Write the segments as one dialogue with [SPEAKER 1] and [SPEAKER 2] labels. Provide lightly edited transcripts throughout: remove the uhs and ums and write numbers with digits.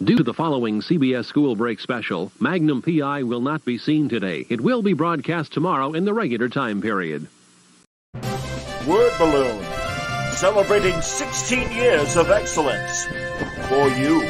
[SPEAKER 1] Due to the following CBS School Break special, Magnum PI will not be seen today. It will be broadcast tomorrow in the regular time period.
[SPEAKER 2] Word Balloon, celebrating 16 years of excellence for you.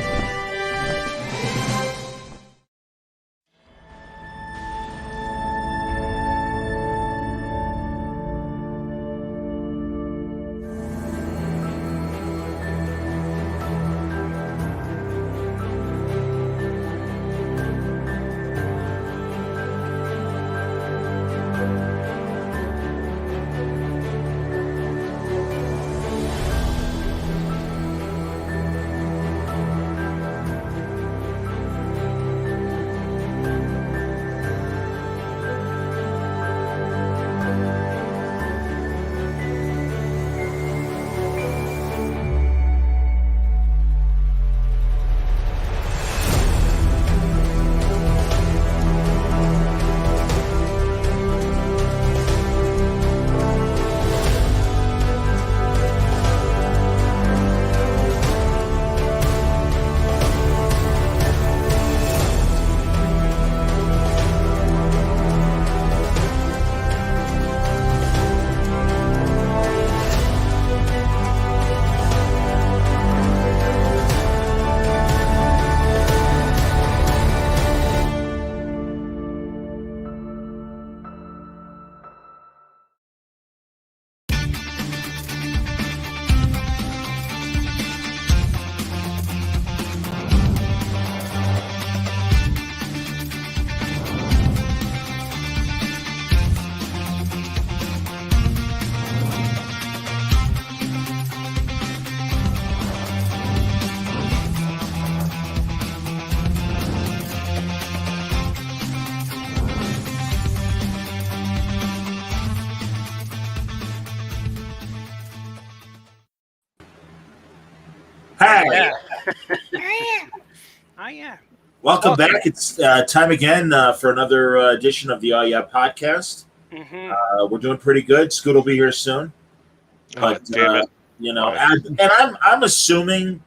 [SPEAKER 3] Hi.
[SPEAKER 4] Oh, yeah.
[SPEAKER 3] Welcome back. It's time again for another edition of the Oh Yeah podcast.
[SPEAKER 4] Mm-hmm.
[SPEAKER 3] We're doing pretty good. Scoot will be here soon. But,
[SPEAKER 5] damn it.
[SPEAKER 3] you know, I'm assuming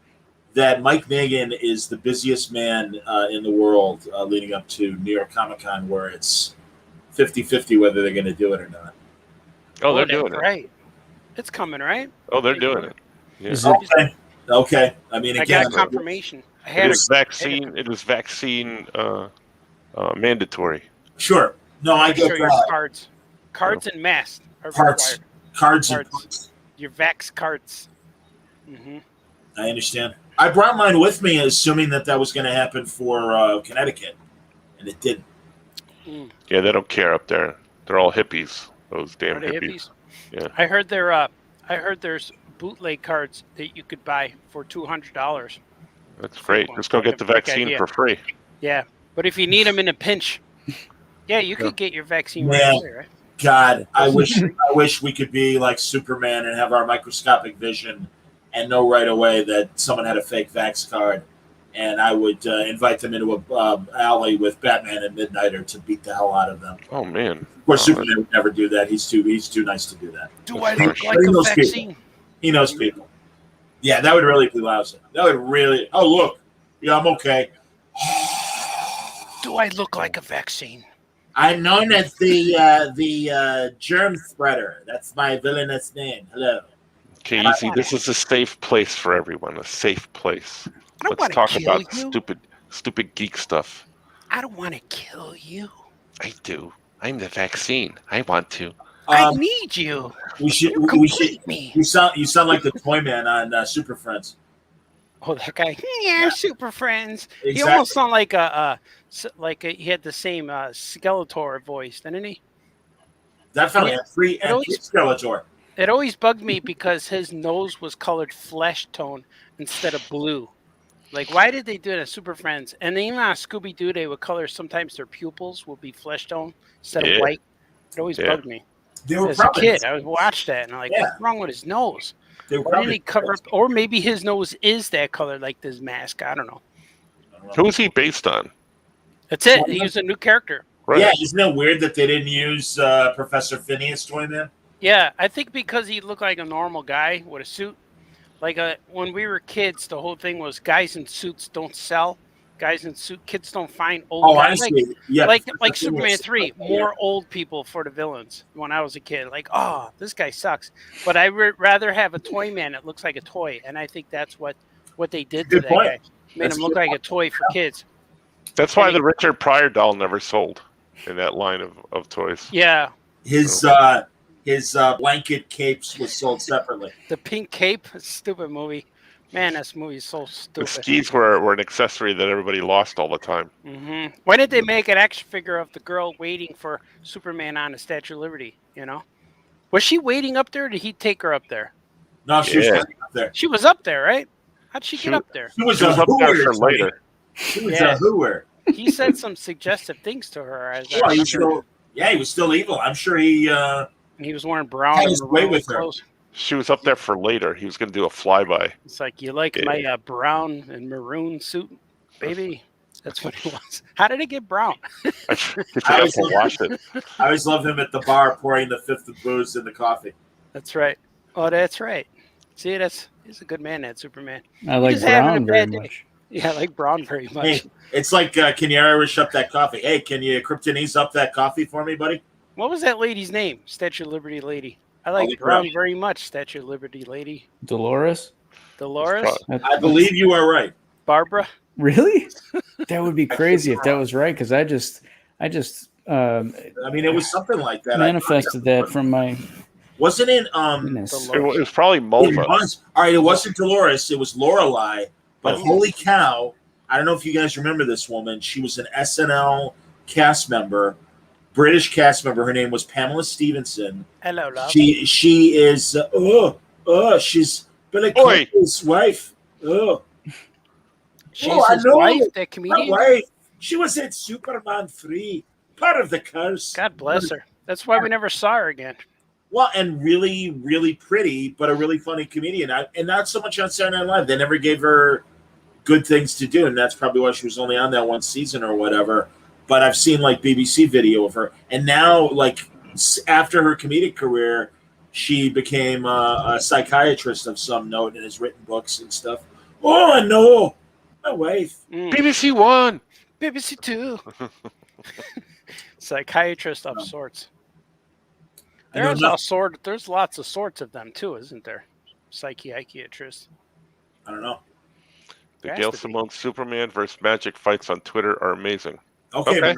[SPEAKER 3] that Mike Megan is the busiest man in the world leading up to New York Comic Con, where it's 50-50 whether they're going to do it or not.
[SPEAKER 5] Oh, they're doing it.
[SPEAKER 4] Right. It's coming, right?
[SPEAKER 5] Oh, they're doing it. Yeah.
[SPEAKER 3] Okay. I mean,
[SPEAKER 4] I
[SPEAKER 3] again,
[SPEAKER 4] got confirmation. I
[SPEAKER 5] It
[SPEAKER 4] had
[SPEAKER 5] is vaccine. It is vaccine mandatory.
[SPEAKER 3] sure. No, I get
[SPEAKER 4] show your
[SPEAKER 3] that.
[SPEAKER 4] cards and masks are
[SPEAKER 3] Parts,
[SPEAKER 4] required.
[SPEAKER 3] cards, and parts.
[SPEAKER 4] Your vax cards. Mm-hmm.
[SPEAKER 3] I understand. I brought mine with me, assuming that was going to happen for Connecticut, and it didn't.
[SPEAKER 4] Mm.
[SPEAKER 5] Yeah, they don't care up there. They're all hippies. Those damn
[SPEAKER 4] Are they
[SPEAKER 5] hippies. Yeah.
[SPEAKER 4] I heard there's bootleg cards that you could buy for $200.
[SPEAKER 5] That's great. Just go get the vaccine for free.
[SPEAKER 4] Yeah, but if you need them in a pinch, yeah, you could get your vaccine
[SPEAKER 3] Yeah.
[SPEAKER 4] right away, right?
[SPEAKER 3] God, I wish we could be like Superman and have our microscopic vision and know right away that someone had a fake vax card, and I would invite them into a alley with Batman and Midnighter to beat the hell out of them.
[SPEAKER 5] Oh man.
[SPEAKER 3] Of course, Superman would never do that. He's too nice to do that.
[SPEAKER 4] Do I
[SPEAKER 5] That's
[SPEAKER 4] look
[SPEAKER 5] harsh.
[SPEAKER 4] like
[SPEAKER 3] He
[SPEAKER 4] a
[SPEAKER 3] knows
[SPEAKER 4] vaccine?
[SPEAKER 3] He knows people. Yeah, that would really be lousy. That would really. Oh look, yeah, I'm okay.
[SPEAKER 4] Do I look like a vaccine?
[SPEAKER 3] I'm known as the germ spreader. That's my villainous name. Hello.
[SPEAKER 5] Okay, easy. This is a safe place for everyone. A safe place.
[SPEAKER 4] I don't
[SPEAKER 5] Let's
[SPEAKER 4] want
[SPEAKER 5] talk
[SPEAKER 4] to kill
[SPEAKER 5] about
[SPEAKER 4] you.
[SPEAKER 5] stupid geek stuff.
[SPEAKER 4] I don't want to kill you.
[SPEAKER 5] I do. I'm the vaccine. I want to.
[SPEAKER 4] I need you.
[SPEAKER 3] We should.
[SPEAKER 4] You
[SPEAKER 3] We should.
[SPEAKER 4] complete me.
[SPEAKER 3] You sound like the toy man on Super Friends.
[SPEAKER 4] Oh, that guy. Yeah, Super Friends. He
[SPEAKER 3] Exactly.
[SPEAKER 4] almost sounded like he had the same Skeletor voice, didn't he?
[SPEAKER 3] Definitely
[SPEAKER 4] Yeah.
[SPEAKER 3] a free and Skeletor.
[SPEAKER 4] It always bugged me because his nose was colored flesh tone instead of blue. Like, why did they do it at Super Friends? And even on Scooby Doo, they would color sometimes their pupils would be flesh tone instead of white. It always bugged me.
[SPEAKER 3] They were
[SPEAKER 4] As a kid, I would watch that and I'm like, what's wrong with his nose? Why didn't he cover up? Or maybe his nose is that color, like this mask. I don't know.
[SPEAKER 5] Who is he based on?
[SPEAKER 4] That's it. He used a new character.
[SPEAKER 5] Right.
[SPEAKER 3] Yeah, isn't it weird that they didn't use Professor Phineas Toyman?
[SPEAKER 4] Yeah, I think because he looked like a normal guy with a suit. Like when we were kids, the whole thing was guys in suits don't sell. Kids don't find old
[SPEAKER 3] Oh,
[SPEAKER 4] guys.
[SPEAKER 3] I see. Yeah,
[SPEAKER 4] Like Superman 3, more old people for the villains when I was a kid. Like, oh, this guy sucks. But I would rather have a toy man that looks like a toy. And I think that's what they did to that guy. Made him look like a toy for kids.
[SPEAKER 5] That's why the Richard Pryor doll never sold in that line of toys.
[SPEAKER 4] Yeah.
[SPEAKER 3] His blanket capes was sold separately.
[SPEAKER 4] The pink cape, stupid movie. Man, this movie is so stupid.
[SPEAKER 5] The skis were an accessory that everybody lost all the time.
[SPEAKER 4] Mm-hmm. Why did they make an action figure of the girl waiting for Superman on the Statue of Liberty? You know, was she waiting up there, or did he take her up there?
[SPEAKER 3] No, she was up there.
[SPEAKER 4] She was up there, right? How'd she get up there?
[SPEAKER 3] She was
[SPEAKER 5] up there for later.
[SPEAKER 3] She was a hooer.
[SPEAKER 4] He said some suggestive things to her.
[SPEAKER 3] He was still evil. I'm sure he
[SPEAKER 4] was wearing brown
[SPEAKER 3] had his way with her.
[SPEAKER 4] clothes.
[SPEAKER 5] She was up there for later. He was going to do a flyby.
[SPEAKER 4] It's like, you like my brown and maroon suit, baby? That's what it was. How did it get brown?
[SPEAKER 3] I always love him at the bar pouring the fifth of booze in the coffee.
[SPEAKER 4] That's right. Oh, that's right. See, he's a good man, that Superman.
[SPEAKER 6] I like brown very much.
[SPEAKER 4] Yeah, I like brown very much.
[SPEAKER 3] Hey, it's like, can you Irish up that coffee? Hey, can you Kryptonese up that coffee for me, buddy?
[SPEAKER 4] What was that lady's name? Statue of Liberty lady. I like brown very much. Statue of Liberty lady.
[SPEAKER 6] Dolores?
[SPEAKER 3] I believe you are right.
[SPEAKER 4] Barbara?
[SPEAKER 6] Really? That would be crazy if that was right, because I just
[SPEAKER 3] I mean, it was something like that.
[SPEAKER 6] Manifested that from my.
[SPEAKER 3] Wasn't it?
[SPEAKER 5] It was probably Mulva.
[SPEAKER 3] All right, it wasn't Dolores. It was Lorelei. But holy cow! I don't know if you guys remember this woman. She was an SNL cast member, British cast member. Her name was Pamela Stevenson.
[SPEAKER 4] Hello, love.
[SPEAKER 3] She is. She's Billy Clinton's wife.
[SPEAKER 4] She's his wife, that comedian.
[SPEAKER 3] Wife. She was in Superman 3, part of the curse.
[SPEAKER 4] God bless her. That's why we never saw her again.
[SPEAKER 3] Well, and really, really pretty, but a really funny comedian. And not so much on Saturday Night Live. They never gave her good things to do, and that's probably why she was only on that one season or whatever. But I've seen, like, BBC video of her. And now, like, after her comedic career, she became a psychiatrist of some note and has written books and stuff. Oh, no. My wife.
[SPEAKER 5] BBC One.
[SPEAKER 4] BBC Two. Psychiatrist of sorts. There's lots of sorts of them too, isn't there? Psychiatrists.
[SPEAKER 3] I don't know.
[SPEAKER 5] The Gail Simone Superman versus Magic fights on Twitter are amazing.
[SPEAKER 3] Okay.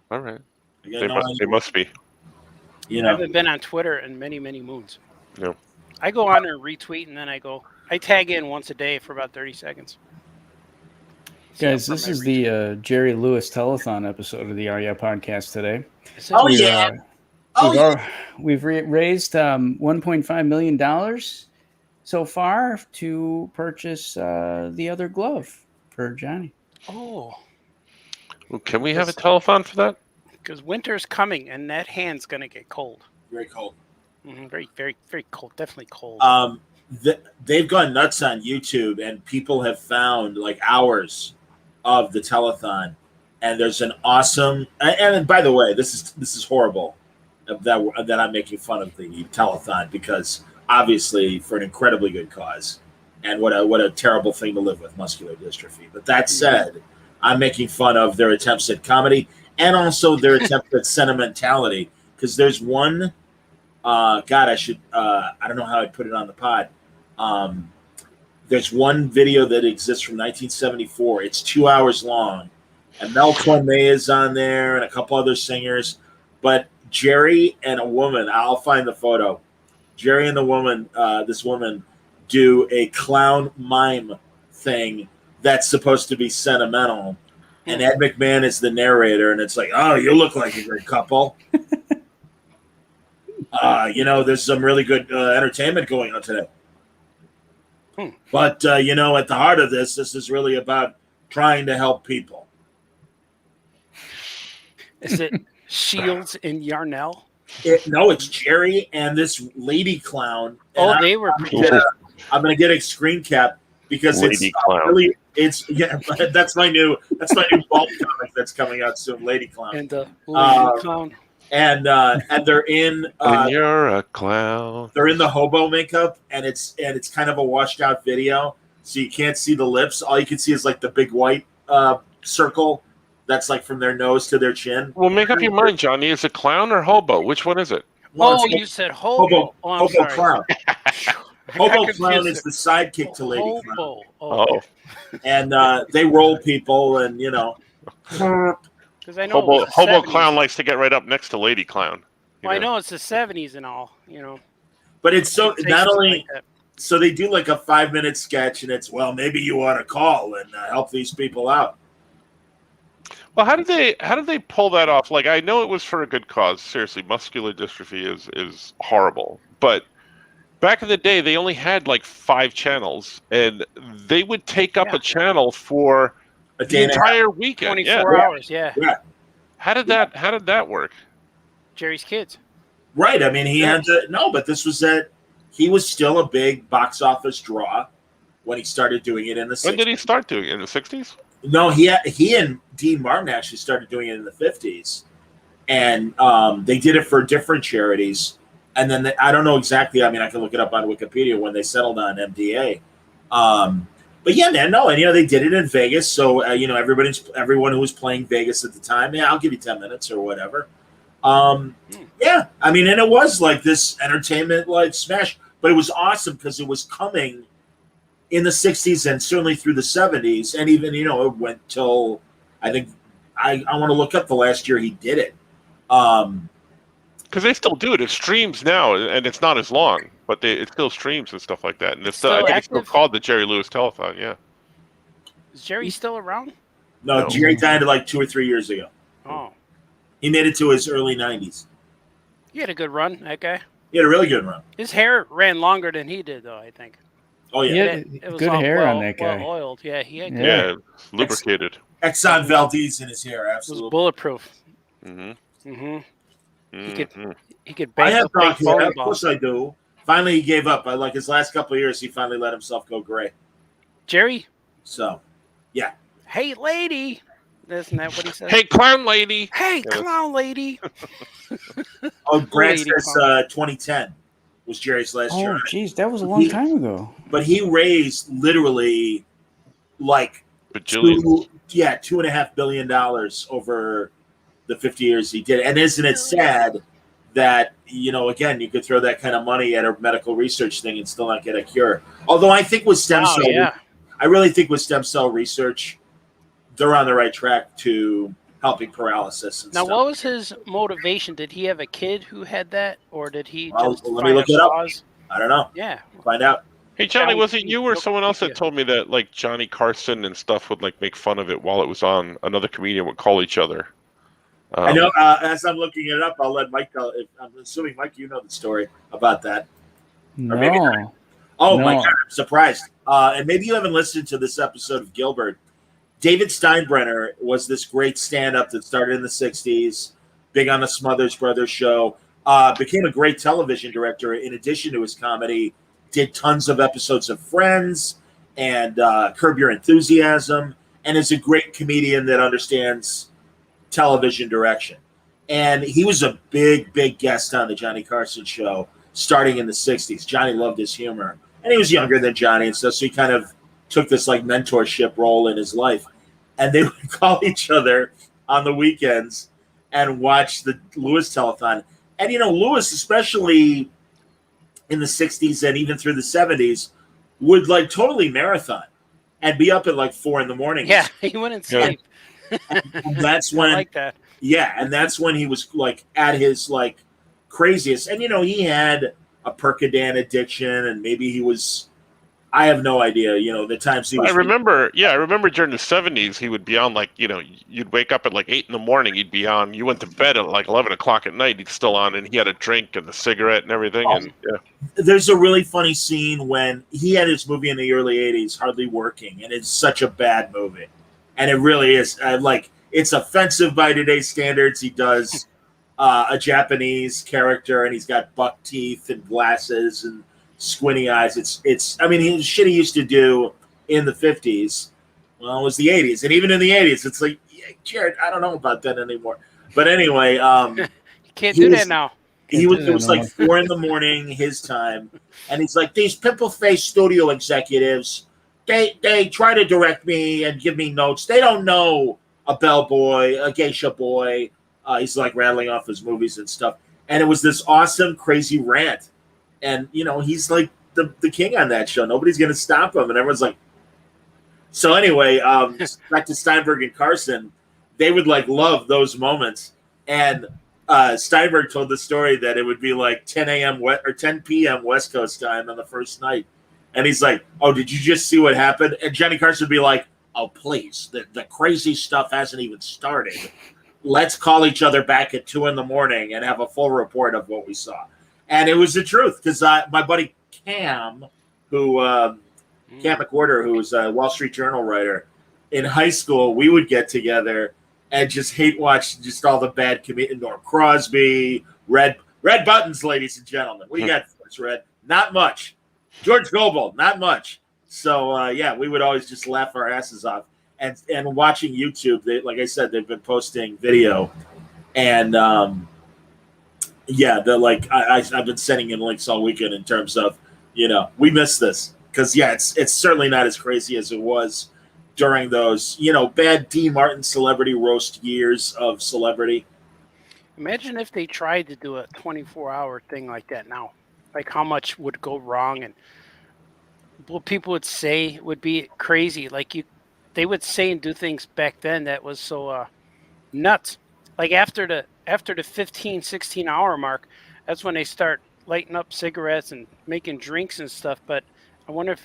[SPEAKER 5] All right. They must be.
[SPEAKER 4] I haven't been on Twitter in many, many moons.
[SPEAKER 5] No.
[SPEAKER 4] I go on there and retweet, and then I tag in once a day for about 30 seconds.
[SPEAKER 6] Guys, this is the Jerry Lewis Telethon episode of the REI podcast today. We've raised $1.5 million so far to purchase the other glove for Johnny.
[SPEAKER 4] Oh.
[SPEAKER 5] Well, can we have a telethon for that?
[SPEAKER 4] Because winter's coming, and that hand's going to get cold.
[SPEAKER 3] Very cold.
[SPEAKER 4] Mm-hmm. Very, very, very cold. Definitely cold.
[SPEAKER 3] They've gone nuts on YouTube, and people have found, like, hours of the telethon. And there's an awesome... And by the way, this is horrible that I'm making fun of the telethon, because obviously for an incredibly good cause, and what a terrible thing to live with, muscular dystrophy. But that said, I'm making fun of their attempts at comedy and also their attempt at sentimentality, because there's one I don't know how I'd put it on the pod. There's one video that exists from 1974. It's 2 hours long, and Mel Torme is on there and a couple other singers, but Jerry and a woman, I'll find the photo. Jerry and the woman, this woman, do a clown mime thing that's supposed to be sentimental. And Ed McMahon is the narrator, and it's like, oh, you look like a good couple. There's some really good entertainment going on today. But, at the heart of this is really about trying to help people.
[SPEAKER 4] Is it Shields and Yarnell?
[SPEAKER 3] No, it's Jerry and this lady clown.
[SPEAKER 4] And they were pretty good.
[SPEAKER 3] I'm going to get a screen cap because
[SPEAKER 5] Lady Clown.
[SPEAKER 3] Really, that's my new Bulk comic that's coming out soon, Lady Clown.
[SPEAKER 4] And the Lady Clown.
[SPEAKER 3] and they're in
[SPEAKER 5] When you're a clown.
[SPEAKER 3] they're in the hobo makeup, and it's kind of a washed out video, so you can't see the lips. All you can see is like the big white circle that's like from their nose to their chin.
[SPEAKER 5] Well, make up your mind, Johnny. Is it clown or hobo? Which one is it?
[SPEAKER 3] Well,
[SPEAKER 4] Oh,
[SPEAKER 3] it's
[SPEAKER 4] you said hobo. Oh, I'm
[SPEAKER 3] hobo
[SPEAKER 4] sorry.
[SPEAKER 3] clown.
[SPEAKER 4] I
[SPEAKER 3] Hobo
[SPEAKER 4] got
[SPEAKER 3] clown
[SPEAKER 4] confused.
[SPEAKER 3] is the sidekick to Lady Clown,
[SPEAKER 4] Hobo.
[SPEAKER 5] Oh,
[SPEAKER 3] and they roll people, and you know.
[SPEAKER 4] Because I know
[SPEAKER 5] hobo,
[SPEAKER 4] it was the
[SPEAKER 5] hobo
[SPEAKER 4] 70s.
[SPEAKER 5] clown likes to get right up next to lady clown. You
[SPEAKER 4] Well, I
[SPEAKER 5] know?
[SPEAKER 4] know it's the 70s and all, you know.
[SPEAKER 3] But it's so
[SPEAKER 4] Say
[SPEAKER 3] not
[SPEAKER 4] something
[SPEAKER 3] only
[SPEAKER 4] like that.
[SPEAKER 3] so they do like a 5-minute sketch, and it's maybe you ought to call and help these people out.
[SPEAKER 5] Well, how did they pull that off? Like, I know it was for a good cause. Seriously, muscular dystrophy is horrible. But back in the day, they only had like 5 channels, and they would take up a channel for
[SPEAKER 3] A
[SPEAKER 5] the
[SPEAKER 3] day and a half.
[SPEAKER 5] entire weekend.
[SPEAKER 4] 24 hours, yeah.
[SPEAKER 3] Yeah.
[SPEAKER 5] How did that work?
[SPEAKER 4] Jerry's Kids.
[SPEAKER 3] Right. I mean, he had to but this was he was still a big box office draw when he started doing it in the 60s.
[SPEAKER 5] When did he start doing it? In the 60s?
[SPEAKER 3] No, he and Dean Martin actually started doing it in the 50s, and they did it for different charities. And then I don't know exactly. I mean, I can look it up on Wikipedia when they settled on MDA. But yeah, man, no, and they did it in Vegas. So everyone who was playing Vegas at the time, I'll give you 10 minutes or whatever. Yeah, I mean, and it was like this entertainment like smash, but it was awesome because it was coming in the 60s and certainly through the 70s, and even it went till I think I want to look up the last year he did it.
[SPEAKER 5] Because they still do it. It streams now, and it's not as long, but it still streams and stuff like that. And it's I think it's still called the Jerry Lewis Telethon. Yeah.
[SPEAKER 4] Is Jerry still around?
[SPEAKER 3] No, Jerry died like 2 or 3 years ago.
[SPEAKER 4] Oh.
[SPEAKER 3] He made it to his early 90s.
[SPEAKER 4] He had a good run, that guy.
[SPEAKER 3] He had a really good run.
[SPEAKER 4] His hair ran longer than he did, though, I think.
[SPEAKER 3] Oh, yeah.
[SPEAKER 6] It was good hair on that guy.
[SPEAKER 4] Well oiled. Yeah, he had good.
[SPEAKER 5] Yeah, lubricated.
[SPEAKER 3] Exxon Valdez in his hair,
[SPEAKER 4] It
[SPEAKER 3] absolutely.
[SPEAKER 4] was bulletproof.
[SPEAKER 5] Mm-hmm.
[SPEAKER 4] Mm-hmm. He could
[SPEAKER 3] I
[SPEAKER 4] bang
[SPEAKER 3] have
[SPEAKER 4] the
[SPEAKER 3] dark
[SPEAKER 4] big
[SPEAKER 3] hair,
[SPEAKER 4] bowling
[SPEAKER 3] of
[SPEAKER 4] ball.
[SPEAKER 3] course I do. Finally, he gave up. Like his last couple of years, he finally let himself go gray.
[SPEAKER 4] Jerry?
[SPEAKER 3] So, yeah.
[SPEAKER 4] Hey, lady. Isn't that what he said?
[SPEAKER 5] Hey, clown lady.
[SPEAKER 4] Hey, clown lady.
[SPEAKER 3] Oh, Brad
[SPEAKER 4] Lady
[SPEAKER 3] says
[SPEAKER 4] clown.
[SPEAKER 3] 2010 was Jerry's last year.
[SPEAKER 6] Oh, geez, that was a long time ago.
[SPEAKER 3] But he raised literally like
[SPEAKER 5] Bajillions.
[SPEAKER 3] $2.5 billion over the 50 years he did. And isn't it sad that, again, you could throw that kind of money at a medical research thing and still not get a cure? Although I think with stem cell, I really think with stem cell research, they're on the right track to helping paralysis and
[SPEAKER 4] Now,
[SPEAKER 3] stuff.
[SPEAKER 4] what was his motivation? Did he have a kid who had that, or did he just
[SPEAKER 3] Let me look it up. I don't know.
[SPEAKER 4] Yeah.
[SPEAKER 3] Find out.
[SPEAKER 5] Hey, Johnny, was it you or someone else that told me that like Johnny Carson and stuff would like make fun of it while it was on? Another comedian would call each other.
[SPEAKER 3] I know. As I'm looking it up, I'll let Mike tell. I'm assuming, Mike, you know the story about that.
[SPEAKER 6] No.
[SPEAKER 3] Or maybe not. Oh, my
[SPEAKER 6] No.
[SPEAKER 3] God, I'm surprised. And maybe you haven't listened to this episode of Gilbert. David Steinbrenner was this great stand-up that started in the 60s, big on the Smothers Brothers show, became a great television director in addition to his comedy, did tons of episodes of Friends and Curb Your Enthusiasm, and is a great comedian that understands television direction. And he was a big, big guest on the Johnny Carson show starting in the 60s. Johnny loved his humor. And he was younger than Johnny and stuff, so he kind of took this like mentorship role in his life. And they would call each other on the weekends and watch the Lewis Telethon. And, Lewis, especially in the 60s and even through the 70s, would like totally marathon and be up at like 4 a.m.
[SPEAKER 4] Yeah, he wouldn't sleep.
[SPEAKER 3] And that's when,
[SPEAKER 4] I like that.
[SPEAKER 3] Yeah, and that's when he was like at his like craziest. And, he had a Percodan addiction, and maybe he was, I have no idea, the times he was.
[SPEAKER 5] I remember during the 70s, he would be on like, you'd wake up at like 8 a.m. He'd be on. You went to bed at like 11 o'clock at night. He's still on, and he had a drink and a cigarette and everything.
[SPEAKER 3] Oh.
[SPEAKER 5] And yeah.
[SPEAKER 3] There's a really funny scene when he had his movie in the early 80s, Hardly Working, and it's such a bad movie. And it really is. It's offensive by today's standards. He does a Japanese character, and he's got buck teeth and glasses and squinty eyes. It's shit he used to do in the 50s. Well, it was the 80s, and even in the 80s, it's like, yeah, Jared, I don't know about that anymore. But anyway,
[SPEAKER 4] You Can't do that now.
[SPEAKER 3] It was like 4 a.m. his time, and he's like, these pimple-faced studio executives, they try to direct me and give me notes. They don't know a bellboy, a geisha boy. He's like rattling off his movies and stuff, and it was this awesome, crazy rant. And he's like the king on that show. Nobody's gonna stop him, and everyone's like. So anyway, back to Steinberg and Carson, they would like love those moments, and. Steinberg told the story that it would be like 10 a.m. or 10 p.m. West Coast time on the first night. And he's like, oh, did you just see what happened? And Johnny Carson would be like, oh, please, the crazy stuff hasn't even started. Let's call each other back at 2 a.m. and have a full report of what we saw. And it was the truth, because my buddy Cam, Cam McWhorter, who was a Wall Street Journal writer, in high school, we would get together and just hate watch just all the bad comedians. Norm Crosby, Red Buttons, ladies and gentlemen. What do you got for us, Red? Not much. George Gobel, not much. So we would always just laugh our asses off. And watching YouTube, like I said, they've been posting video, and they're like I've been sending in links all weekend in terms of we missed this because it's certainly not as crazy as it was. During those, bad D. Martin celebrity roast years of celebrity.
[SPEAKER 4] Imagine if they tried to do a 24-hour thing like that now. Like how much would go wrong and what people would say would be crazy. Like they would say and do things back then that was so nuts. Like after the 15, 16-hour mark, that's when they start lighting up cigarettes and making drinks and stuff. But I wonder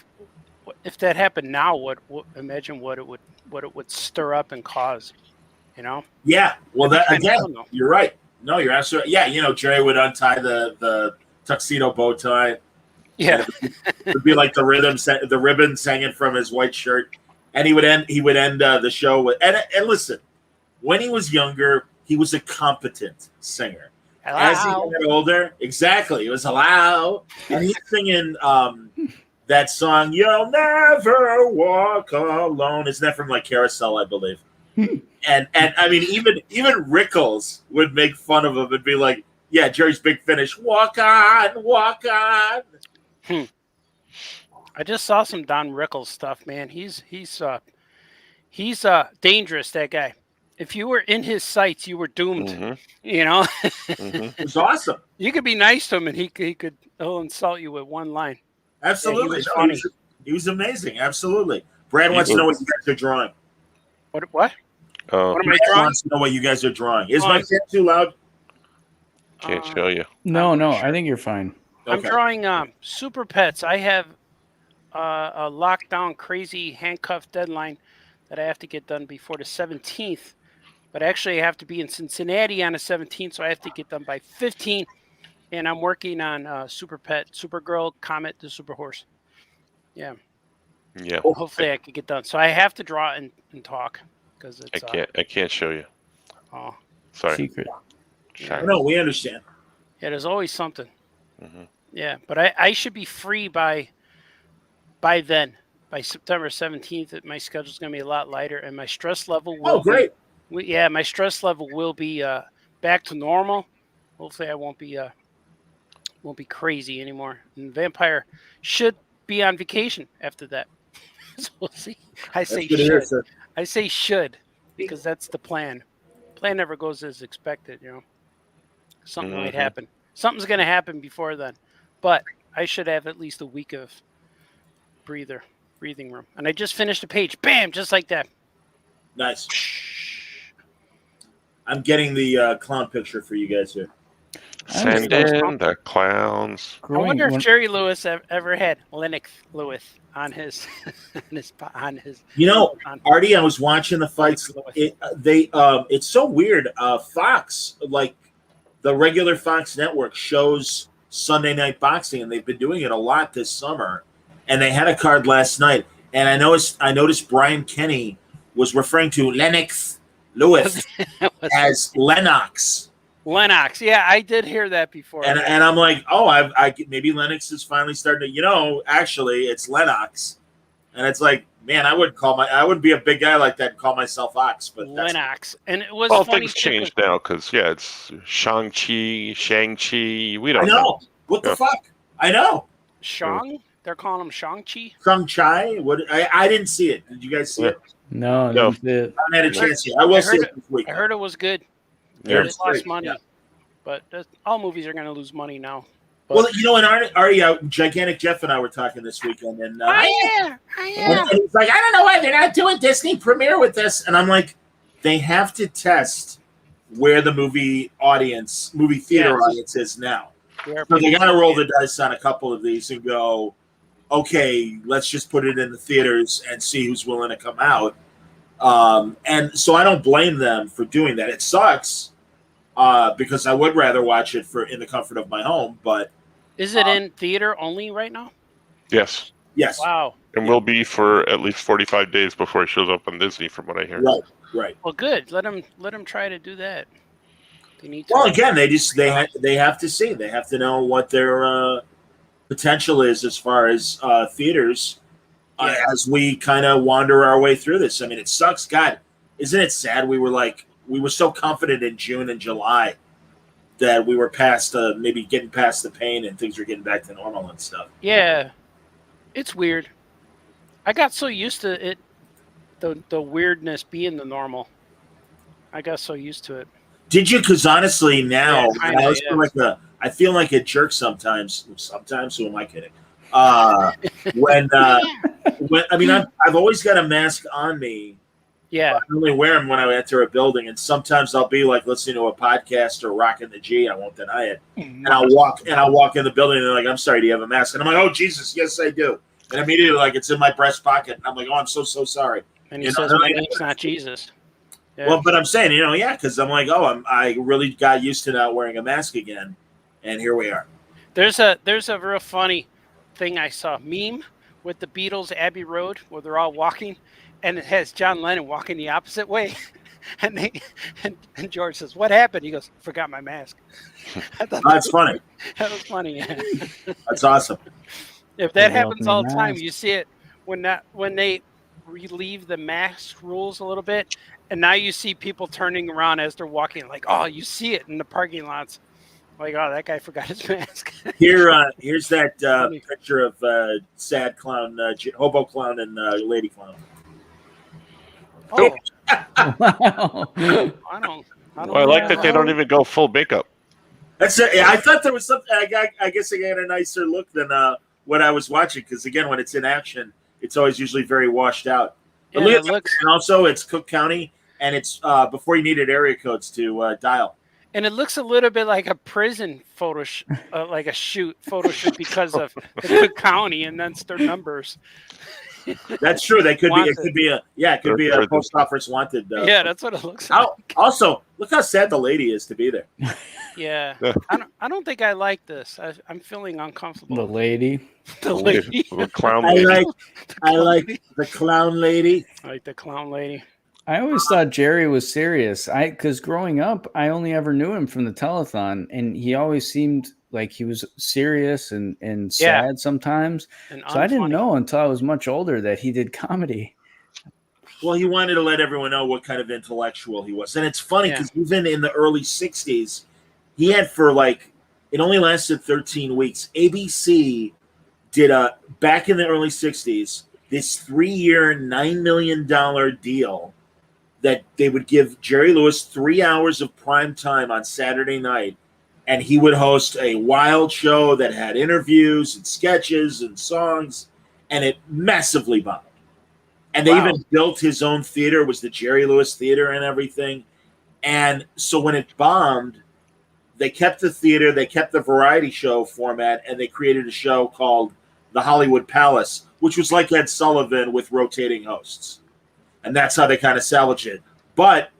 [SPEAKER 4] if that happened now, imagine what it would stir up and cause, Yeah.
[SPEAKER 3] Well, that again, you're right. No, you're absolutely right. Yeah, Jerry would untie the tuxedo bow tie.
[SPEAKER 4] Yeah.
[SPEAKER 3] It would be like the ribbons hanging from his white shirt, and he would end the show with. And listen, when he was younger, he was a competent singer.
[SPEAKER 4] Hello.
[SPEAKER 3] As he got older, exactly, it was hello, and he's singing. That song, You'll Never Walk Alone, isn't that from like Carousel, I believe? and I mean, even Rickles would make fun of him and be like, yeah, Jerry's Big Finish, walk on, walk on.
[SPEAKER 4] I just saw some Don Rickles stuff, man. He's dangerous, that guy. If you were in his sights, you were doomed.
[SPEAKER 3] It was awesome.
[SPEAKER 4] You could be nice to him and he'll insult you with one line.
[SPEAKER 3] Absolutely. Yeah, he was amazing. Absolutely. Brad wants to know what you guys are drawing.
[SPEAKER 4] What?
[SPEAKER 3] What am I drawing? Wants to know what you guys are drawing. Is my fan too loud?
[SPEAKER 5] Can't show you.
[SPEAKER 6] No, I think you're fine.
[SPEAKER 4] Okay. I'm drawing Super Pets. I have a lockdown crazy handcuff deadline that I have to get done before the 17th. But actually I have to be in Cincinnati on the 17th, so I have to get done by 15th. And I'm working on Super Pet, Supergirl, Comet, the Super Horse. Yeah.
[SPEAKER 5] Yeah.
[SPEAKER 4] Hopefully I could get done. So I have to draw and talk because it's.
[SPEAKER 5] I can't show you.
[SPEAKER 4] Oh.
[SPEAKER 5] Sorry.
[SPEAKER 6] Secret.
[SPEAKER 3] Yeah. No, we understand.
[SPEAKER 4] Yeah, there's always something. Mm-hmm. Yeah, but I should be free by then. By September 17th, my schedule's going to be a lot lighter, and my stress level will.
[SPEAKER 3] Oh, great.
[SPEAKER 4] My stress level will be back to normal. Hopefully, I won't be crazy anymore. And Vampire should be on vacation after that. So we'll see. I say should. I say should because that's the plan. Plan never goes as expected, Something might happen. Something's going to happen before then. But I should have at least a week of breathing room. And I just finished a page. Bam! Just like that.
[SPEAKER 3] Nice. I'm getting the clown picture for you guys here.
[SPEAKER 5] Send in the clowns.
[SPEAKER 4] I wonder if Jerry Lewis ever had Lennox Lewis on his
[SPEAKER 3] Artie, I was watching the fights. It's so weird. Fox, like the regular Fox network, shows Sunday Night Boxing, and they've been doing it a lot this summer. And they had a card last night, and I noticed Brian Kenny was referring to Lennox Lewis as Lennox.
[SPEAKER 4] Lennox, yeah, I did hear that before.
[SPEAKER 3] And I'm like, I maybe Lennox is finally starting to, actually, it's Lennox. And it's like, man, I would be a big guy like that and call myself Ox, but that's
[SPEAKER 4] Lennox. And it was
[SPEAKER 5] Well,
[SPEAKER 4] funny
[SPEAKER 5] things changed now because it's Shang-Chi. We
[SPEAKER 3] I
[SPEAKER 5] don't
[SPEAKER 3] know. What the fuck? I know.
[SPEAKER 4] Shang? They're calling him Shang-Chi?
[SPEAKER 3] Shang-Chi? What? I didn't see it. Did you guys see it?
[SPEAKER 6] No,
[SPEAKER 5] No.
[SPEAKER 6] didn't see it.
[SPEAKER 3] I haven't had a chance yet. I will see it this week.
[SPEAKER 4] I heard it was good.
[SPEAKER 5] Yeah.
[SPEAKER 4] It lost money. But all movies are going to lose money now. But,
[SPEAKER 3] Well, and Artie, Gigantic Jeff and I were talking this weekend, and
[SPEAKER 4] yeah.
[SPEAKER 3] and he's like, I don't know why they're not doing Disney Premiere with this, and I'm like, they have to test where the movie theater audience is now. So they got to roll the dice on a couple of these and go, okay, let's just put it in the theaters and see who's willing to come out. And so I don't blame them for doing that. It sucks because I would rather watch it in the comfort of my home, but.
[SPEAKER 4] Is it in theater only right now?
[SPEAKER 5] Yes.
[SPEAKER 3] Yes.
[SPEAKER 4] Wow.
[SPEAKER 5] And will be for at least 45 days before it shows up on Disney, from what I hear.
[SPEAKER 3] Right.
[SPEAKER 4] Well, good. Let them try to do that. They need to.
[SPEAKER 3] Well, again, they have to see. They have to know what their potential is as far as theaters as we kind of wander our way through this. I mean, it sucks. God, isn't it sad? We were so confident in June and July that we were past maybe getting past the pain and things were getting back to normal and stuff.
[SPEAKER 4] Yeah, it's weird. I got so used to it, the weirdness being the normal. I got so used to it.
[SPEAKER 3] Did you? Because honestly, now I feel like a jerk sometimes. Sometimes, who am I kidding? When I mean, I've always got a mask on me.
[SPEAKER 4] Yeah.
[SPEAKER 3] I only wear them when I enter a building, and sometimes I'll be like listening to a podcast or rocking the G. I won't deny it. And I'll walk in the building, and they're like, "I'm sorry, do you have a mask?" And I'm like, "Oh Jesus, yes I do." And immediately, like, it's in my breast pocket, and I'm like, "Oh, I'm so sorry."
[SPEAKER 4] And he says, "My name's not Jesus." Yeah.
[SPEAKER 3] Well, but I'm saying, because I'm like, I really got used to not wearing a mask again, and here we are.
[SPEAKER 4] There's a real funny thing I saw, meme with the Beatles, Abbey Road, where they're all walking. And it has John Lennon walking the opposite way, and George says, "What happened?" He goes, "Forgot my mask."
[SPEAKER 3] That's funny.
[SPEAKER 4] That was funny. Yeah.
[SPEAKER 3] That's awesome.
[SPEAKER 4] If that happens all the time, you see it when they relieve the mask rules a little bit, and now you see people turning around as they're walking. like, oh, you see it in the parking lots. Like, oh, that guy forgot his mask.
[SPEAKER 3] Here's that picture of sad clown, hobo clown, and lady clown.
[SPEAKER 4] Oh,
[SPEAKER 6] Wow.
[SPEAKER 4] I don't.
[SPEAKER 5] I like that they don't even go full makeup.
[SPEAKER 3] That's it. I thought there was something. I guess I got a nicer look than what I was watching, because again, when it's in action, it's always usually very washed out. But
[SPEAKER 4] Yeah,
[SPEAKER 3] and also it's Cook County, and it's before you needed area codes to dial.
[SPEAKER 4] And it looks a little bit like a prison photo, like a photo shoot because of the Cook County, and that's their numbers.
[SPEAKER 3] That's true. They could be. It could be a post office wanted.
[SPEAKER 4] Yeah, that's what it looks like.
[SPEAKER 3] Also, look how sad the lady is to be there.
[SPEAKER 4] Yeah, I don't think I like this. I'm feeling uncomfortable.
[SPEAKER 6] The lady.
[SPEAKER 4] The lady.
[SPEAKER 5] The clown lady.
[SPEAKER 3] I like the clown lady.
[SPEAKER 4] I like the clown lady.
[SPEAKER 6] I always thought Jerry was serious. Because growing up, I only ever knew him from the telethon, and he always seemed like he was serious and sad sometimes. And so I didn't know until I was much older that he did comedy.
[SPEAKER 3] Well, he wanted to let everyone know what kind of intellectual he was. And it's funny because even in the early 60s, he had it only lasted 13 weeks. ABC did back in the early 60s, this 3-year, $9 million deal that they would give Jerry Lewis 3 hours of prime time on Saturday night. And he would host a wild show that had interviews and sketches and songs, and it massively bombed. And they even built his own theater. It was the Jerry Lewis Theater and everything. And so when it bombed, they kept the theater, they kept the variety show format, and they created a show called The Hollywood Palace, which was like Ed Sullivan with rotating hosts. And that's how they kind of salvaged it. But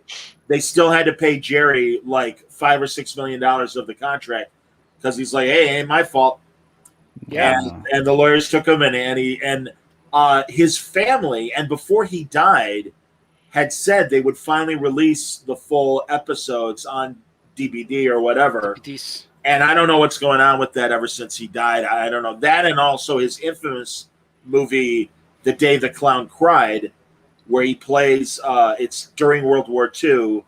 [SPEAKER 3] they still had to pay Jerry like $5 or $6 million of the contract because he's like, "Hey, it ain't my fault."
[SPEAKER 4] Yeah.
[SPEAKER 3] And the lawyers took him, and his family, and before he died, had said they would finally release the full episodes on DVD or whatever.
[SPEAKER 4] DVDs.
[SPEAKER 3] And I don't know what's going on with that ever since he died. I don't know that, and also his infamous movie The Day the Clown Cried, where he plays, it's during World War II,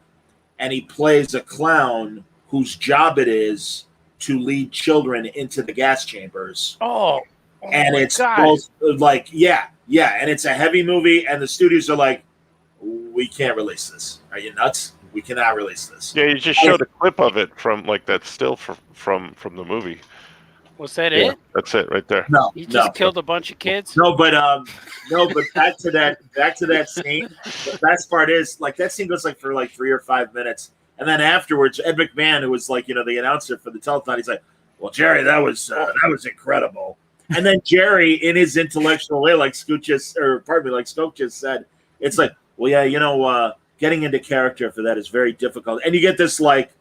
[SPEAKER 3] and he plays a clown whose job it is to lead children into the gas chambers.
[SPEAKER 4] Oh
[SPEAKER 3] and it's both like, and it's a heavy movie, and the studios are like, we can't release this. Are you nuts? We cannot release this.
[SPEAKER 5] Yeah, you just showed a clip of it from like that still from the movie.
[SPEAKER 4] Was that it?
[SPEAKER 5] That's it right there.
[SPEAKER 3] No,
[SPEAKER 4] you just killed a bunch of kids.
[SPEAKER 3] No, but back to that scene. The best part is like that scene goes like for like 3 or 5 minutes, and then afterwards, Ed McMahon, who was like the announcer for the telethon, he's like, "Well, Jerry, that was incredible." And then Jerry, in his intellectual way, like Stoke just said, it's like, well, yeah, getting into character for that is very difficult, and you get this like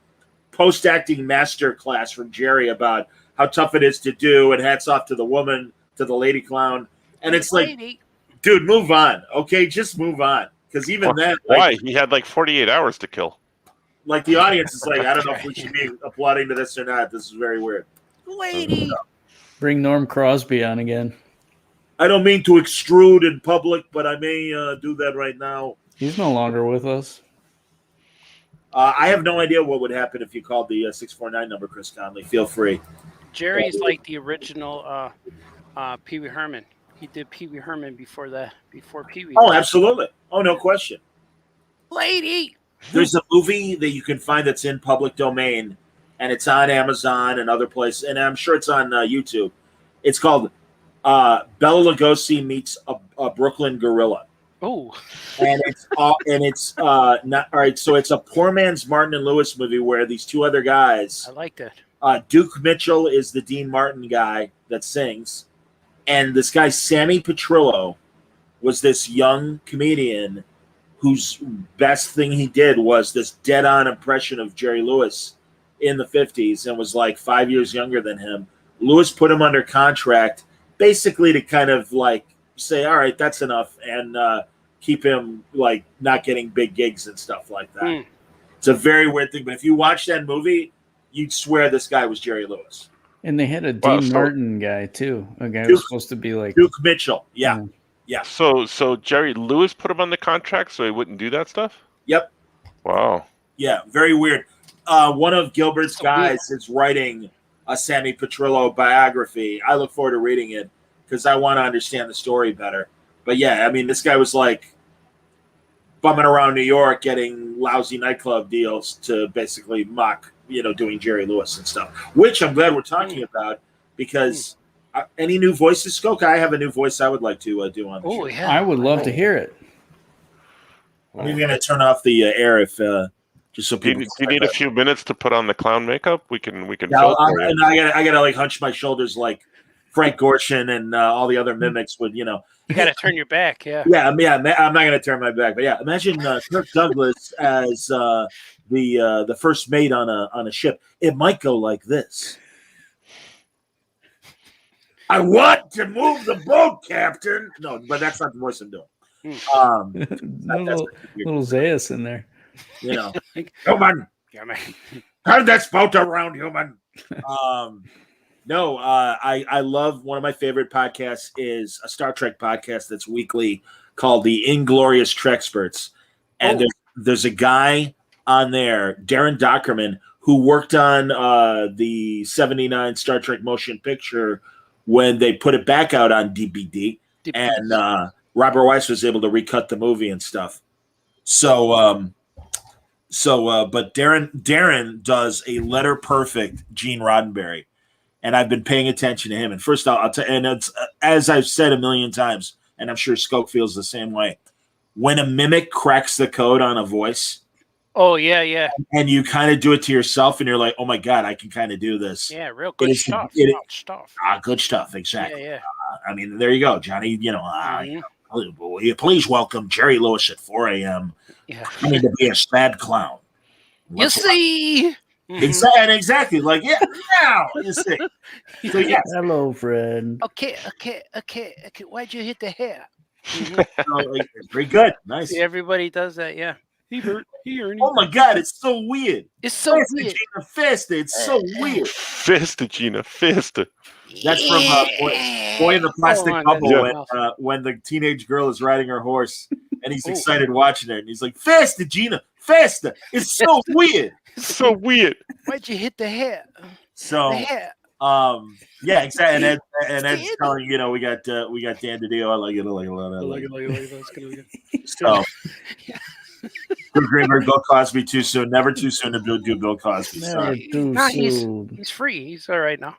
[SPEAKER 3] post-acting master class from Jerry about how tough it is to do, and hats off to the woman, to the lady clown. And it's like, dude, move on. Okay, just move on. Because even then...
[SPEAKER 5] Why? He had like 48 hours to kill.
[SPEAKER 3] Like the audience is like, I don't know if we should be applauding to this or not. This is very weird.
[SPEAKER 4] Lady!
[SPEAKER 6] Bring Norm Crosby on again.
[SPEAKER 3] I don't mean to extrude in public, but I may do that right now.
[SPEAKER 6] He's no longer with us.
[SPEAKER 3] I have no idea what would happen if you called the 649 number, Chris Conley. Feel free.
[SPEAKER 4] Jerry's like the original Pee Wee Herman. He did Pee Wee Herman before Pee Wee.
[SPEAKER 3] Oh, absolutely. Oh, no question.
[SPEAKER 4] Lady!
[SPEAKER 3] There's a movie that you can find that's in public domain, and it's on Amazon and other places, and I'm sure it's on YouTube. It's called Bela Lugosi Meets a Brooklyn Gorilla.
[SPEAKER 4] Oh,
[SPEAKER 3] and it's not all right. So it's a poor man's Martin and Lewis movie where these two other guys.
[SPEAKER 4] I like that.
[SPEAKER 3] Duke Mitchell is the Dean Martin guy that sings, and this guy Sammy Petrillo was this young comedian whose best thing he did was this dead-on impression of Jerry Lewis in the 50s, and was like 5 years younger than him. Lewis put him under contract, basically to kind of like say, all right, that's enough, and keep him like not getting big gigs and stuff like that. It's a very weird thing, but if you watch that movie, you'd swear this guy was Jerry Lewis.
[SPEAKER 6] And they had a Dean Martin guy too, a guy who was supposed to be like
[SPEAKER 3] Duke Mitchell. Yeah.
[SPEAKER 5] So Jerry Lewis put him on the contract so he wouldn't do that stuff?
[SPEAKER 3] Yep.
[SPEAKER 5] Wow.
[SPEAKER 3] Yeah, very weird. One of Gilbert's guys is writing a Sammy Petrillo biography. I look forward to reading it because I want to understand the story better. But yeah, I mean, this guy was like bumming around New York, getting lousy nightclub deals to basically mock, doing Jerry Lewis and stuff, which I'm glad we're talking about because any new voices, Skoka? I have a new voice I would like to do on the show.
[SPEAKER 4] Yeah.
[SPEAKER 6] I would love to hear it.
[SPEAKER 3] I'm even going to turn off the air if just so people.
[SPEAKER 5] Do you need a few minutes to put on the clown makeup? We can.
[SPEAKER 3] Yeah, I gotta like hunch my shoulders like Frank Gorshin and all the other mimics would,
[SPEAKER 4] You got to turn your back, yeah.
[SPEAKER 3] Yeah, I'm not going to turn my back, but yeah, imagine Kirk Douglas as the first mate on a ship. It might go like this. I want to move the boat, Captain. No, but that's not the voice I'm doing.
[SPEAKER 6] Little Zayas in there.
[SPEAKER 3] Human. Turn this boat around, human. No, I love one of my favorite podcasts is a Star Trek podcast that's weekly called the Inglorious Treksperts. And there's a guy on there, Darren Dockerman, who worked on the 79 Star Trek motion picture when they put it back out on DVD. And Robert Weiss was able to recut the movie and stuff. But Darren does a letter perfect Gene Roddenberry. And I've been paying attention to him. And first, I'll tell, and it's as I've said a million times, and I'm sure Skoke feels the same way. When a mimic cracks the code on a voice,
[SPEAKER 4] yeah,
[SPEAKER 3] and you kind of do it to yourself, and you're like, oh my god, I can kind of do this.
[SPEAKER 4] Yeah, real good stuff.
[SPEAKER 3] Good stuff, exactly.
[SPEAKER 4] Yeah.
[SPEAKER 3] I mean, there you go, Johnny. Will you please welcome Jerry Lewis at 4 a.m.
[SPEAKER 4] Yeah,
[SPEAKER 3] coming to be a sad clown.
[SPEAKER 4] You see.
[SPEAKER 3] Exactly. Like, now you see. So, yes.
[SPEAKER 6] Hello, friend.
[SPEAKER 4] Okay. Why'd you hit the hair?
[SPEAKER 3] Very good. Nice.
[SPEAKER 4] See, everybody does that, yeah. Ernie.
[SPEAKER 3] Oh my God, it's so weird.
[SPEAKER 4] It's so weird.
[SPEAKER 3] Gina, Festa. It's so weird.
[SPEAKER 5] Festa, Gina, Festa.
[SPEAKER 3] That's from Boy in the Plastic Bubble when the teenage girl is riding her horse and he's excited watching her and he's like, Festa, Gina, Festa. It's so weird.
[SPEAKER 5] It's so weird.
[SPEAKER 4] Why'd you hit the hair?
[SPEAKER 3] So,
[SPEAKER 4] the hair.
[SPEAKER 3] Yeah, exactly. And Ed's telling we got Dan DiDio. I like it. I like it. So, Good Greenberg, Bill Cosby too soon. Never too soon to do Bill Cosby.
[SPEAKER 4] He's free. He's all right now.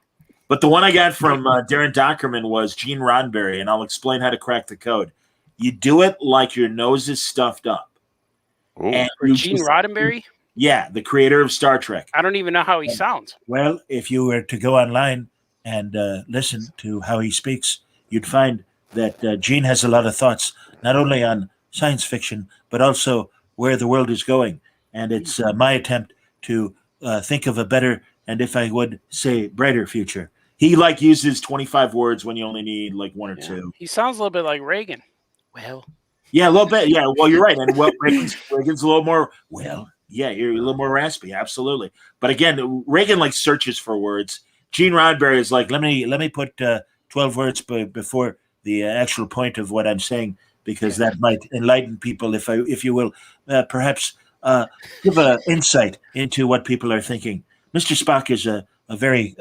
[SPEAKER 3] But the one I got from Darren Dockerman was Gene Roddenberry, and I'll explain how to crack the code. You do it like your nose is stuffed up.
[SPEAKER 4] And Gene Roddenberry?
[SPEAKER 3] Yeah, the creator of Star Trek.
[SPEAKER 4] I don't even know how he sounds.
[SPEAKER 7] Well, if you were to go online and listen to how he speaks, you'd find that Gene has a lot of thoughts, not only on science fiction, but also where the world is going. And it's my attempt to think of a better, and if I would say, brighter future. He uses 25 words when you only need one or two.
[SPEAKER 4] He sounds a little bit like Reagan. Well.
[SPEAKER 3] Yeah, a little bit. Yeah, well, you're right. And Reagan's a little more, yeah, you're a little more raspy. Absolutely. But again, Reagan searches for words. Gene Roddenberry is like, let me put 12 words before the actual point of what I'm saying, because that might enlighten people, if you will, perhaps give an insight into what people are thinking. Mr. Spock is a very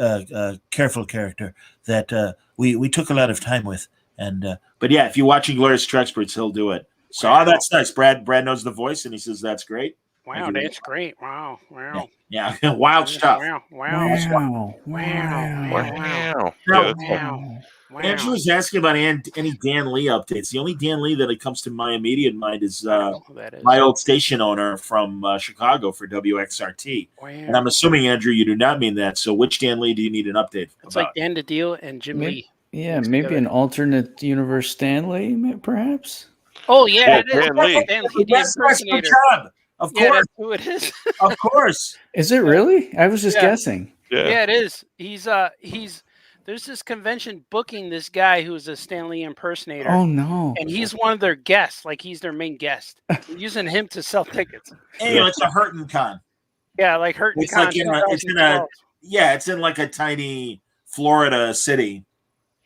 [SPEAKER 3] careful character that we took a lot of time with. And but yeah, if you're watching Glorious Treksperts, he'll do it. So that's nice. Brad knows the voice, and he says that's great.
[SPEAKER 4] Wow, that's great. Wow.
[SPEAKER 3] Yeah. Wild stuff.
[SPEAKER 4] Wow.
[SPEAKER 3] Andrew was asking about any Dan Lee updates. The only Dan Lee that comes to my immediate mind is my old station owner from Chicago for WXRT. Wow. And I'm assuming, Andrew, you do not mean that. So which Dan Lee do you need an update
[SPEAKER 4] It's about? Like Dan DiDio and Jim Lee.
[SPEAKER 6] Yeah, maybe an alternate universe Stanley, perhaps.
[SPEAKER 4] Oh, yeah, it is.
[SPEAKER 5] Dan Lee.
[SPEAKER 4] Dan Lee, the impersonator.
[SPEAKER 3] Of course.
[SPEAKER 4] That's who it is.
[SPEAKER 3] Of course.
[SPEAKER 6] Is it really? I was just guessing.
[SPEAKER 4] Yeah, it is. He's there's this convention booking this guy who's a Stanley impersonator.
[SPEAKER 6] Oh no.
[SPEAKER 4] And he's one of their guests, he's their main guest. They're using him to sell tickets.
[SPEAKER 3] Hey, it's a Hurtin' Con.
[SPEAKER 4] Yeah, like Hurtin' Con.
[SPEAKER 3] It's in a tiny Florida city.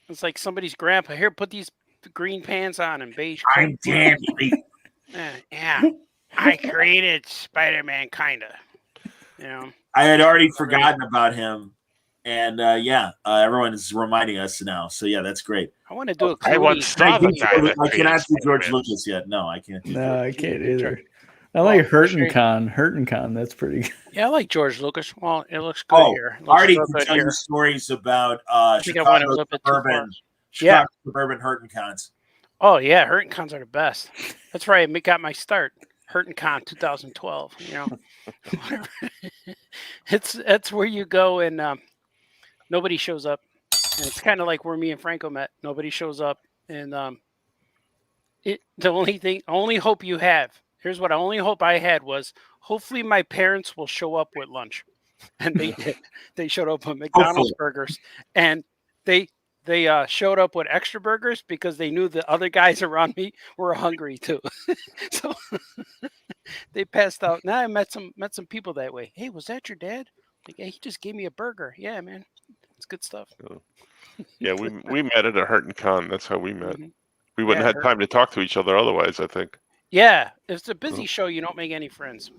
[SPEAKER 4] It's like somebody's grandpa. Here, put these green pants on and beige.
[SPEAKER 3] I'm Dan Lee.
[SPEAKER 4] Yeah. I created Spider-Man, kinda.
[SPEAKER 3] I had already forgotten about him, and everyone is reminding us now. So yeah, that's great.
[SPEAKER 4] I want to do a.
[SPEAKER 3] I cannot do George Lucas yet. No, I can't.
[SPEAKER 6] No, I can't either. I like Hurtin' Con. That's pretty good.
[SPEAKER 4] Yeah, I like George Lucas. Well, it looks good here.
[SPEAKER 3] Artie can tell you stories about Chicago suburban Hurtin' Cons.
[SPEAKER 4] Oh yeah, Hurtin' Cons are the best. That's right. I got my start. Hurtin' Con 2012. It's where you go and nobody shows up. And it's kind of like where me and Franco met. Nobody shows up, and the only hope you have. Here's what only hope I had was hopefully my parents will show up with lunch, and they did. They showed up with McDonald's burgers, and they showed up with extra burgers because they knew the other guys around me were hungry too. So they passed out. Now I met some people that way. Hey, was that your dad? Like, hey, he just gave me a burger. Yeah, man, it's good stuff.
[SPEAKER 5] Yeah, we met at a Hurtin' Con. That's how we met. Mm-hmm. We wouldn't have had time to talk to each other otherwise, I think.
[SPEAKER 4] Yeah, if it's a busy show, you don't make any friends.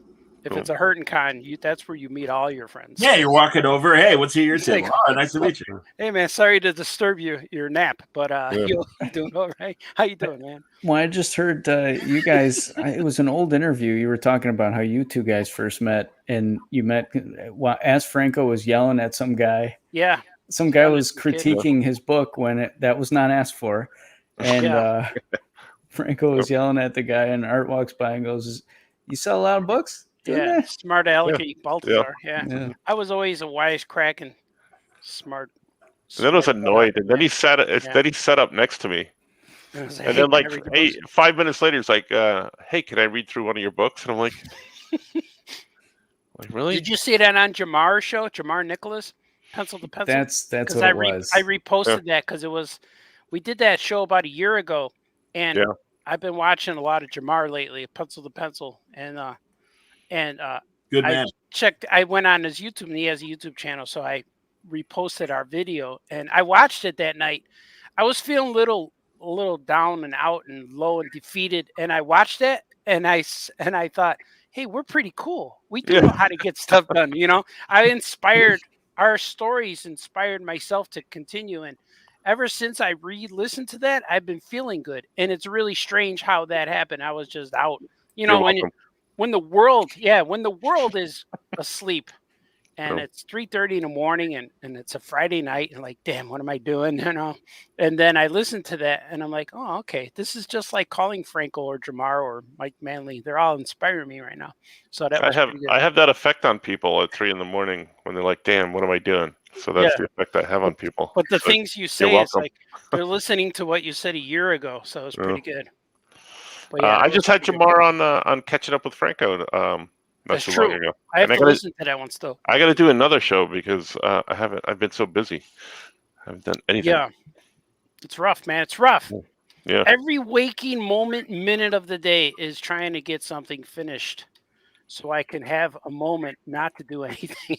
[SPEAKER 4] If it's a Hurtin' Con, that's where you meet all your friends.
[SPEAKER 3] Yeah, you're walking over. Hey, what's your table? Oh, nice to meet you.
[SPEAKER 4] Hey, man, sorry to disturb your nap, but you doing all right? How you doing, man?
[SPEAKER 6] Well, I just heard you guys. It was an old interview. You were talking about how you two guys first met, and you met. As Franco was yelling at some guy.
[SPEAKER 4] Yeah.
[SPEAKER 6] Some guy was critiquing his book when that was not asked for, and Franco was yelling at the guy, and Art walks by and goes, "You sell a lot of books."
[SPEAKER 4] Yeah, smart alecky Baltimore. Yeah. I was always a wisecracking, smart.
[SPEAKER 5] And then I was annoyed, and then he sat up next to me, and then 5 minutes later, he's like, "Hey, can I read through one of your books?" And I'm like, really?
[SPEAKER 4] Did you see that on Jamar's show, Jamar Nicholas, Pencil to Pencil?
[SPEAKER 6] That's what it was.
[SPEAKER 4] I reposted that because we did that show about a year ago, and I've been watching a lot of Jamar lately, Pencil to Pencil, and
[SPEAKER 3] good man.
[SPEAKER 4] I went on his YouTube, and he has a YouTube channel, so I reposted our video, and I watched it that night. I was feeling a little down and out and low and defeated, and I watched it, and I thought, hey, we're pretty cool. We do know how to get stuff done. Our stories inspired myself to continue, and ever since I re-listened to that, I've been feeling good, and it's really strange how that happened. I was just out, when the world is asleep, and it's 3:30 in the morning, and it's a Friday night, and like, damn, what am I doing? And then I listened to that, and I'm like, oh, okay, this is just like calling Franco or Jamar or Mike Manley. They're all inspiring me right now. So that
[SPEAKER 5] I have that effect on people at 3 a.m. when they're like, damn, what am I doing? So that's the effect I have on people.
[SPEAKER 4] But the things you say is like they're listening to what you said a year ago, so it's pretty good. But
[SPEAKER 5] I just had Jamar on Catching Up with Franco. Not too long ago.
[SPEAKER 4] I have to listen to that one still.
[SPEAKER 5] I got to do another show because I've been so busy. I haven't done anything.
[SPEAKER 4] Yeah, it's rough, man. It's rough.
[SPEAKER 5] Yeah.
[SPEAKER 4] Every waking minute of the day is trying to get something finished, so I can have a moment not to do anything.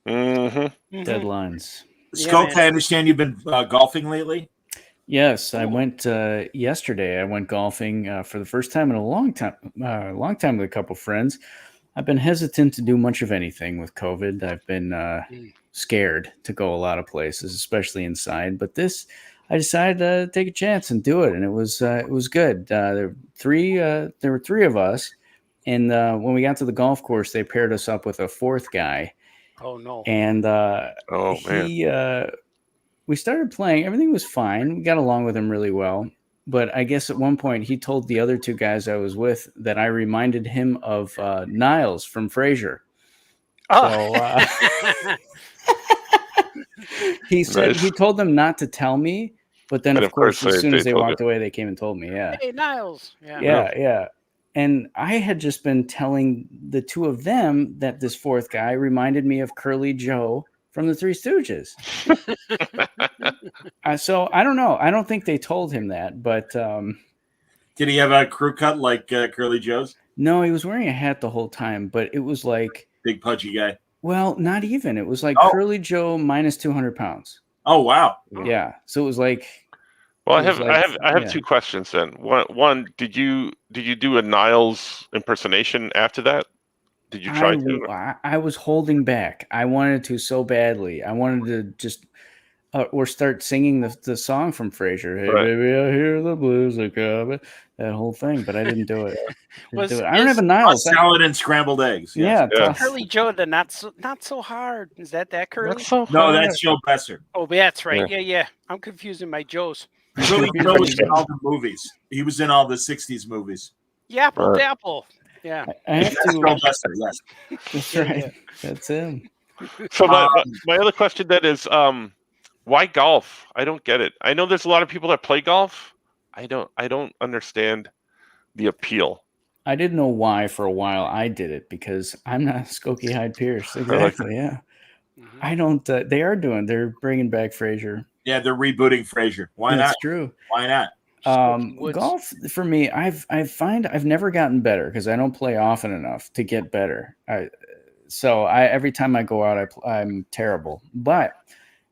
[SPEAKER 6] Deadlines.
[SPEAKER 3] Skulk, I understand you've been golfing lately.
[SPEAKER 6] Yes, I went yesterday. I went golfing for the first time in a long time with a couple friends. I've been hesitant to do much of anything with COVID. I've been scared to go a lot of places, especially inside. But I decided to take a chance and do it, and it was good. There were three of us, and when we got to the golf course, they paired us up with a fourth guy.
[SPEAKER 4] Oh no!
[SPEAKER 6] And we started playing. Everything was fine. We got along with him really well. But I guess at one point he told the other two guys I was with that I reminded him of Niles from Frasier.
[SPEAKER 4] Oh.
[SPEAKER 6] So he said he told them not to tell me, but then of course as soon as they walked away, they came and told me. Yeah.
[SPEAKER 4] Hey, Niles.
[SPEAKER 6] Yeah. And I had just been telling the two of them that this fourth guy reminded me of Curly Joe from the Three Stooges. So I don't know. I don't think they told him that, but
[SPEAKER 3] did he have a crew cut like Curly Joe's?
[SPEAKER 6] No, he was wearing a hat the whole time, but it was like
[SPEAKER 3] big pudgy guy.
[SPEAKER 6] Well, not even. It was like Curly Joe minus 200 pounds.
[SPEAKER 3] Oh wow!
[SPEAKER 6] Yeah. So it was like.
[SPEAKER 5] Well, I have two questions then. One, did you do a Niles impersonation after that? Did you try to?
[SPEAKER 6] I was holding back. I wanted to so badly. I wanted to just or start singing the song from Frasier. Hey, baby, I hear the blues are coming. That whole thing, but I didn't do it. I don't have a Niles.
[SPEAKER 3] Salad and scrambled eggs. Yes.
[SPEAKER 6] Yeah.
[SPEAKER 4] Curly Joe, the not so hard. Is that Curly?
[SPEAKER 3] No, that's Joe Besser.
[SPEAKER 4] Oh, that's right. Yeah. I'm confusing my Joes.
[SPEAKER 3] Curly Joe was in all the movies. He was in all the 60s movies.
[SPEAKER 4] Yapple Dapple. Yeah.
[SPEAKER 6] I have to.
[SPEAKER 3] Joe Besser, yes.
[SPEAKER 6] That's right. That's him.
[SPEAKER 5] So my other question then is, why golf? I don't get it. I know there's a lot of people that play golf. I don't understand the appeal.
[SPEAKER 6] I didn't know why for a while. I did it because I'm not Skokie Hyde Pierce. Exactly. Yeah. I don't. They're bringing back Frasier.
[SPEAKER 3] Yeah, they're rebooting Frasier. Why not?
[SPEAKER 6] That's true.
[SPEAKER 3] Why not?
[SPEAKER 6] Golf for me, I've never gotten better because I don't play often enough to get better. Every time I go out, I'm terrible. But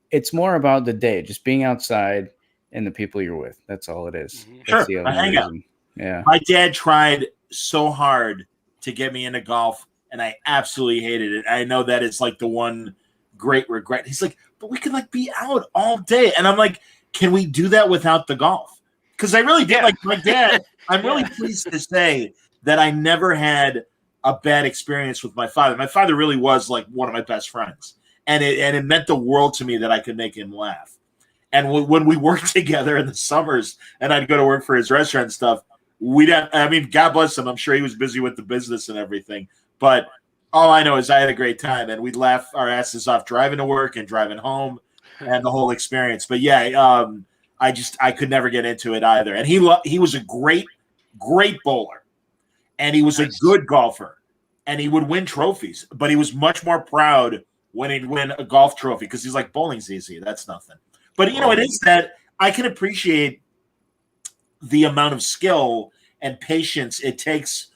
[SPEAKER 6] it's more about the day, just being outside and the people you're with. That's all it is.
[SPEAKER 3] Sure,
[SPEAKER 6] hang out. Yeah.
[SPEAKER 3] My dad tried so hard to get me into golf, and I absolutely hated it. I know that it's like the one great regret. He's like, but we could like be out all day, and I'm like, can we do that without the golf? Because I really did like my dad. I'm really pleased to say that I never had a bad experience with my father. My father really was like one of my best friends, and it meant the world to me that I could make him laugh. And when we worked together in the summers, and I'd go to work for his restaurant and stuff, God bless him. I'm sure he was busy with the business and everything, but all I know is I had a great time, and we'd laugh our asses off driving to work and driving home, and the whole experience. But yeah. I could never get into it either. And he was a great bowler, and he was a good golfer, and he would win trophies. But he was much more proud when he'd win a golf trophy because he's like, bowling's easy. That's nothing. But, it is that I can appreciate the amount of skill and patience it takes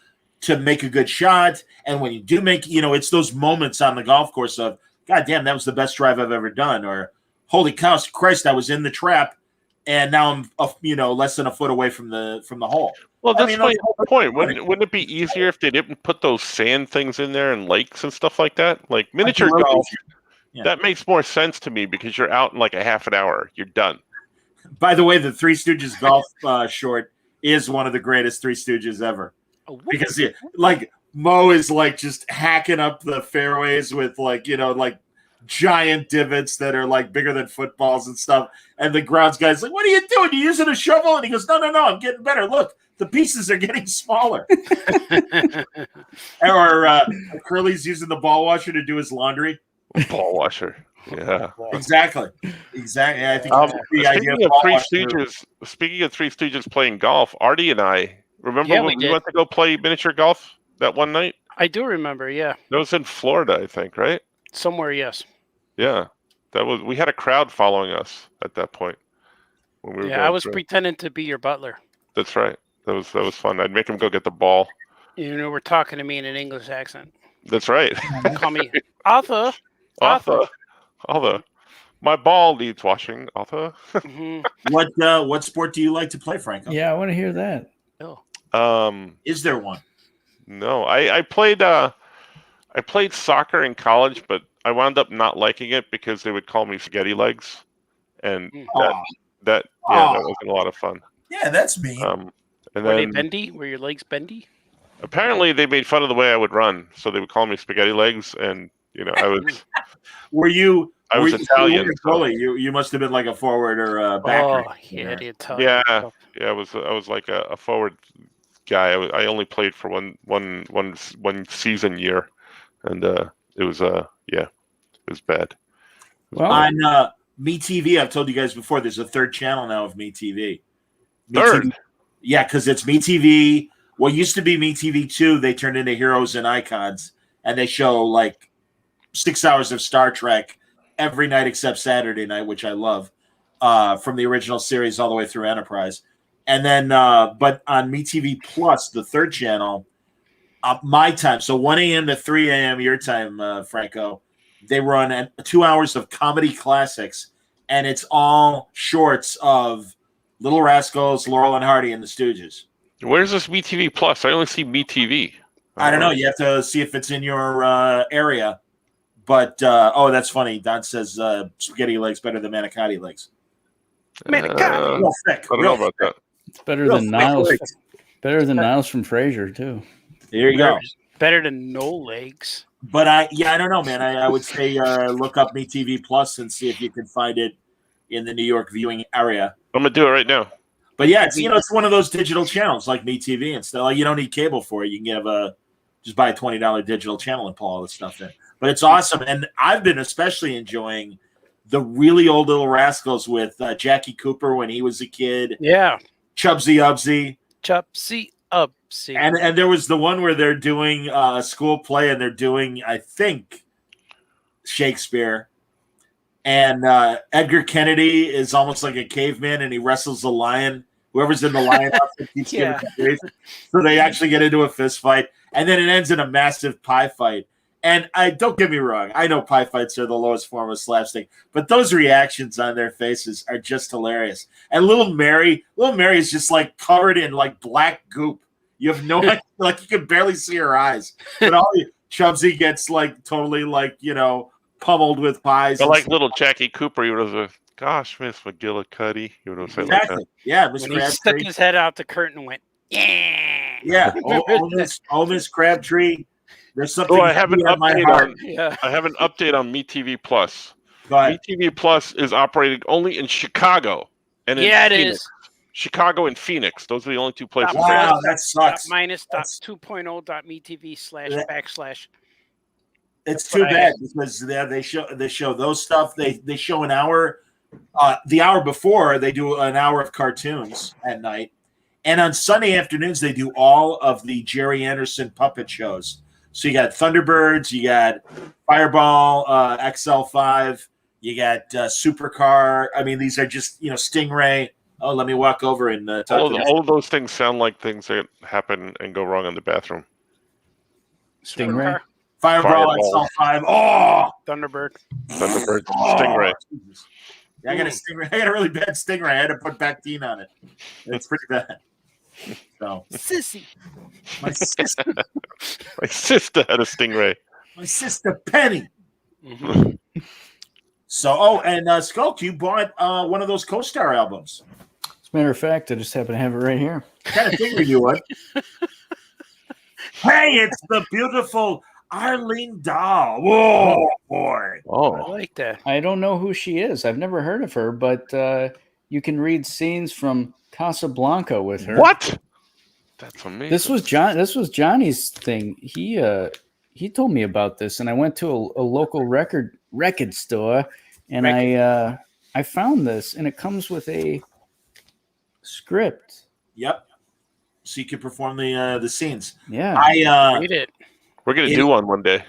[SPEAKER 3] to make a good shot. And when you do make, it's those moments on the golf course of, God damn, that was the best drive I've ever done. Or, holy cow, Christ, I was in the trap, and now I'm, less than a foot away from the hole.
[SPEAKER 5] Well, that's my whole point. Wouldn't it be easier if they didn't put those sand things in there and lakes and stuff like that? Like miniature golf, that makes more sense to me because you're out in like a half an hour. You're done.
[SPEAKER 3] By the way, the Three Stooges golf short is one of the greatest Three Stooges ever. Because Mo is like just hacking up the fairways with like giant divots that are like bigger than footballs and stuff. And the grounds guy's like, "What are you doing? You using a shovel?" And he goes, No, I'm getting better. Look, the pieces are getting smaller. Or Curly's using the ball washer to do his laundry.
[SPEAKER 5] Ball washer. Yeah.
[SPEAKER 3] Exactly. I think
[SPEAKER 5] speaking of Three Stooges playing golf, Artie and I, remember when we went to go play miniature golf that one night?
[SPEAKER 4] I do remember, yeah.
[SPEAKER 5] That was in Florida, I think, right?
[SPEAKER 4] Somewhere, yes.
[SPEAKER 5] Yeah. We had a crowd following us at that point. When we were
[SPEAKER 4] I was pretending to be your butler.
[SPEAKER 5] That's right. That was fun. I'd make him go get the ball.
[SPEAKER 4] You were talking to me in an English accent.
[SPEAKER 5] That's right.
[SPEAKER 4] Call me Arthur.
[SPEAKER 5] My ball needs washing, Arthur.
[SPEAKER 3] Mm-hmm. What sport do you like to play, Franco?
[SPEAKER 6] Yeah, I want to hear that.
[SPEAKER 4] Oh.
[SPEAKER 3] Is there one?
[SPEAKER 5] No, I played soccer in college, but I wound up not liking it because they would call me spaghetti legs, and that wasn't a lot of fun.
[SPEAKER 3] Yeah, that's me.
[SPEAKER 4] Were they bendy? Were your legs bendy?
[SPEAKER 5] Apparently, they made fun of the way I would run, so they would call me spaghetti legs, and I was. I was Italian.
[SPEAKER 3] You must have been like a forward or a backer.
[SPEAKER 4] Oh, yeah, the Italian.
[SPEAKER 5] Yeah. I was like a forward guy. I only played for one season year, and it was bad.
[SPEAKER 3] On MeTV, I've told you guys before. There's a third channel now of MeTV.
[SPEAKER 5] Third.
[SPEAKER 3] Yeah, because it's MeTV. What used to be MeTV 2, they turned into Heroes and Icons, and they show like 6 hours of Star Trek every night except Saturday night, which I love, from the original series all the way through Enterprise. And then, but on MeTV Plus, the third channel, my time, so 1 a.m. to 3 a.m. your time, Franco, they run 2 hours of comedy classics, and it's all shorts of Little Rascals, Laurel and Hardy, and the Stooges.
[SPEAKER 5] Where's this MeTV Plus? I only see MeTV.
[SPEAKER 3] I don't know. You have to see if it's in your area. But, that's funny. Don says spaghetti legs better than manicotti legs.
[SPEAKER 4] Manicotti.
[SPEAKER 3] Real thick.
[SPEAKER 5] I don't know about that.
[SPEAKER 6] It's better than Niles. Better than Niles from Frasier, too.
[SPEAKER 3] There you go.
[SPEAKER 4] Better than no legs.
[SPEAKER 3] But I don't know, man. I would say look up MeTV Plus and see if you can find it in the New York viewing area.
[SPEAKER 5] I'm going to do it right now.
[SPEAKER 3] But yeah, it's one of those digital channels like MeTV and stuff. Like, you don't need cable for it. You can just buy a $20 digital channel and pull all the stuff in. But it's awesome. And I've been especially enjoying the really old Little Rascals with Jackie Cooper when he was a kid.
[SPEAKER 4] Yeah.
[SPEAKER 3] Chubsy Ubsy.
[SPEAKER 4] Chubsy Ubsy.
[SPEAKER 3] And there was the one where they're doing a school play and they're doing, I think, Shakespeare. And Edgar Kennedy is almost like a caveman and he wrestles the lion. Whoever's in the lion outfit keeps giving him grief. So they actually get into a fist fight. And then it ends in a massive pie fight. And don't get me wrong, I know pie fights are the lowest form of slapstick, but those reactions on their faces are just hilarious. And little Mary is just like covered in like black goop. You have no idea, like you can barely see her eyes. But Chubsy gets like totally like, pummeled with pies.
[SPEAKER 5] But like little Jackie Cooper, he would have gosh, Miss McGillicuddy. He would have said
[SPEAKER 3] exactly.
[SPEAKER 5] Like that.
[SPEAKER 3] Yeah, Miss
[SPEAKER 4] When
[SPEAKER 3] Crabtree.
[SPEAKER 4] he stuck his head out the curtain and went, yeah.
[SPEAKER 3] Yeah. Oh, Miss Crabtree. There's something.
[SPEAKER 5] I have an update on.
[SPEAKER 4] Yeah.
[SPEAKER 5] I have an update on MeTV Plus.
[SPEAKER 3] Go ahead.
[SPEAKER 5] MeTV Plus is operating only in Chicago and in
[SPEAKER 4] it
[SPEAKER 5] Phoenix.
[SPEAKER 4] is.
[SPEAKER 5] Chicago and Phoenix. Those are the only two places.
[SPEAKER 3] Wow, that sucks.
[SPEAKER 4] -.2.0.metv//.
[SPEAKER 3] It's too bad because they show those stuff. They show an hour. The hour before they do an hour of cartoons at night, and on Sunday afternoons they do all of the Jerry Anderson puppet shows. So you got Thunderbirds, you got Fireball, XL5, you got Supercar. I mean, these are just Stingray. Oh, let me walk over and talk to
[SPEAKER 5] all of those things sound like things that happen and go wrong in the bathroom.
[SPEAKER 6] Stingray.
[SPEAKER 3] Fireball, I saw 5. Oh!
[SPEAKER 4] Thunderbird.
[SPEAKER 5] Stingray.
[SPEAKER 3] Yeah, I got a stingray. I got a really bad stingray. I had to put Bactine on it. It's pretty bad. So,
[SPEAKER 4] Sissy.
[SPEAKER 3] my sister.
[SPEAKER 5] My sister had a stingray.
[SPEAKER 3] My sister Penny.
[SPEAKER 4] Mm-hmm.
[SPEAKER 3] So, and Skulk, you bought one of those Co-Star albums.
[SPEAKER 6] As a matter of fact, I just happen to have it right here.
[SPEAKER 3] Kind of figured you would. Hey, it's the beautiful Arlene Dahl. Whoa, boy.
[SPEAKER 5] Oh,
[SPEAKER 4] I like that.
[SPEAKER 6] I don't know who she is. I've never heard of her, but you can read scenes from Casablanca with her.
[SPEAKER 5] What? That's amazing.
[SPEAKER 6] This was Johnny's thing. He told me about this, and I went to a local record store, and I found this, and it comes with a script.
[SPEAKER 3] Yep. So you can perform the scenes.
[SPEAKER 6] Yeah.
[SPEAKER 4] Read it.
[SPEAKER 5] We're gonna do one day.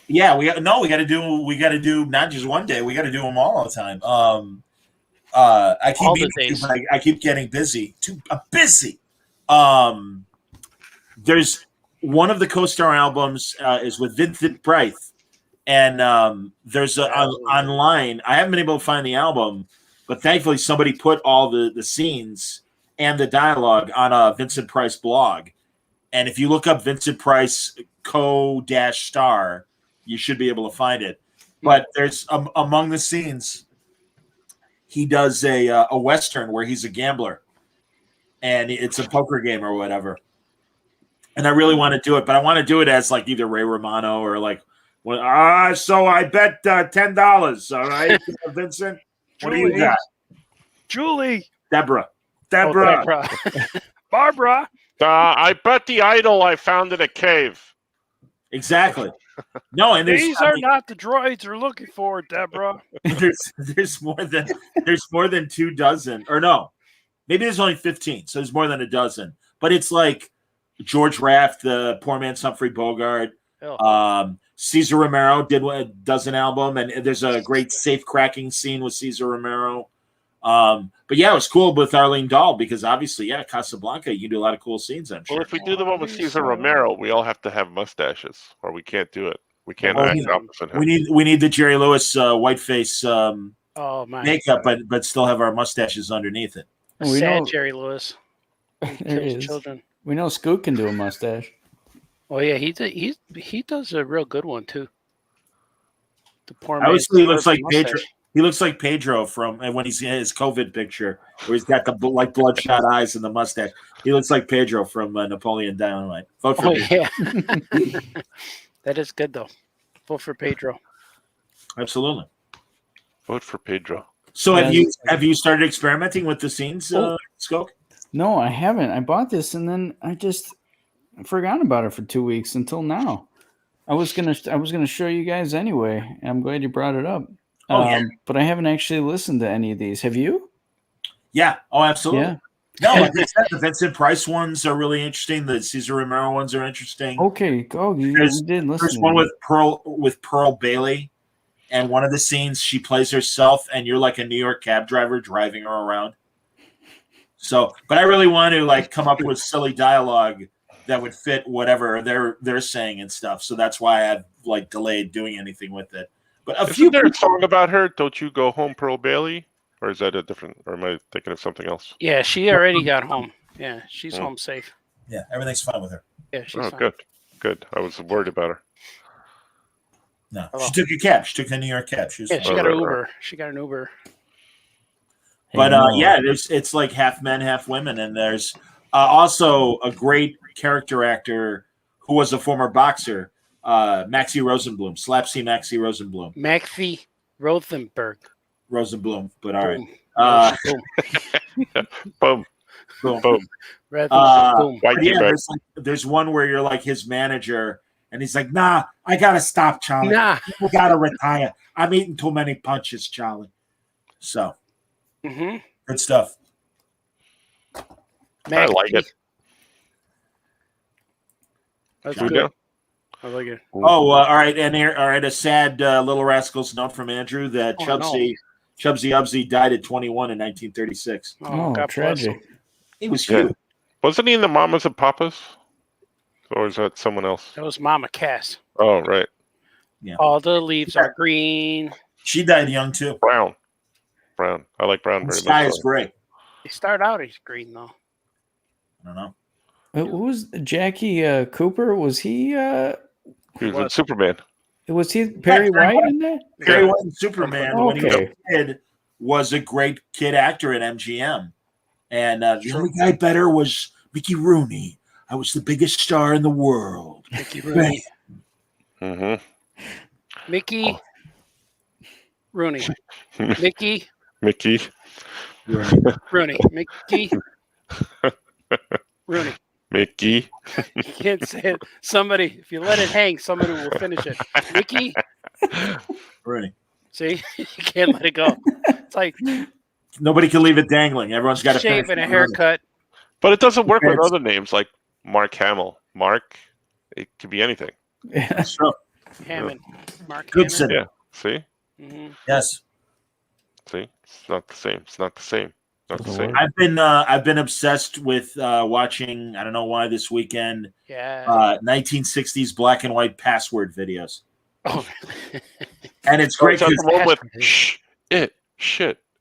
[SPEAKER 3] Yeah, we got to do not just one day. We got to do them all the time. I keep getting busy. I'm busy. There's one of the Co-Star albums is with Vincent Price, and there's online. I haven't been able to find the album, but thankfully somebody put all the scenes and the dialogue on a Vincent Price blog. And if you look up Vincent Price co-star, you should be able to find it. But there's among the scenes, he does a Western where he's a gambler, and it's a poker game or whatever. And I really want to do it, but I want to do it as like either Ray Romano or like, so I bet $10. All right, Vincent. What do you got?
[SPEAKER 4] Julie.
[SPEAKER 3] Deborah.
[SPEAKER 4] Barbara.
[SPEAKER 5] I bet the idol I found in a cave.
[SPEAKER 3] Exactly. No, and
[SPEAKER 4] these are not the droids we're looking for, Deborah.
[SPEAKER 3] There's more than 2 dozen, or no, maybe there's only 15. So there's more than a dozen. But it's like George Raft, the Poor Man's Humphrey Bogart. Cesar Romero does an album, and there's a great safe cracking scene with Cesar Romero. But yeah, it was cool with Arlene Dahl because obviously, Casablanca, you can do a lot of cool scenes, I'm sure.
[SPEAKER 5] Well, if we do the one with Cesar Romero, we all have to have mustaches, or we can't do it. We can't act opposite him.
[SPEAKER 3] We need the Jerry Lewis whiteface makeup, but still have our mustaches underneath it.
[SPEAKER 4] Sad Jerry Lewis.
[SPEAKER 6] There is. Children. We know Scoot can do a mustache.
[SPEAKER 4] Oh yeah, he does a real good one too. The poor
[SPEAKER 3] man. He looks like Pedro. He looks like Pedro from when he's in his COVID picture, where he's got the bloodshot eyes and the mustache. He looks like Pedro from Napoleon Dynamite. Vote for Pedro.
[SPEAKER 4] Yeah. That is good though. Vote for Pedro.
[SPEAKER 3] Absolutely.
[SPEAKER 5] Vote for Pedro.
[SPEAKER 3] So have you started experimenting with the scenes, Skoke?
[SPEAKER 6] No, I haven't. I bought this and then I just forgot about it for 2 weeks until now. I was gonna show you guys anyway, and I'm glad you brought it up. But I haven't actually listened to any of these. Have you?
[SPEAKER 3] Yeah. Oh, absolutely.
[SPEAKER 6] Yeah.
[SPEAKER 3] No, like I said, the Vincent Price ones are really interesting. The Cesar Romero ones are interesting.
[SPEAKER 6] Okay, go. You did listen.
[SPEAKER 3] There's one with Pearl Bailey, and one of the scenes she plays herself, and you're like a New York cab driver driving her around. So, but I really want to come up with silly dialogue that would fit whatever they're saying and stuff. So that's why I've delayed doing anything with it. But
[SPEAKER 5] Isn't there a song about her? Don't you go home, Pearl Bailey? Or is that a different? Or am I thinking of something else?
[SPEAKER 4] Yeah, she already got home. Yeah, she's home safe.
[SPEAKER 3] Yeah, everything's fine with her.
[SPEAKER 4] Yeah, she's fine.
[SPEAKER 5] Good. I was worried about her.
[SPEAKER 3] No, she took a cab. She took a New York cab.
[SPEAKER 4] She got an Uber. She got an Uber.
[SPEAKER 3] But it's like half men, half women, and there's also a great character actor who was a former boxer, Maxie Rosenblum, Slapsy Maxie Rosenblum.
[SPEAKER 4] Maxie
[SPEAKER 3] Rosenblum, but all right.
[SPEAKER 5] Boom.
[SPEAKER 3] Boom.
[SPEAKER 5] Boom.
[SPEAKER 3] There's one where you're like his manager, and he's like, "Nah, I gotta stop, Charlie.
[SPEAKER 4] Nah,
[SPEAKER 3] you gotta retire. I'm eating too many punches, Charlie." So, good stuff.
[SPEAKER 5] I like it.
[SPEAKER 4] That's good. I like it.
[SPEAKER 3] Oh, all right, and here, all right. A sad Little Rascals note from Andrew that Chubsy Ubsy died at 21 in 1936.
[SPEAKER 6] Oh,
[SPEAKER 4] God
[SPEAKER 6] tragic.
[SPEAKER 3] He was cute.
[SPEAKER 5] Wasn't he in the Mamas and Papas? Or is that someone else?
[SPEAKER 4] That was Mama Cass.
[SPEAKER 5] Oh, right.
[SPEAKER 3] Yeah.
[SPEAKER 4] All the leaves are green.
[SPEAKER 3] She died young too.
[SPEAKER 5] Brown. I like Brown
[SPEAKER 3] The
[SPEAKER 5] very
[SPEAKER 3] sky
[SPEAKER 5] much.
[SPEAKER 3] is gray.
[SPEAKER 4] They start out as green though.
[SPEAKER 3] I don't know.
[SPEAKER 6] Who was Jackie Cooper? Was he?
[SPEAKER 5] He was in Superman.
[SPEAKER 6] Was he Perry White in that?
[SPEAKER 3] Perry White in Superman when he was
[SPEAKER 6] Okay.
[SPEAKER 3] a kid was a great kid actor at MGM. And the only guy better was Mickey Rooney. I was the biggest star in the world.
[SPEAKER 4] Mickey Rooney.
[SPEAKER 5] Mm-hmm.
[SPEAKER 4] Mickey Rooney. Mickey Rooney. Mickey Rooney.
[SPEAKER 5] Mickey.
[SPEAKER 4] You can't say it. Somebody, if you let it hang, somebody will finish it. Mickey
[SPEAKER 3] Rooney.
[SPEAKER 4] See, you can't let it go. It's like
[SPEAKER 3] nobody can leave it dangling. Everyone's got a
[SPEAKER 4] shave and a haircut.
[SPEAKER 5] But it doesn't work with other names like Mark Hamill. Mark, it could be anything.
[SPEAKER 6] Yeah.
[SPEAKER 3] Sure.
[SPEAKER 4] Hammond. Mark
[SPEAKER 3] Goodson.
[SPEAKER 5] Yeah. See?
[SPEAKER 4] Mm-hmm.
[SPEAKER 3] Yes.
[SPEAKER 5] See? It's not the same. It's not the same. Not the same.
[SPEAKER 3] I've been obsessed with watching, I don't know why this weekend, 1960s black and white password videos.
[SPEAKER 4] Oh.
[SPEAKER 3] And it's great.
[SPEAKER 5] The one with shit.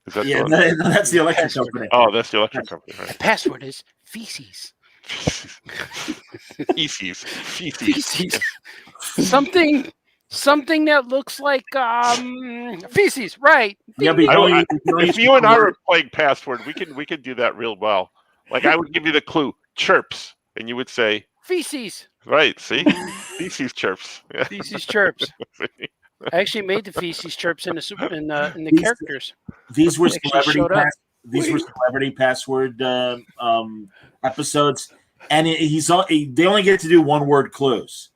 [SPEAKER 5] Is that
[SPEAKER 3] yeah, that's the electric company.
[SPEAKER 5] Oh, that's the electric company. Right.
[SPEAKER 4] The password is feces.
[SPEAKER 5] Feces.
[SPEAKER 4] Something that looks like feces, right?
[SPEAKER 3] Yeah, but
[SPEAKER 5] if you and I were playing password, we can do that real well. Like I would give you the clue, chirps, and you would say
[SPEAKER 4] feces.
[SPEAKER 5] Right, see? Feces chirps. Yeah.
[SPEAKER 4] Feces chirps. I actually made the feces chirps in the characters.
[SPEAKER 3] These were celebrity password episodes, and they only get to do one word clues.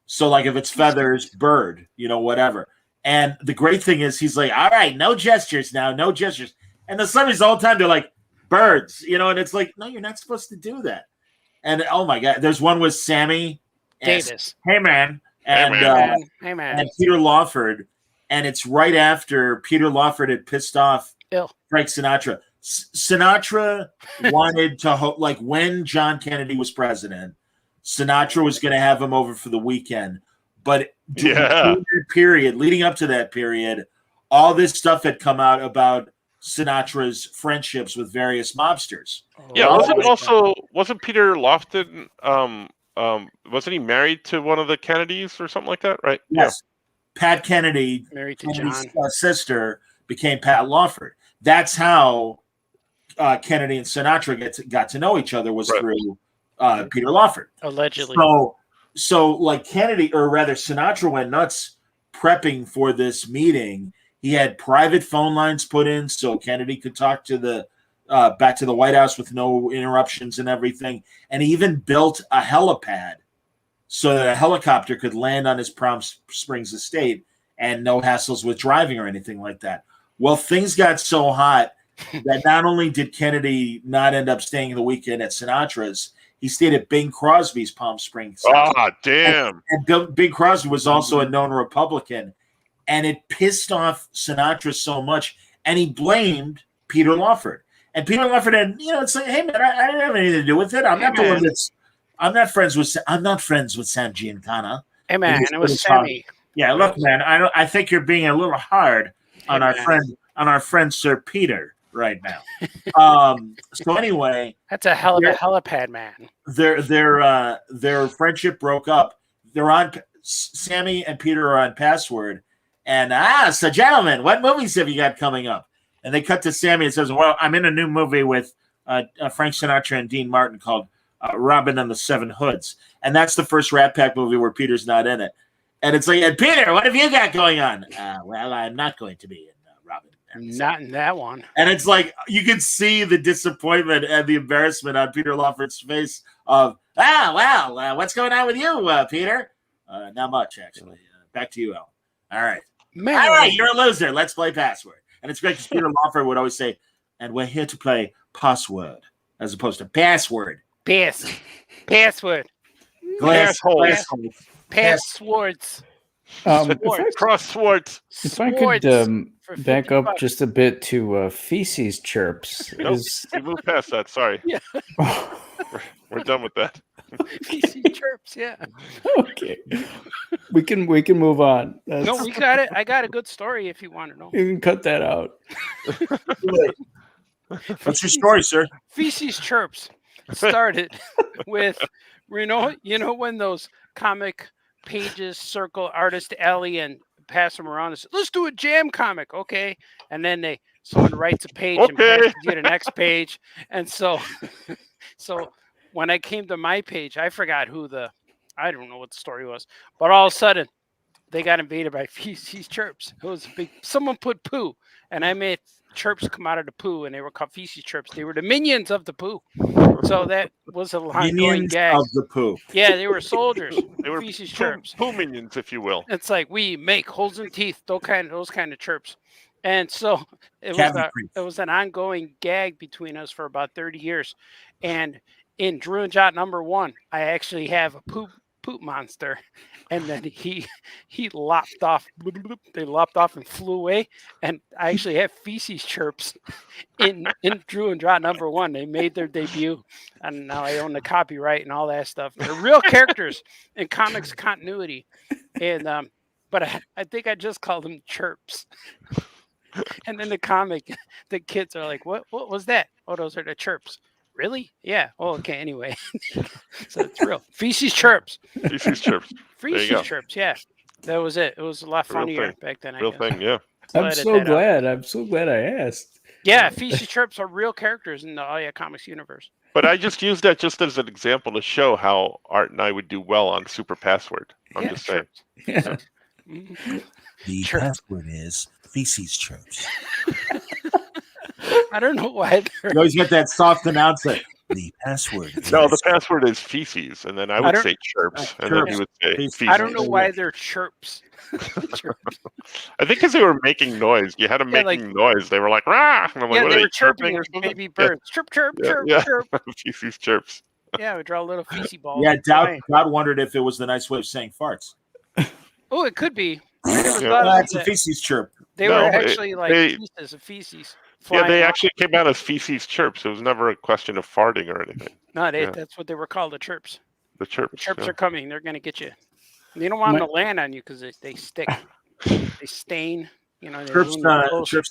[SPEAKER 3] So like if it's feathers, bird, whatever. And the great thing is he's like, all right, no gestures now, no gestures. And the celebrities all the time they're like birds, and it's like, no, you're not supposed to do that. And oh my God, there's one with Sammy
[SPEAKER 4] Davis.
[SPEAKER 3] Hey man. And
[SPEAKER 4] hey man.
[SPEAKER 3] And Peter Lawford, and it's right after Peter Lawford had pissed off Frank Sinatra. Sinatra wanted to like when John Kennedy was president, Sinatra was going to have him over for the weekend. But during that period, leading up to that period, all this stuff had come out about Sinatra's friendships with various mobsters.
[SPEAKER 5] Yeah, wasn't Peter Lofton? Wasn't he married to one of the Kennedys or something like that? Right?
[SPEAKER 3] Yes. Yeah. Pat Kennedy,
[SPEAKER 4] married to
[SPEAKER 3] Kennedy's
[SPEAKER 4] John.
[SPEAKER 3] Sister, became Pat Lawford. That's how Kennedy and Sinatra got to know each other was through Peter Lawford.
[SPEAKER 4] Allegedly.
[SPEAKER 3] So like Kennedy, or rather Sinatra went nuts prepping for this meeting. He had private phone lines put in so Kennedy could talk to the back to the White House with no interruptions and everything. And he even built a helipad so that a helicopter could land on his Palm Springs estate and no hassles with driving or anything like that. Well, things got so hot that not only did Kennedy not end up staying the weekend at Sinatra's, he stayed at Bing Crosby's Palm Springs.
[SPEAKER 5] Ah, damn.
[SPEAKER 3] And Bing Crosby was also a known Republican. And it pissed off Sinatra so much. And he blamed Peter Lawford. And Peter Lawford had, it's like, hey man, I didn't have anything to do with it. I'm not the one I'm not friends with Sam Giancana.
[SPEAKER 4] Hey man, it was Sammy.
[SPEAKER 3] Yeah, look, man, I think you're being a little hard on our friend Sir Peter right now. So anyway,
[SPEAKER 4] that's a hell of a helipad, man.
[SPEAKER 3] Their friendship broke up. Sammy and Peter are on Password, and so gentlemen, what movies have you got coming up? And they cut to Sammy and says, well, I'm in a new movie with Frank Sinatra and Dean Martin called Robin and the Seven Hoods. And that's the first Rat Pack movie where Peter's not in it. And it's like, and Peter, what have you got going on? Well, I'm not going to be in Robin.
[SPEAKER 4] Not in that one.
[SPEAKER 3] And it's like, you can see the disappointment and the embarrassment on Peter Lawford's face of, what's going on with you, Peter? Not much, actually. Back to you, Al. All right.
[SPEAKER 4] Man,
[SPEAKER 3] all right, you're a loser. Let's play Password. And it's great because Peter Lawford would always say, and we're here to play Password, as opposed to Password.
[SPEAKER 4] Password.
[SPEAKER 3] Glass
[SPEAKER 4] Passwords.
[SPEAKER 5] Cross Swartz.
[SPEAKER 6] If I could back up just a bit to feces chirps.
[SPEAKER 5] Nope, we moved past that. Sorry.
[SPEAKER 4] Yeah.
[SPEAKER 5] We're done with that.
[SPEAKER 4] Feces chirps, yeah.
[SPEAKER 6] Okay. We can move on.
[SPEAKER 4] No, we got it. I got a good story if you want to know.
[SPEAKER 6] You can cut that out.
[SPEAKER 3] What's your story, sir?
[SPEAKER 4] Feces chirps started with, you know when those comic pages circle Artist Alley and pass them around and say, let's do a jam comic, okay? And then someone writes a page and passes you the next page. And so when I came to my page, I forgot I don't know what the story was, but all of a sudden they got invaded by feces chirps. It was someone put poo, and I made chirps come out of the poo, and they were called feces chirps. They were the minions of the poo. So that was a ongoing gag.
[SPEAKER 3] Of the poo.
[SPEAKER 4] Yeah, they were soldiers.
[SPEAKER 5] They were
[SPEAKER 4] feces chirps.
[SPEAKER 5] Poo minions, if you will.
[SPEAKER 4] It's like we make holes in teeth, those kind of chirps. And so it was an ongoing gag between us for about 30 years. And in Drew and Jot #1, I actually have a poop monster, and then he lopped off. They lopped off and flew away, and I actually have feces chirps in Drew and Jot #1. They made their debut, and now I own the copyright and all that stuff. They're real characters in comics continuity, and but I think I just called them chirps. And then the comic, the kids are like, "What was that? Oh, those are the chirps." Really? Yeah. Oh, okay. Anyway, so it's real. Feces chirps.
[SPEAKER 5] Feces chirps.
[SPEAKER 4] Feces chirps. Yeah, that was it. It was a lot funnier back then.
[SPEAKER 5] Real thing. Yeah.
[SPEAKER 6] I'm so glad I asked.
[SPEAKER 4] Yeah, feces chirps are real characters in the All Yeah Comics universe.
[SPEAKER 5] But I just used that just as an example to show how Art and I would do well on Super Password. I'm just saying.
[SPEAKER 6] Yeah.
[SPEAKER 7] The password is feces chirps.
[SPEAKER 4] I don't know why.
[SPEAKER 3] You always get that soft announcer.
[SPEAKER 7] The password.
[SPEAKER 5] No, the password is feces, and then I would say chirps, and then he would say feces.
[SPEAKER 4] I don't know why they're chirps.
[SPEAKER 5] I think because they were making noise. You had them making noise. They were like, rah! And I'm like,
[SPEAKER 4] yeah,
[SPEAKER 5] what
[SPEAKER 4] they
[SPEAKER 5] are
[SPEAKER 4] were chirping. Maybe birds. Chirp, chirp, chirp, chirp.
[SPEAKER 5] Feces chirps.
[SPEAKER 4] Yeah, we draw a little feces ball.
[SPEAKER 3] Yeah, Dowd wondered if it was the nice way of saying farts.
[SPEAKER 4] Oh, it could be.
[SPEAKER 3] That's a feces chirp.
[SPEAKER 4] They were actually pieces of feces.
[SPEAKER 5] Yeah, they actually came out as feces chirps. It was never a question of farting or anything.
[SPEAKER 4] No, that's what they were called, the chirps.
[SPEAKER 5] The chirps.
[SPEAKER 4] The chirps are coming. They're going to get you. You don't want them to land on you because they stick. They stain. You know,
[SPEAKER 3] Chirps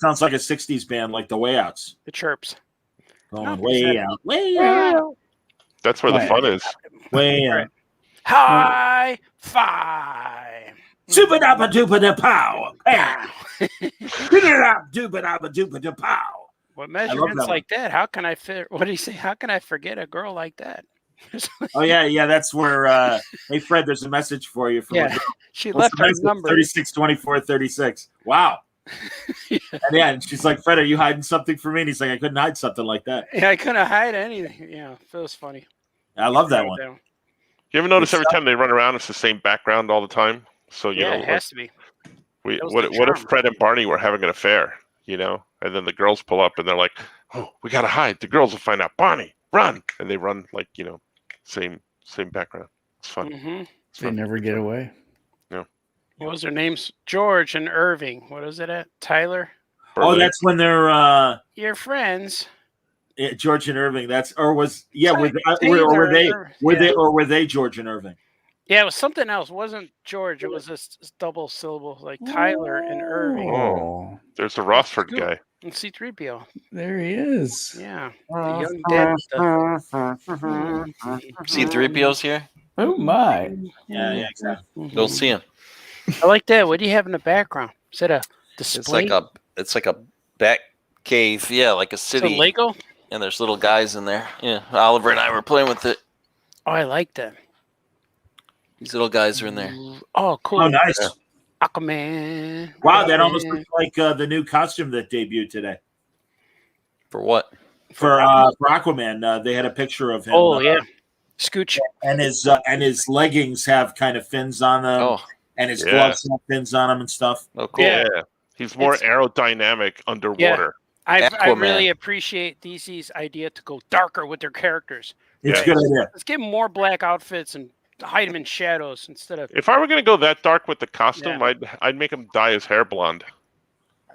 [SPEAKER 3] sounds like a 60s band, like the Way Outs.
[SPEAKER 4] The Chirps.
[SPEAKER 3] Going way out. Way out.
[SPEAKER 5] That's where the fun is.
[SPEAKER 3] Way out.
[SPEAKER 4] High five.
[SPEAKER 3] Super dappa doopa da pow. Doopa dappa doopa da pow.
[SPEAKER 4] What measurements like that? How can I fit? What did he say? How can I forget a girl like that?
[SPEAKER 3] Oh yeah. That's where. Hey Fred, there's a message for you.
[SPEAKER 4] She left her number.
[SPEAKER 3] 362436. Wow. And she's like, Fred, are you hiding something from me? And he's like, I couldn't hide something like that.
[SPEAKER 4] Yeah, I couldn't hide anything. Yeah, it was funny.
[SPEAKER 3] I love that one.
[SPEAKER 5] You ever notice every time they run around, it's the same background all the time? So you know,
[SPEAKER 4] it has to be.
[SPEAKER 5] What if Fred and Barney were having an affair? You know, and then the girls pull up and they're like, "Oh, we gotta hide. The girls will find out. Barney, run!" And they run like same background. It's fun.
[SPEAKER 4] Mm-hmm.
[SPEAKER 6] They never get away.
[SPEAKER 5] No.
[SPEAKER 4] What was their names? George and Irving. What is it at? Tyler.
[SPEAKER 3] Oh, that's when they're
[SPEAKER 4] your friends.
[SPEAKER 3] Yeah, George and Irving. Were they George and Irving?
[SPEAKER 4] Yeah, it was something else. It wasn't George. It was a double syllable, like Tyler and Irving.
[SPEAKER 5] Oh, there's a Rossford guy.
[SPEAKER 4] And C-3PO.
[SPEAKER 6] There he is.
[SPEAKER 4] Yeah. The young dad stuff.
[SPEAKER 8] C-3PO's here?
[SPEAKER 6] Oh, my.
[SPEAKER 3] Yeah, exactly.
[SPEAKER 8] Go see him.
[SPEAKER 4] I like that. What do you have in the background? Is that a display?
[SPEAKER 8] It's like a back cave. Yeah, like a city.
[SPEAKER 4] It's a Lego?
[SPEAKER 8] And there's little guys in there. Yeah, Oliver and I were playing with it.
[SPEAKER 4] Oh, I like that.
[SPEAKER 8] These little guys are in there.
[SPEAKER 4] Oh, cool.
[SPEAKER 3] Oh, nice.
[SPEAKER 4] Yeah. Aquaman.
[SPEAKER 3] Wow, that almost looks like the new costume that debuted today.
[SPEAKER 8] For what?
[SPEAKER 3] For Aquaman, they had a picture of him.
[SPEAKER 4] Oh, yeah. Scooch.
[SPEAKER 3] And his leggings have kind of fins on them.
[SPEAKER 8] Oh.
[SPEAKER 3] And his gloves have fins on them and stuff.
[SPEAKER 8] Oh, cool.
[SPEAKER 5] Yeah. He's more aerodynamic underwater.
[SPEAKER 4] Yeah. I really appreciate DC's idea to go darker with their characters.
[SPEAKER 3] It's a good idea.
[SPEAKER 4] Let's give them more black outfits and hide him in shadows instead of.
[SPEAKER 5] If I were gonna go that dark with the costume, I'd make him dye his hair blonde.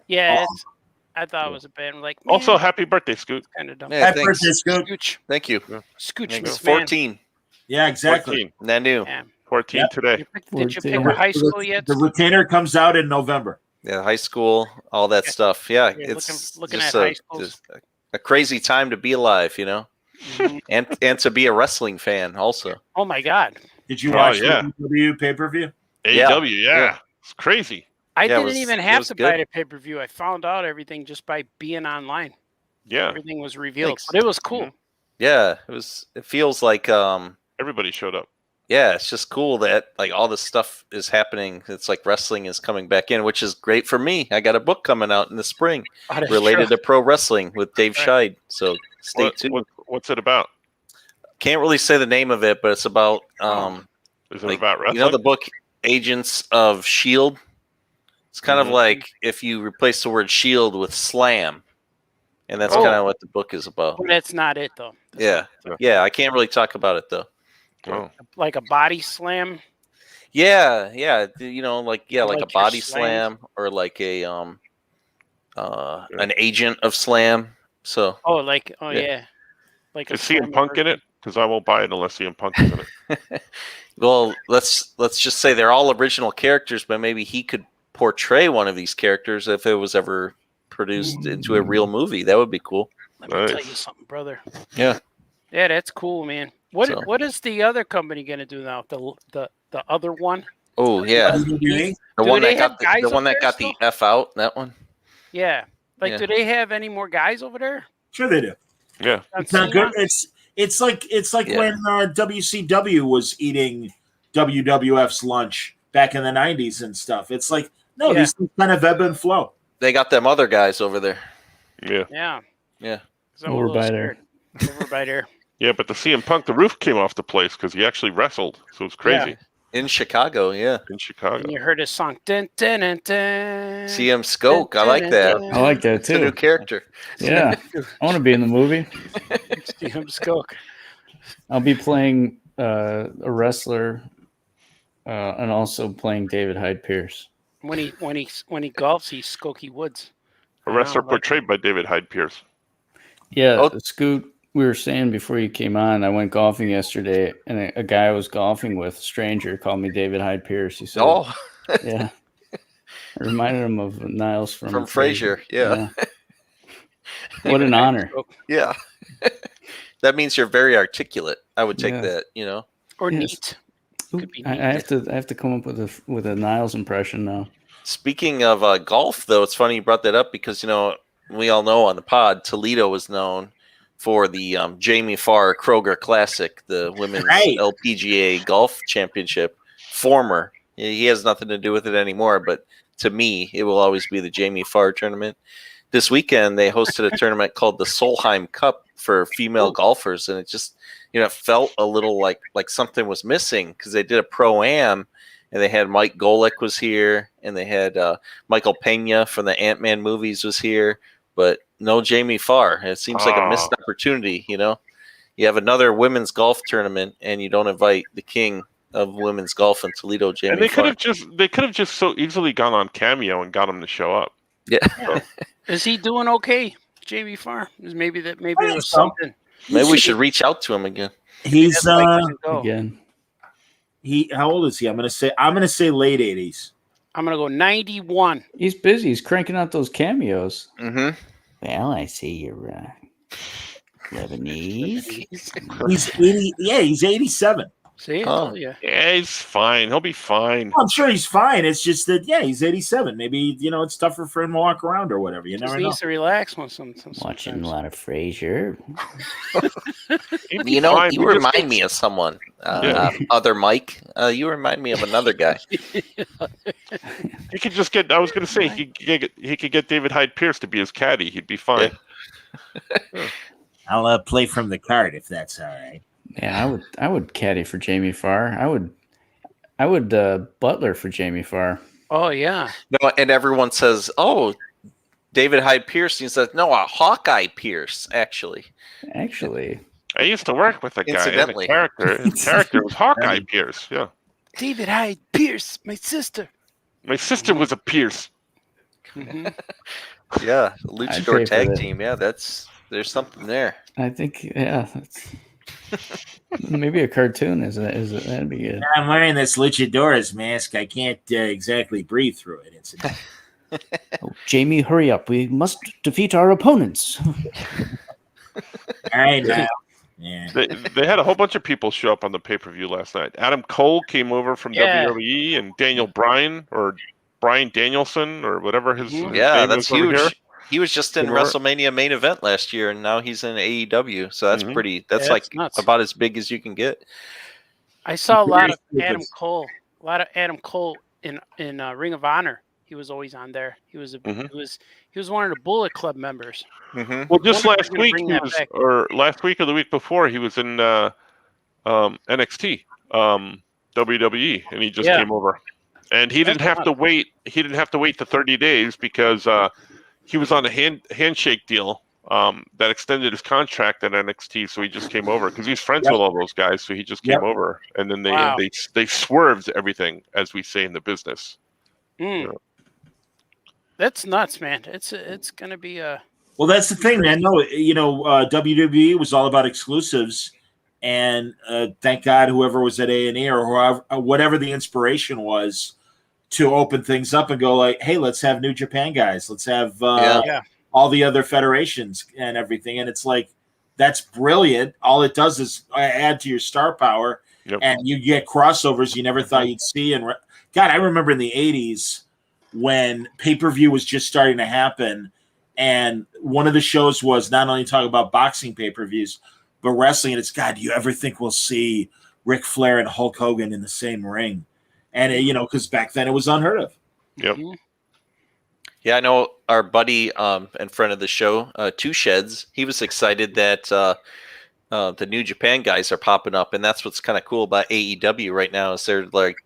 [SPEAKER 4] Yeah, I thought it was a bad. I'm like,
[SPEAKER 5] also, happy birthday, Scoot.
[SPEAKER 4] Kind of dumb.
[SPEAKER 8] Yeah,
[SPEAKER 3] Happy
[SPEAKER 8] thanks.
[SPEAKER 3] birthday, Scoot.
[SPEAKER 4] Scooch.
[SPEAKER 8] Thank you.
[SPEAKER 4] Scooch.
[SPEAKER 8] Thanks.
[SPEAKER 4] Man.
[SPEAKER 8] 14.
[SPEAKER 3] Yeah, exactly.
[SPEAKER 5] 14.
[SPEAKER 8] That new.
[SPEAKER 4] Yeah.
[SPEAKER 5] 14 today.
[SPEAKER 4] Did you pick
[SPEAKER 6] 14.
[SPEAKER 4] a high school yet?
[SPEAKER 3] The Retainer comes out in November.
[SPEAKER 8] Yeah, high school, all that stuff. Yeah,
[SPEAKER 4] Yeah,
[SPEAKER 8] it's
[SPEAKER 4] looking
[SPEAKER 8] just
[SPEAKER 4] at high schools.
[SPEAKER 8] just a crazy time to be alive, you know,
[SPEAKER 4] Mhm.
[SPEAKER 8] and to be a wrestling fan also.
[SPEAKER 4] Oh my God!
[SPEAKER 3] Did you watch
[SPEAKER 5] yeah.
[SPEAKER 3] the AEW pay-per-view?
[SPEAKER 5] AEW,
[SPEAKER 8] Yeah.
[SPEAKER 5] It's crazy.
[SPEAKER 4] I
[SPEAKER 8] Yeah, it
[SPEAKER 4] didn't
[SPEAKER 8] was-
[SPEAKER 4] even
[SPEAKER 8] it
[SPEAKER 4] have
[SPEAKER 8] was
[SPEAKER 4] to
[SPEAKER 8] good.
[SPEAKER 4] buy the pay-per-view. I found out everything just by being online.
[SPEAKER 5] Yeah,
[SPEAKER 4] Everything was revealed,
[SPEAKER 8] Thanks.
[SPEAKER 4] but it was cool.
[SPEAKER 8] Yeah, it feels like
[SPEAKER 5] everybody showed up.
[SPEAKER 8] yeah, it's just cool that like all this stuff is happening. It's like wrestling is coming back in, which is great for me. I got a book coming out in the spring
[SPEAKER 4] Oh, that's
[SPEAKER 8] related
[SPEAKER 4] true.
[SPEAKER 8] to pro wrestling with Dave Scheid. So stay tuned.
[SPEAKER 5] What's it about?
[SPEAKER 8] Can't really say the name of it, but it's about
[SPEAKER 5] Is it
[SPEAKER 8] like,
[SPEAKER 5] about wrestling?
[SPEAKER 8] you know the book Agents of Shield. It's kind of like if you replace the word shield with slam, and that's kind of what the book is about.
[SPEAKER 4] But that's not it though.
[SPEAKER 8] Yeah. I can't really talk about it though.
[SPEAKER 5] Oh.
[SPEAKER 4] Like a body slam.
[SPEAKER 8] Yeah. You know, like a
[SPEAKER 4] Like your
[SPEAKER 8] body
[SPEAKER 4] slam.
[SPEAKER 8] slam or like a an agent of slam. So
[SPEAKER 4] Oh, yeah. Like
[SPEAKER 5] Is CM Punk in it? Because I won't buy it unless CM Punk is in it.
[SPEAKER 8] well, let's just say they're all original characters, but maybe he could portray one of these characters if it was ever produced into a real movie. That would be cool.
[SPEAKER 4] Let me tell you something, brother.
[SPEAKER 8] Yeah.
[SPEAKER 4] Yeah, that's cool, man. What is the other company gonna do now? The other one?
[SPEAKER 8] Oh yeah,
[SPEAKER 3] WWE?
[SPEAKER 8] the
[SPEAKER 4] Do
[SPEAKER 8] one
[SPEAKER 4] they
[SPEAKER 8] that
[SPEAKER 4] have
[SPEAKER 8] got
[SPEAKER 4] guys
[SPEAKER 8] the one
[SPEAKER 4] up
[SPEAKER 8] that
[SPEAKER 4] there
[SPEAKER 8] got the F out. That one.
[SPEAKER 4] Yeah. Like,
[SPEAKER 8] Yeah.
[SPEAKER 4] do they have any more guys over there?
[SPEAKER 3] Sure they do.
[SPEAKER 5] Yeah.
[SPEAKER 3] It's not good. It's like when WCW was eating WWF's lunch back in the 90s and stuff. It's like, no, these things kind of ebb and flow.
[SPEAKER 8] They got them other guys over there.
[SPEAKER 5] Yeah.
[SPEAKER 4] Yeah.
[SPEAKER 8] Yeah.
[SPEAKER 6] Over by there.
[SPEAKER 4] Over by there.
[SPEAKER 5] Yeah, but the CM Punk, the roof came off the place because he actually wrestled. So it was crazy.
[SPEAKER 8] In Chicago, yeah.
[SPEAKER 5] In Chicago.
[SPEAKER 4] And you heard his song. Dun, dun, dun, dun,
[SPEAKER 8] CM Skoke, I like that.
[SPEAKER 6] I like that
[SPEAKER 8] It's a new
[SPEAKER 6] too.
[SPEAKER 8] character.
[SPEAKER 6] Yeah, I want to be in the movie.
[SPEAKER 4] CM Skoke.
[SPEAKER 6] I'll be playing a wrestler, and also playing David Hyde Pierce.
[SPEAKER 4] When he golfs, he's Skokie Woods.
[SPEAKER 5] A wrestler
[SPEAKER 4] like
[SPEAKER 5] portrayed by David Hyde Pierce.
[SPEAKER 6] Yeah,
[SPEAKER 8] Oh.
[SPEAKER 6] Scoot. We were saying before you came on, I went golfing yesterday, and a guy I was golfing with, a stranger, called me David Hyde Pierce. He said,
[SPEAKER 8] Oh,
[SPEAKER 6] yeah." I reminded him of Niles from
[SPEAKER 8] Frasier. Yeah.
[SPEAKER 6] What an honor.
[SPEAKER 8] Yeah. That means you're very articulate. I would take
[SPEAKER 6] Yeah.
[SPEAKER 8] that, you know.
[SPEAKER 4] Or
[SPEAKER 6] Yes.
[SPEAKER 4] neat. Could be
[SPEAKER 6] I
[SPEAKER 4] neat.
[SPEAKER 6] have to come up with a Niles impression now.
[SPEAKER 8] Speaking of golf, though, it's funny you brought that up because, you know, we all know on the pod, Toledo is known for the Jamie Farr Kroger Classic, the women's LPGA golf championship. Former. He has nothing to do with it anymore, but to me, it will always be the Jamie Farr tournament. This weekend, they hosted a tournament called the Solheim Cup for female golfers, and it just, you know, it felt a little like something was missing because they did a pro-am, and they had Mike Golick was here, and they had Michael Pena from the Ant-Man movies was here, but no Jamie Farr. It seems like a missed opportunity, you know? You have another women's golf tournament, and you don't invite the king of women's golf in Toledo, Jamie
[SPEAKER 5] And they
[SPEAKER 8] Farr.
[SPEAKER 5] could have just so easily gone on Cameo and got him to show up.
[SPEAKER 8] Yeah.
[SPEAKER 5] So,
[SPEAKER 4] Is he doing okay, Jamie Farr? Maybe there was something.
[SPEAKER 8] Maybe we should reach out to him again.
[SPEAKER 3] He's
[SPEAKER 6] Again.
[SPEAKER 3] How old is he? I'm gonna say late 80s.
[SPEAKER 4] I'm gonna go 91.
[SPEAKER 6] He's busy. He's cranking out those cameos.
[SPEAKER 8] Mm-hmm.
[SPEAKER 6] Well, I see you're Lebanese.
[SPEAKER 3] He's 80. Yeah, he's 87.
[SPEAKER 4] See,
[SPEAKER 8] Oh.
[SPEAKER 4] yeah.
[SPEAKER 5] yeah, he's fine. He'll be fine.
[SPEAKER 3] I'm sure he's fine. It's just that he's 87. Maybe it's tougher for him to walk around or whatever. You
[SPEAKER 4] Just
[SPEAKER 3] never know.
[SPEAKER 4] needs to relax once
[SPEAKER 6] Watching a
[SPEAKER 4] sometimes.
[SPEAKER 6] lot of Frasier.
[SPEAKER 5] He'd be
[SPEAKER 8] You know,
[SPEAKER 5] fine.
[SPEAKER 8] you
[SPEAKER 5] We just
[SPEAKER 8] remind
[SPEAKER 5] need-
[SPEAKER 8] me of someone.
[SPEAKER 5] Yeah.
[SPEAKER 8] Other Mike. You remind me of another guy.
[SPEAKER 5] He could just get. I was going to say he could get David Hyde Pierce to be his caddy. He'd be fine.
[SPEAKER 3] I'll play from the card if that's all right.
[SPEAKER 6] Yeah, I would caddy for Jamie Farr. I would butler for Jamie Farr.
[SPEAKER 4] Oh yeah.
[SPEAKER 8] No, and everyone says, "Oh, David Hyde Pierce." He says, "No, a Hawkeye Pierce." Actually,
[SPEAKER 6] Actually,
[SPEAKER 5] I used to work with a guy.
[SPEAKER 8] Incidentally.
[SPEAKER 5] His character was Hawkeye Pierce. Yeah.
[SPEAKER 4] David Hyde Pierce, my sister.
[SPEAKER 5] My sister was a Pierce.
[SPEAKER 4] Mm-hmm.
[SPEAKER 8] Yeah, luchador tag team. Yeah, there's something there.
[SPEAKER 6] I think that's maybe a cartoon. That'd be good.
[SPEAKER 3] I'm wearing this luchador's mask. I can't exactly breathe through it. Incidentally.
[SPEAKER 6] Oh, Jamie, hurry up! We must defeat our opponents.
[SPEAKER 3] All right, now. Yeah.
[SPEAKER 5] They had a whole bunch of people show up on the pay-per-view last night. Adam Cole came over from WWE, and Daniel Bryan or Bryan Danielson or whatever his name
[SPEAKER 8] that's
[SPEAKER 5] is over
[SPEAKER 8] huge.
[SPEAKER 5] here.
[SPEAKER 8] He was just in WrestleMania main event last year, and now he's in AEW. So that's pretty. That's like nuts. About as big as you can get.
[SPEAKER 4] I saw a lot of Adam Cole. In Ring of Honor. He was always on there. He was he was one of the Bullet Club members.
[SPEAKER 5] Mm-hmm. Well, just last week last week or the week before, he was in NXT, WWE, and he just came over. And he didn't have to wait. He didn't have to wait the 30 days because he was on a handshake deal that extended his contract at NXT. So he just came over because he's friends with all those guys. So he just came over, and then they swerved everything, as we say in the business.
[SPEAKER 4] Mm. That's nuts, man. It's gonna be a.
[SPEAKER 3] Well, that's the thing, man. No, WWE was all about exclusives, and thank God whoever was at A&E or whatever the inspiration was to open things up and go like, hey, let's have New Japan guys. Let's have all the other federations and everything. And it's like, that's brilliant. All it does is add to your star power, and you get crossovers you never thought you'd see. And God, I remember in the 80s when pay-per-view was just starting to happen, and one of the shows was not only talking about boxing pay-per-views, but wrestling. And it's, God, do you ever think we'll see Ric Flair and Hulk Hogan in the same ring? And, because back then it was unheard of.
[SPEAKER 5] Yep.
[SPEAKER 8] Yeah, I know our buddy and friend of the show, Two Sheds, he was excited that the New Japan guys are popping up. And that's what's kind of cool about AEW right now is they're like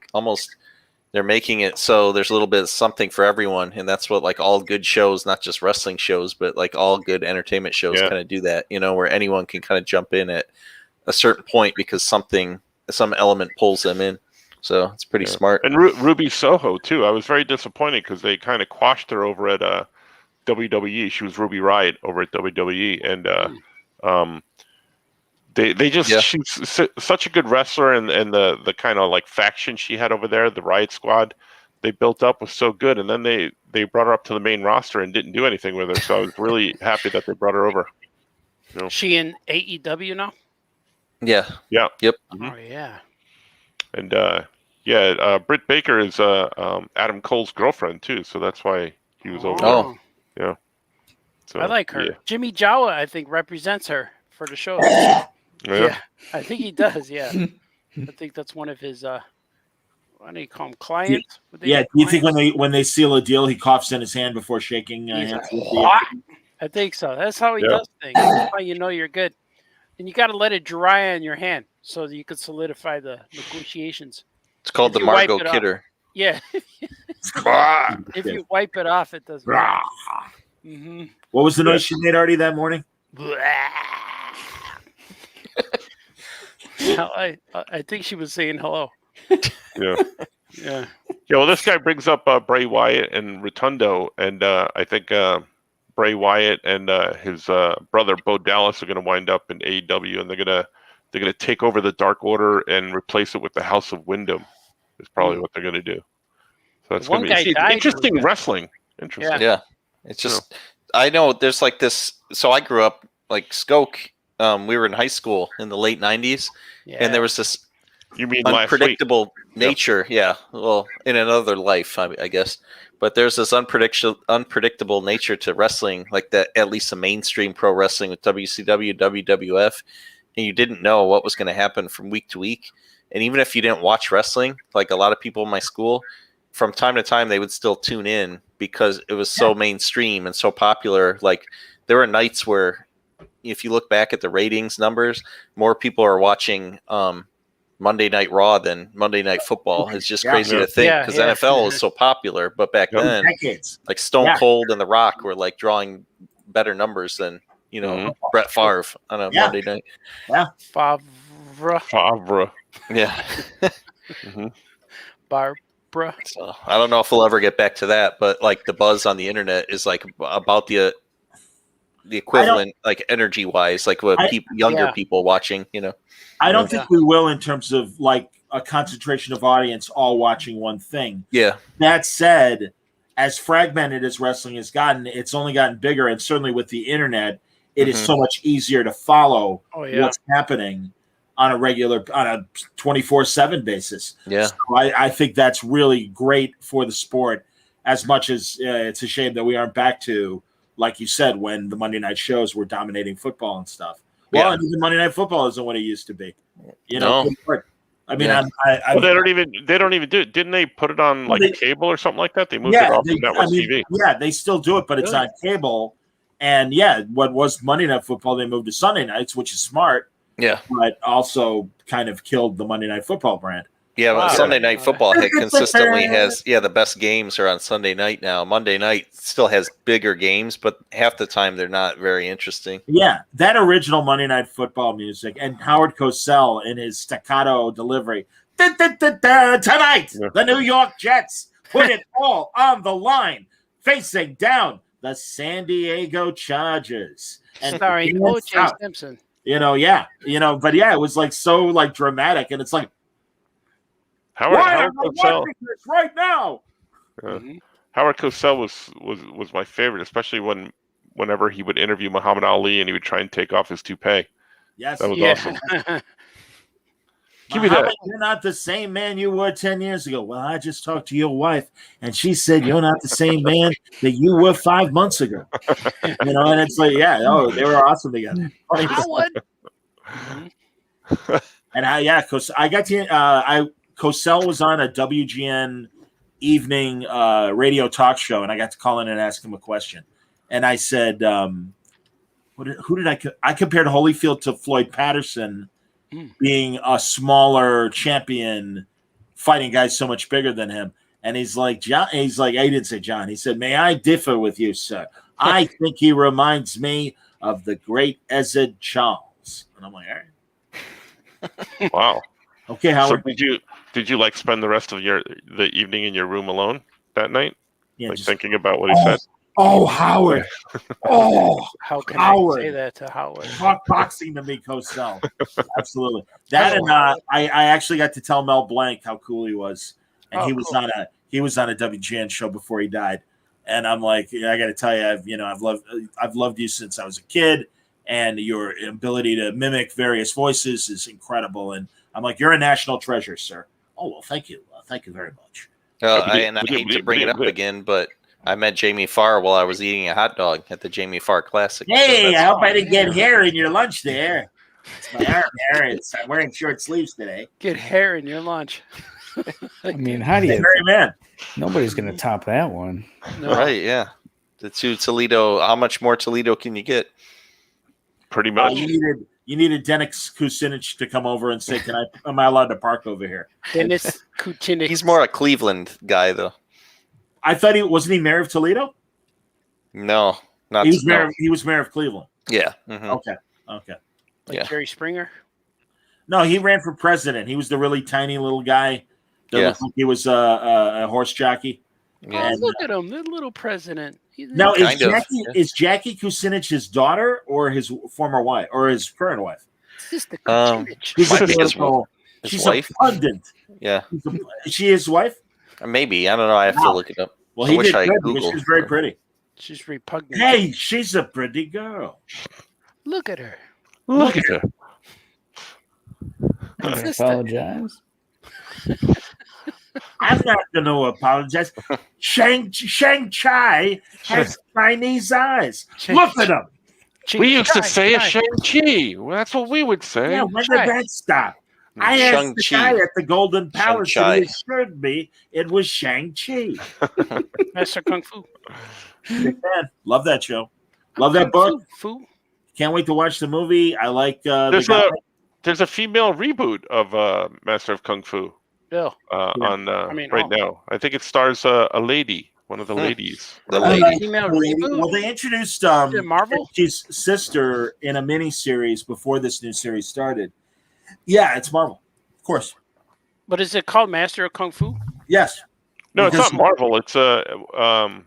[SPEAKER 8] they're making it so there's a little bit of something for everyone. And that's what like all good shows, not just wrestling shows, but like all good entertainment shows kind of do that, where anyone can kind of jump in at a certain point because some element pulls them in. So it's pretty smart.
[SPEAKER 5] And Ruby Soho, too. I was very disappointed because they kind of quashed her over at WWE. She was Ruby Riott over at WWE. And they just she's such a good wrestler. And the kind of like faction she had over there, the Riott Squad, they built up was so good. And then they brought her up to the main roster and didn't do anything with her. So I was really happy that they brought her over.
[SPEAKER 4] She in AEW now?
[SPEAKER 8] Yeah.
[SPEAKER 5] Yeah.
[SPEAKER 8] Yep.
[SPEAKER 4] Mm-hmm. Oh, yeah.
[SPEAKER 5] And Britt Baker is Adam Cole's girlfriend too, so that's why he was over there. Yeah, so,
[SPEAKER 4] I like her.
[SPEAKER 5] Yeah.
[SPEAKER 4] Jimmy Jawa, I think, represents her for the show.
[SPEAKER 5] Yeah,
[SPEAKER 4] I think he does. Yeah, I think that's one of his. What do you call them? Clients?
[SPEAKER 3] Do you think when they seal a deal, he coughs in his hand before shaking hands?
[SPEAKER 4] I think so. That's how he does things. That's how you know you're good. And you got to let it dry on your hand so that you can solidify the negotiations.
[SPEAKER 8] It's called the Margot Kidder.
[SPEAKER 4] Yeah. If you wipe it off, it doesn't matter. Mm-hmm.
[SPEAKER 3] What was the noise she made, Artie, that morning?
[SPEAKER 4] I think she was saying hello. Yeah.
[SPEAKER 5] Well, this guy brings up Bray Wyatt and Rotundo, and I think Bray Wyatt and his brother Bo Dallas are going to wind up in AEW, and they're going to take over the Dark Order and replace it with the House of Wyndham. Is probably what they're going to do. So it's going to be interesting wrestling. Interesting.
[SPEAKER 8] Yeah. It's just I know there's like this. So I grew up like Skoke. We were in high school in the late 90s, and there was this unpredictable nature. Yeah. Well, in another life, I guess. But there's this unpredictable nature to wrestling, like that, at least the mainstream pro wrestling with WCW, WWF, and you didn't know what was going to happen from week to week. And even if you didn't watch wrestling, like a lot of people in my school, from time to time, they would still tune in because it was so mainstream and so popular. Like there were nights where, if you look back at the ratings numbers, more people are watching Monday Night Raw than Monday Night Football. It's just crazy to think because NFL is so popular. But back then, like Stone Cold and The Rock were like drawing better numbers than Brett Favre on a Monday night.
[SPEAKER 3] Yeah.
[SPEAKER 4] Favre.
[SPEAKER 8] Yeah.
[SPEAKER 4] Barbara.
[SPEAKER 8] So I don't know if we'll ever get back to that, but like the buzz on the internet is like about the equivalent, like energy wise, like with younger people watching.
[SPEAKER 3] I don't think we will in terms of like a concentration of audience all watching one thing.
[SPEAKER 8] Yeah.
[SPEAKER 3] That said, as fragmented as wrestling has gotten, it's only gotten bigger, and certainly with the internet, it is so much easier to follow what's happening on a 24/7 basis.
[SPEAKER 8] Yeah.
[SPEAKER 3] So I think that's really great for the sport, as much as it's a shame that we aren't back to, like you said, when the Monday night shows were dominating football and stuff. Well, and even Monday Night Football isn't what it used to be. I mean,
[SPEAKER 5] they don't even do it. Didn't they put it on cable or something like that? They moved it off of network TV.
[SPEAKER 3] Yeah, they still do it, but it's on cable. And what was Monday Night Football, they moved to Sunday nights, which is smart.
[SPEAKER 8] Yeah,
[SPEAKER 3] but also kind of killed the Monday Night Football brand.
[SPEAKER 8] Yeah, but Sunday Night Football consistently has the best games are on Sunday night now. Monday night still has bigger games, but half the time they're not very interesting.
[SPEAKER 3] Yeah, that original Monday Night Football music and Howard Cosell in his staccato delivery. Tonight, the New York Jets put it all on the line, facing down the San Diego Chargers. And
[SPEAKER 4] starring O.J. Simpson.
[SPEAKER 3] But it was like so like dramatic, and it's like,
[SPEAKER 5] Howard Cosell
[SPEAKER 3] right now.
[SPEAKER 5] Howard Cosell was my favorite, especially whenever he would interview Muhammad Ali and he would try and take off his toupee.
[SPEAKER 3] Yes,
[SPEAKER 5] that was awesome.
[SPEAKER 3] Give me that. You're not the same man you were 10 years ago. Well, I just talked to your wife, and she said you're not the same man that you were 5 months ago. And it's like, they were awesome together.
[SPEAKER 4] Howard.
[SPEAKER 3] And I got to Cosell was on a WGN evening radio talk show, and I got to call in and ask him a question. And I said, who did I compared Holyfield to Floyd Patterson, being a smaller champion, fighting guys so much bigger than him. And he's like, John. He's like, I didn't say John. He said, may I differ with you, sir? I think he reminds me of the great Ezed Charles. And I'm like, all right.
[SPEAKER 5] Wow.
[SPEAKER 3] Okay, Howard.
[SPEAKER 5] So did you like spend the rest of the evening in your room alone that night?
[SPEAKER 3] Yeah,
[SPEAKER 5] thinking about what he said?
[SPEAKER 3] Oh, Howard. Oh,
[SPEAKER 4] how can
[SPEAKER 3] Howard.
[SPEAKER 4] I say that to Howard?
[SPEAKER 3] Talk boxing to me, Cosell. Absolutely. That and I actually got to tell Mel Blanc how cool he was. And he was on a WGN show before he died. And I'm like, I got to tell you, I've loved you since I was a kid, and your ability to mimic various voices is incredible. And I'm like, you're a national treasure, sir. Oh, well, thank you. Thank you very much.
[SPEAKER 8] I hate to bring it up again, but I met Jamie Farr while I was eating a hot dog at the Jamie Farr Classic.
[SPEAKER 3] Hey, I hope I didn't get hair in your lunch there. It's my arm there. I'm wearing short sleeves today.
[SPEAKER 4] Get hair in your lunch.
[SPEAKER 6] I mean, how do you?
[SPEAKER 3] Man. Nobody's
[SPEAKER 6] going to top that one.
[SPEAKER 8] No. Right, yeah. The two Toledo, how much more Toledo can you get?
[SPEAKER 5] Pretty much.
[SPEAKER 3] You needed Dennis Kucinich to come over and say, am I allowed to park over here?
[SPEAKER 4] Dennis Kucinich.
[SPEAKER 8] He's more a Cleveland guy, though.
[SPEAKER 3] I thought wasn't he mayor of Toledo?
[SPEAKER 8] No, not
[SPEAKER 3] he was mayor. He was mayor of Cleveland.
[SPEAKER 8] Yeah.
[SPEAKER 3] Okay.
[SPEAKER 4] Like Jerry Springer?
[SPEAKER 3] No, he ran for president. He was the really tiny little guy that looked like he was a horse jockey.
[SPEAKER 4] Yeah. Oh, look at him, the little president.
[SPEAKER 3] Now, is Jackie Kucinich his daughter or his former wife or his current wife?
[SPEAKER 4] Sister Kucinich.
[SPEAKER 3] She's a pundit.
[SPEAKER 8] Yeah.
[SPEAKER 3] Is she his wife?
[SPEAKER 8] Maybe. I don't know. I have to look it up.
[SPEAKER 3] Well, he did good because she's very pretty.
[SPEAKER 4] She's repugnant.
[SPEAKER 3] Hey, she's a pretty girl.
[SPEAKER 4] Look at her.
[SPEAKER 5] Look at her.
[SPEAKER 6] I apologize.
[SPEAKER 3] I'm not going to apologize. Shang-Chi has Chinese eyes. Look at him.
[SPEAKER 5] We used to say Shang-Chi. Well, that's what we would say.
[SPEAKER 3] Yeah, when did that stop? I asked the guy at the Golden Palace, and he assured me it was Shang-Chi.
[SPEAKER 4] Master Kung Fu.
[SPEAKER 3] Big fan. Love that show. Love that book. Can't wait to watch the movie. I like
[SPEAKER 5] there's a female reboot of Master of Kung Fu.
[SPEAKER 4] Yeah.
[SPEAKER 5] Now. I think it stars a lady. One of the ladies.
[SPEAKER 8] The lady.
[SPEAKER 4] Female reboot?
[SPEAKER 3] Well, they introduced
[SPEAKER 4] Marvel?
[SPEAKER 3] She's sister in a miniseries before this new series started. Yeah, it's Marvel, of course.
[SPEAKER 4] But is it called Master of Kung Fu?
[SPEAKER 3] Yes.
[SPEAKER 5] No, it's not Marvel. It's Kung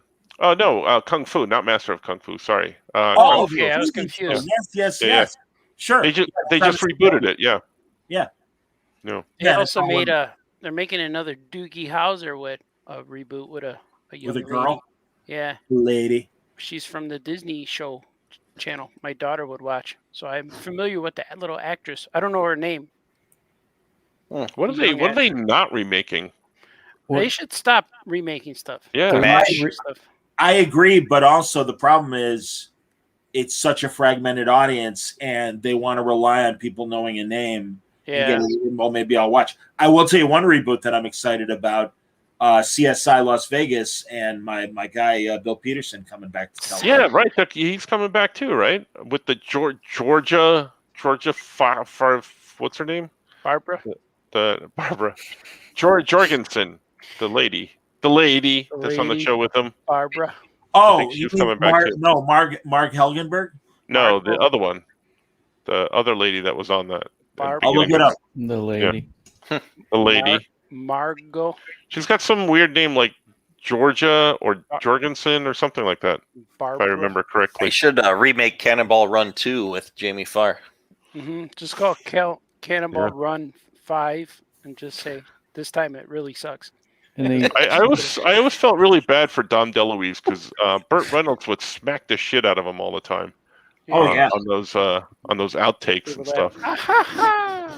[SPEAKER 5] Fu, not Master of Kung Fu. Sorry.
[SPEAKER 4] Okay, I was confused.
[SPEAKER 3] Yes. Sure.
[SPEAKER 5] They just rebooted it. Yeah.
[SPEAKER 3] Yeah.
[SPEAKER 5] No.
[SPEAKER 4] They also made they're making another Doogie Howser with a reboot with a young
[SPEAKER 3] With a girl?
[SPEAKER 4] lady. Yeah.
[SPEAKER 3] Lady.
[SPEAKER 4] She's from the Disney show channel. My daughter would watch. So I'm familiar with the little actress. I don't know her name.
[SPEAKER 5] What are they not remaking?
[SPEAKER 4] They should stop remaking stuff.
[SPEAKER 5] Yeah.
[SPEAKER 3] I agree, but also the problem is it's such a fragmented audience and they want to rely on people knowing a name.
[SPEAKER 4] Yeah.
[SPEAKER 3] Well, maybe I'll watch. I will tell you one reboot that I'm excited about. CSI Las Vegas and my guy Bill Peterson coming back to tell.
[SPEAKER 5] Yeah, right. He's coming back too, right? With the Georgia. What's her name?
[SPEAKER 4] Barbara.
[SPEAKER 5] Barbara. Jorgensen, the lady that's on the show with him.
[SPEAKER 4] Barbara.
[SPEAKER 3] Oh,
[SPEAKER 5] she's coming back too.
[SPEAKER 3] No, Mark Helgenberg.
[SPEAKER 5] No, the other one, the other lady that was on that.
[SPEAKER 4] Barbara.
[SPEAKER 3] I'll look it up.
[SPEAKER 6] The lady.
[SPEAKER 5] Yeah. The lady.
[SPEAKER 4] Margot.
[SPEAKER 5] She's got some weird name like Georgia or Jorgensen or something like that.
[SPEAKER 4] Barbara.
[SPEAKER 5] If I remember correctly.
[SPEAKER 8] They should remake Cannonball Run 2 with Jamie Farr.
[SPEAKER 4] Just call Cannonball Run 5 and just say this time it really sucks.
[SPEAKER 5] And I always felt really bad for Dom DeLuise because Burt Reynolds would smack the shit out of him all the time. On those outtakes and stuff.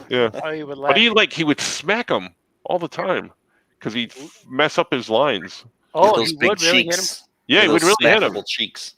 [SPEAKER 5] Yeah.
[SPEAKER 4] Oh, he would laugh.
[SPEAKER 5] But he would smack him all the time because he'd mess up his lines.
[SPEAKER 4] Oh, he would really hit him.
[SPEAKER 5] Yeah, he would really hit him.
[SPEAKER 8] Cheeks.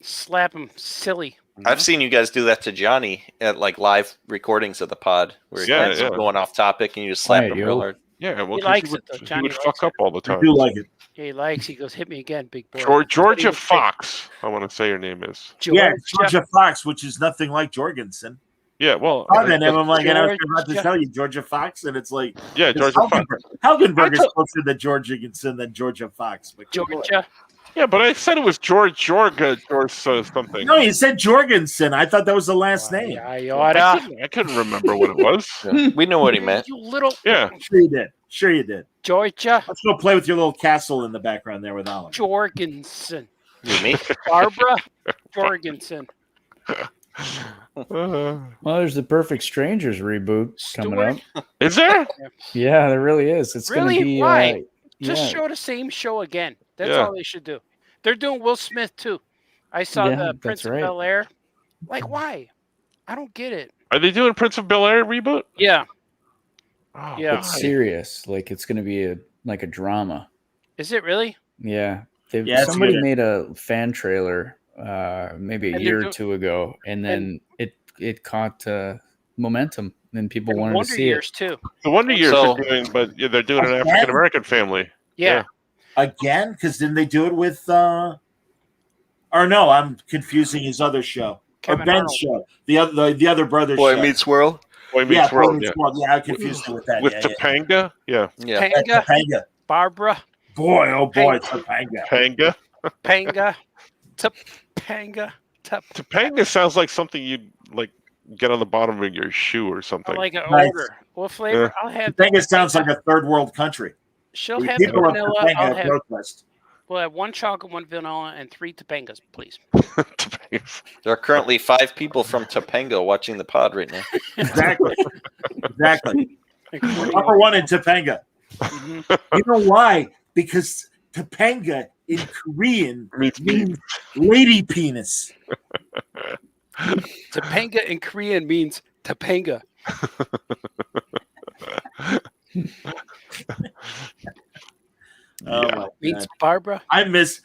[SPEAKER 4] Slap him silly.
[SPEAKER 8] I've seen you guys do that to Johnny at like live recordings of the pod where he's going off topic and you just slap him real hard.
[SPEAKER 5] Yeah, well,
[SPEAKER 4] he likes it though.
[SPEAKER 5] He would fuck up all the time.
[SPEAKER 3] I do like it.
[SPEAKER 4] Yeah, he likes. He goes, hit me again, big boy.
[SPEAKER 5] Georgia Fox, I want to say her name is.
[SPEAKER 3] Georgia Fox, which is nothing like Jorgensen.
[SPEAKER 5] Yeah, well,
[SPEAKER 3] I'm like, and I was about to tell you, Georgia Fox, and it's like,
[SPEAKER 5] Georgia Fox.
[SPEAKER 3] Helgenberg is closer to Jorgensen than Georgia Fox. But
[SPEAKER 4] Georgia.
[SPEAKER 5] Yeah, but I said it was Jorga or something.
[SPEAKER 3] No, you said Jorgensen. I thought that was the last name.
[SPEAKER 5] I couldn't remember what it was.
[SPEAKER 8] We know what he meant.
[SPEAKER 4] You little.
[SPEAKER 5] Yeah.
[SPEAKER 3] Sure you did.
[SPEAKER 4] Georgia.
[SPEAKER 3] Let's go play with your little castle in the background there with Alan.
[SPEAKER 4] Jorgensen.
[SPEAKER 8] Me?
[SPEAKER 4] Barbara Jorgensen.
[SPEAKER 6] Well, there's the Perfect Strangers reboot coming up.
[SPEAKER 5] Is there?
[SPEAKER 6] Yeah, there really is. It's
[SPEAKER 4] really?
[SPEAKER 6] Going to be
[SPEAKER 4] why? Just show the same show again. That's all they should do. They're doing Will Smith too. I saw the Prince of Bel-Air. Like, why? I don't get it.
[SPEAKER 5] Are they doing Prince of Bel-Air reboot?
[SPEAKER 4] Yeah.
[SPEAKER 5] Oh,
[SPEAKER 4] yeah.
[SPEAKER 6] It's serious. Like it's going to be a drama.
[SPEAKER 4] Is it really?
[SPEAKER 6] Yeah. Somebody made a fan trailer maybe a year or two ago, and then it caught momentum, and people wanted to see it.
[SPEAKER 4] Too.
[SPEAKER 5] The Wonder Years are doing, but they're doing an African American family.
[SPEAKER 4] Yeah.
[SPEAKER 3] Again, because didn't they do it with? Or no, I'm confusing his other show.
[SPEAKER 4] Kevin
[SPEAKER 3] or Ben's
[SPEAKER 4] Arnold.
[SPEAKER 3] show. The other brother's
[SPEAKER 8] Boy
[SPEAKER 3] show.
[SPEAKER 8] Meets World.
[SPEAKER 5] Boy Meets World.
[SPEAKER 3] Yeah, I confused it with that.
[SPEAKER 5] With Topanga. Yeah.
[SPEAKER 3] Topanga.
[SPEAKER 4] Barbara.
[SPEAKER 3] Boy, oh boy, Topanga.
[SPEAKER 5] Topanga.
[SPEAKER 4] Topanga.
[SPEAKER 5] Topanga sounds like something you'd like get on the bottom of your shoe or something.
[SPEAKER 4] I like an odor. What flavor?
[SPEAKER 5] Yeah.
[SPEAKER 4] I'll have.
[SPEAKER 3] Topanga sounds like a third world country.
[SPEAKER 4] She'll have the vanilla. I'll have. We'll have 1 chocolate, 1 vanilla, and 3 Topangas, please.
[SPEAKER 8] There are currently 5 people from Topanga watching the pod right now.
[SPEAKER 3] Exactly. Number 1 in Topanga. Mm-hmm. You know why? Because Topanga in Korean means lady penis.
[SPEAKER 4] Topanga in Korean means Topanga. Means Barbara.
[SPEAKER 3] I miss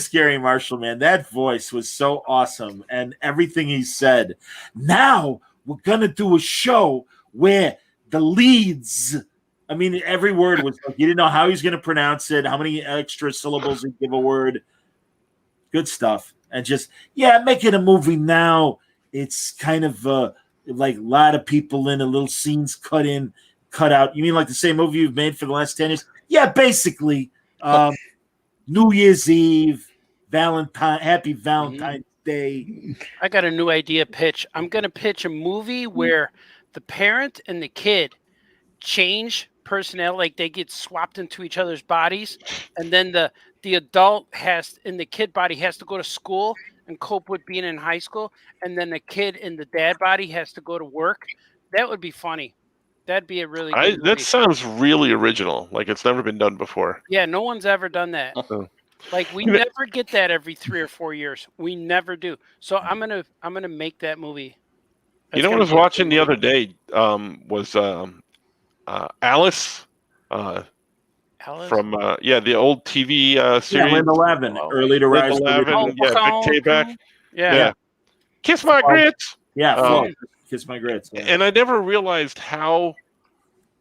[SPEAKER 3] Gary Marshall, man. That voice was so awesome, and everything he said. Now we're gonna do a show where the leads. I mean, every word was like you didn't know how he's gonna pronounce it, how many extra syllables he'd give a word. Good stuff, and just making a movie now. It's kind of like a lot of people in, a little scenes cut out. You mean like the same movie you've made for the last 10 years? Yeah, basically.
[SPEAKER 7] New Year's Eve, Happy Valentine's Day.
[SPEAKER 4] I got a new idea pitch. I'm going to pitch a movie where the parent and the kid change personnel, like they get swapped into each other's bodies, and then the adult in the kid body has to go to school and cope with being in high school, and then the kid in the dad body has to go to work. That would be funny. That'd be a really good movie.
[SPEAKER 5] That sounds really original. Like it's never been done before.
[SPEAKER 4] Yeah, no one's ever done that. Like we never get that every 3 or 4 years. We never do. So I'm gonna make that movie.
[SPEAKER 5] You know what I was watching the other day was Alice.
[SPEAKER 4] Alice?
[SPEAKER 5] From the old TV series.
[SPEAKER 7] Yeah, Linda Lavin, Early to Rise.
[SPEAKER 5] Vic Tayback. Yeah. Kiss my grits.
[SPEAKER 7] Yeah, Kiss my grits. Yeah.
[SPEAKER 5] And I never realized how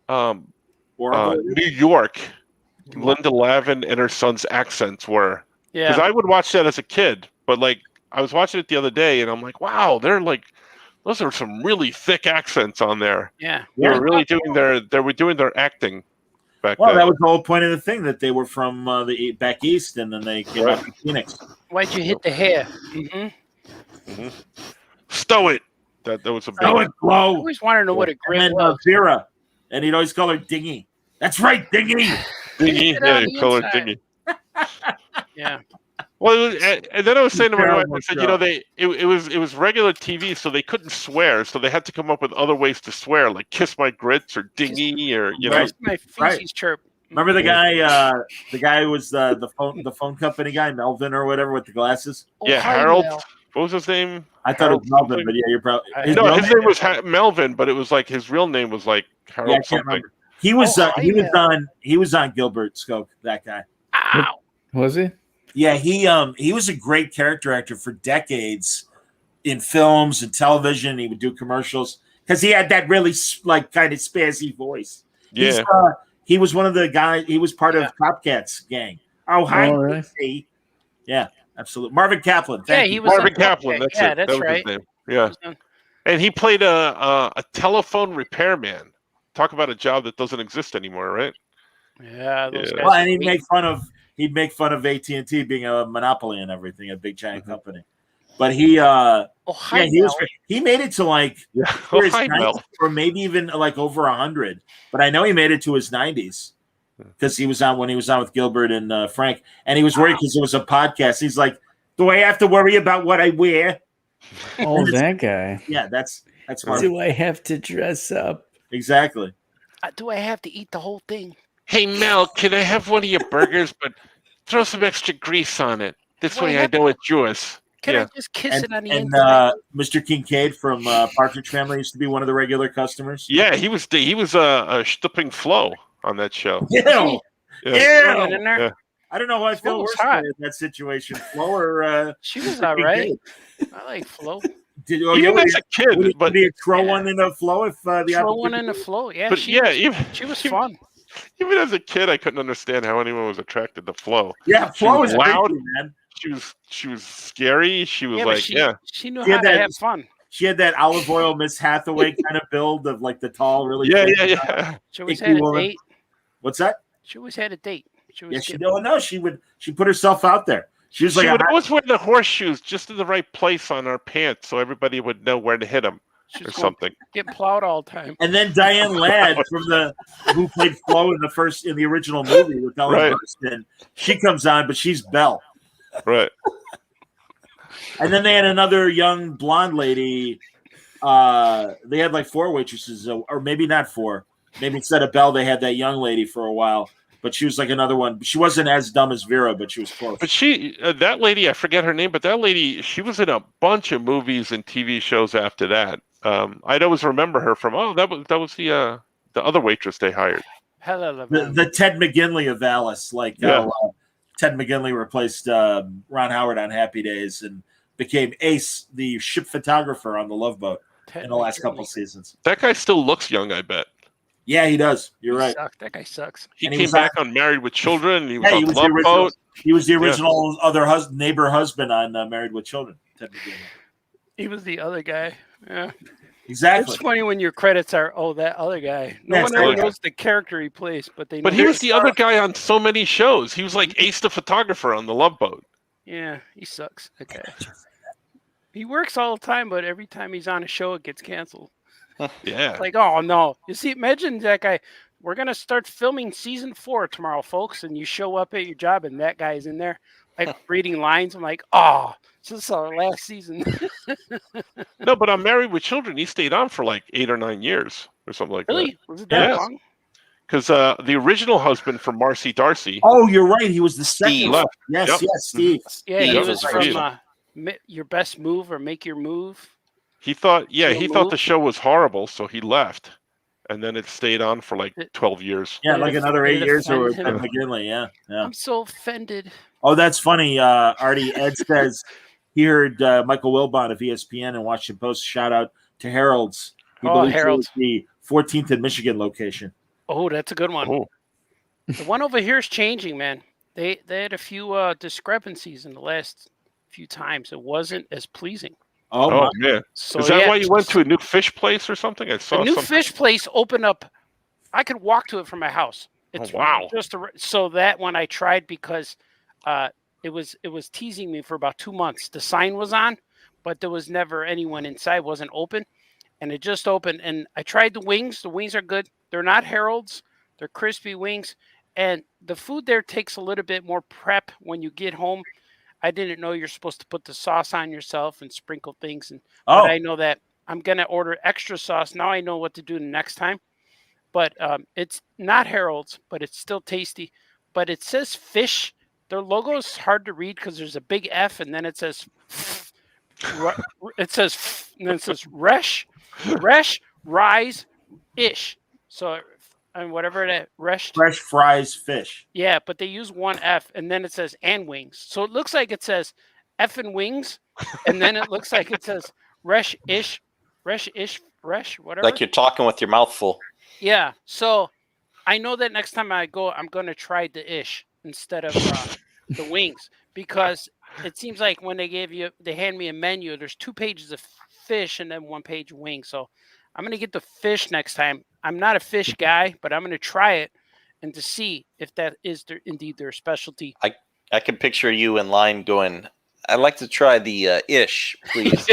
[SPEAKER 5] New York, Linda Lavin and her son's accents were. Yeah. Because I would watch that as a kid, but like I was watching it the other day, and I'm like, wow, those are some really thick accents on there.
[SPEAKER 4] Yeah.
[SPEAKER 5] They were really doing their acting. Back
[SPEAKER 7] well,
[SPEAKER 5] then.
[SPEAKER 7] that was the whole point of the thing, that they were from the back east, and then they came out to Phoenix.
[SPEAKER 4] Why'd you hit the hair?
[SPEAKER 5] Stow it. That was a big.
[SPEAKER 7] Stow it, Flo.
[SPEAKER 4] I always wanted to know what a grit was.
[SPEAKER 7] Vera, and he'd always call her Dingy. That's right, Dingy.
[SPEAKER 5] Dingy, yeah, you call her Dingy.
[SPEAKER 4] Yeah.
[SPEAKER 5] Well, and then I was saying to my wife, I said, it was regular TV, so they couldn't swear, so they had to come up with other ways to swear, like "kiss my grits" or "dingy" or
[SPEAKER 4] my feces chirp.
[SPEAKER 7] Remember the guy? The guy who was the phone company guy, Melvin or whatever, with the glasses.
[SPEAKER 5] Yeah, Harold. What was his name?
[SPEAKER 7] I thought it was Melvin, but yeah, you're probably
[SPEAKER 5] his name was Melvin, but it was like his real name was like Harold something.
[SPEAKER 7] Remember. He was on Gilbert Skoke. That guy.
[SPEAKER 4] Ow.
[SPEAKER 6] Was he?
[SPEAKER 7] Yeah, he was a great character actor for decades in films and television. He would do commercials because he had that really like kind of spazzy voice.
[SPEAKER 5] Yeah,
[SPEAKER 7] he was one of the guys. He was part of Copcat's gang. Oh, hi,
[SPEAKER 6] really?
[SPEAKER 7] Yeah, absolutely. Marvin Kaplan.
[SPEAKER 4] He was
[SPEAKER 5] Marvin Kaplan. That's it.
[SPEAKER 4] That's right.
[SPEAKER 5] His name. Yeah, and he played a telephone repairman. Talk about a job that doesn't exist anymore, right?
[SPEAKER 4] Yeah. Those guys
[SPEAKER 7] well, and he'd make fun of AT&T being a monopoly and everything, a big giant company. But he made it to like his 90s, or maybe even like over 100. But I know he made it to his 90s because he was on with Gilbert and Frank, and he was worried because it was a podcast. He's like, "Do I have to worry about what I wear?"
[SPEAKER 6] Oh, that guy.
[SPEAKER 7] Yeah, that's hard.
[SPEAKER 6] Do I have to dress up?
[SPEAKER 7] Exactly.
[SPEAKER 4] Do I have to eat the whole thing?
[SPEAKER 5] Hey, Mel, can I have one of your burgers, but throw some extra grease on it? This way I know it's yours.
[SPEAKER 4] Can I just kiss it on the inside?
[SPEAKER 7] Mr. Kincaid from Partridge Family used to be one of the regular customers.
[SPEAKER 5] Yeah, he was Stupping Flo on that show.
[SPEAKER 7] Yeah.
[SPEAKER 4] Yeah.
[SPEAKER 7] I don't know why I feel worse in that situation. Flo or
[SPEAKER 4] she was all right. I like Flo.
[SPEAKER 5] Even as a kid,
[SPEAKER 7] would you throw one in a Flo if the
[SPEAKER 4] throw one in a Flo? Yeah,
[SPEAKER 5] but
[SPEAKER 4] she was fun.
[SPEAKER 5] Even as a kid, I couldn't understand how anyone was attracted to Flo.
[SPEAKER 7] Yeah, Flo was
[SPEAKER 5] loud,
[SPEAKER 7] crazy, man.
[SPEAKER 5] She was scary. She was
[SPEAKER 4] she knew how to have fun.
[SPEAKER 7] She had that olive oil Miss Hathaway kind of build of like the tall, really.
[SPEAKER 5] Yeah.
[SPEAKER 4] She always had a date.
[SPEAKER 7] What's that?
[SPEAKER 4] She always had a date.
[SPEAKER 7] She put herself out there. She was like,
[SPEAKER 5] she would always wear the horseshoes just in the right place on her pants, so everybody would know where to hit them or something.
[SPEAKER 4] Get plowed all the time.
[SPEAKER 7] And then Diane Ladd who played Flo in the original movie with Ellen Burstyn, she comes on, but she's Belle.
[SPEAKER 5] Right.
[SPEAKER 7] And then they had another young blonde lady. They had like 4 waitresses, or maybe not 4. Maybe instead of Belle, they had that young lady for a while. But she was like another one. She wasn't as dumb as Vera, but she was close.
[SPEAKER 5] But that lady, I forget her name, but that lady, she was in a bunch of movies and TV shows after that. I'd always remember her from, that was the other waitress they hired.
[SPEAKER 7] The Ted McGinley of Alice, Ted McGinley replaced Ron Howard on Happy Days and became Ace, the ship photographer on the Love Boat in the last couple seasons.
[SPEAKER 5] That guy still looks young, I bet.
[SPEAKER 7] Yeah, he does. You're right.
[SPEAKER 4] That guy sucks.
[SPEAKER 5] He came back on Married with Children. He was on Love Boat.
[SPEAKER 7] He was the original neighbor husband on Married with Children. Ted McGinley.
[SPEAKER 4] He was the other guy. Yeah.
[SPEAKER 3] Exactly.
[SPEAKER 4] It's funny when your credits are, that other guy. No one ever knows the character he plays, but they know.
[SPEAKER 5] But he was the other guy on so many shows. He was like Ace the photographer on The Love Boat.
[SPEAKER 4] Yeah, he sucks. Okay. He works all the time, but every time he's on a show, it gets canceled.
[SPEAKER 5] Yeah.
[SPEAKER 4] It's like, oh, no. You see, imagine that guy. We're going to start filming season 4 tomorrow, folks, and you show up at your job, and that guy's in there, like, reading lines. I'm like, oh, this is our last season.
[SPEAKER 5] No, but on Married with Children, he stayed on for like 8 or 9 years or something like that.
[SPEAKER 4] Really? Was it that long?
[SPEAKER 5] Because the original husband from Marcy Darcy.
[SPEAKER 3] Oh, you're right. He was the second.
[SPEAKER 5] Left.
[SPEAKER 3] Yes, Steve.
[SPEAKER 4] Yeah, he was from Your Best Move or Make Your Move.
[SPEAKER 5] He thought, thought the show was horrible, so he left. And then it stayed on for like 12 years.
[SPEAKER 3] Yeah, like another 8 years or McGinley. Yeah.
[SPEAKER 4] I'm so offended.
[SPEAKER 3] Oh, that's funny. Artie, Ed says he heard Michael Wilbon of ESPN and Washington Post shout out to Harold's. He believes
[SPEAKER 4] Harold's.
[SPEAKER 3] The 14th and Michigan location.
[SPEAKER 4] Oh, that's a good one. Oh. The one over here is changing, man. They had a few discrepancies in the last few times. It wasn't as pleasing.
[SPEAKER 5] Oh man! So, is that why you went to a new fish place or something? I saw
[SPEAKER 4] a new fish place open up. I could walk to it from my house. It's
[SPEAKER 5] wow!
[SPEAKER 4] So that one I tried because it was teasing me for about 2 months. The sign was on, but there was never anyone inside. It wasn't open, and it just opened. And I tried the wings. The wings are good. They're not Harold's. They're crispy wings, and the food there takes a little bit more prep when you get home. I didn't know you're supposed to put the sauce on yourself and sprinkle things. But I know that I'm going to order extra sauce. Now I know what to do the next time. But it's not Harold's, but it's still tasty. But it says fish. Their logo is hard to read because there's a big F, and then it says resh, rise, ish. So and whatever that fresh
[SPEAKER 3] fries fish.
[SPEAKER 4] Yeah, but they use one F and then it says and wings. So it looks like it says F and wings, and then it looks like it says resh, whatever.
[SPEAKER 8] Like you're talking with your mouth full.
[SPEAKER 4] Yeah. So I know that next time I go, I'm gonna try the ish instead of the wings, because it seems like when they hand me a menu, there's 2 pages of fish and then 1 page of wings. So I'm gonna get the fish next time. I'm not a fish guy, but I'm going to try it and to see if that is indeed their specialty.
[SPEAKER 8] I can picture you in line going, I'd like to try the ish, please.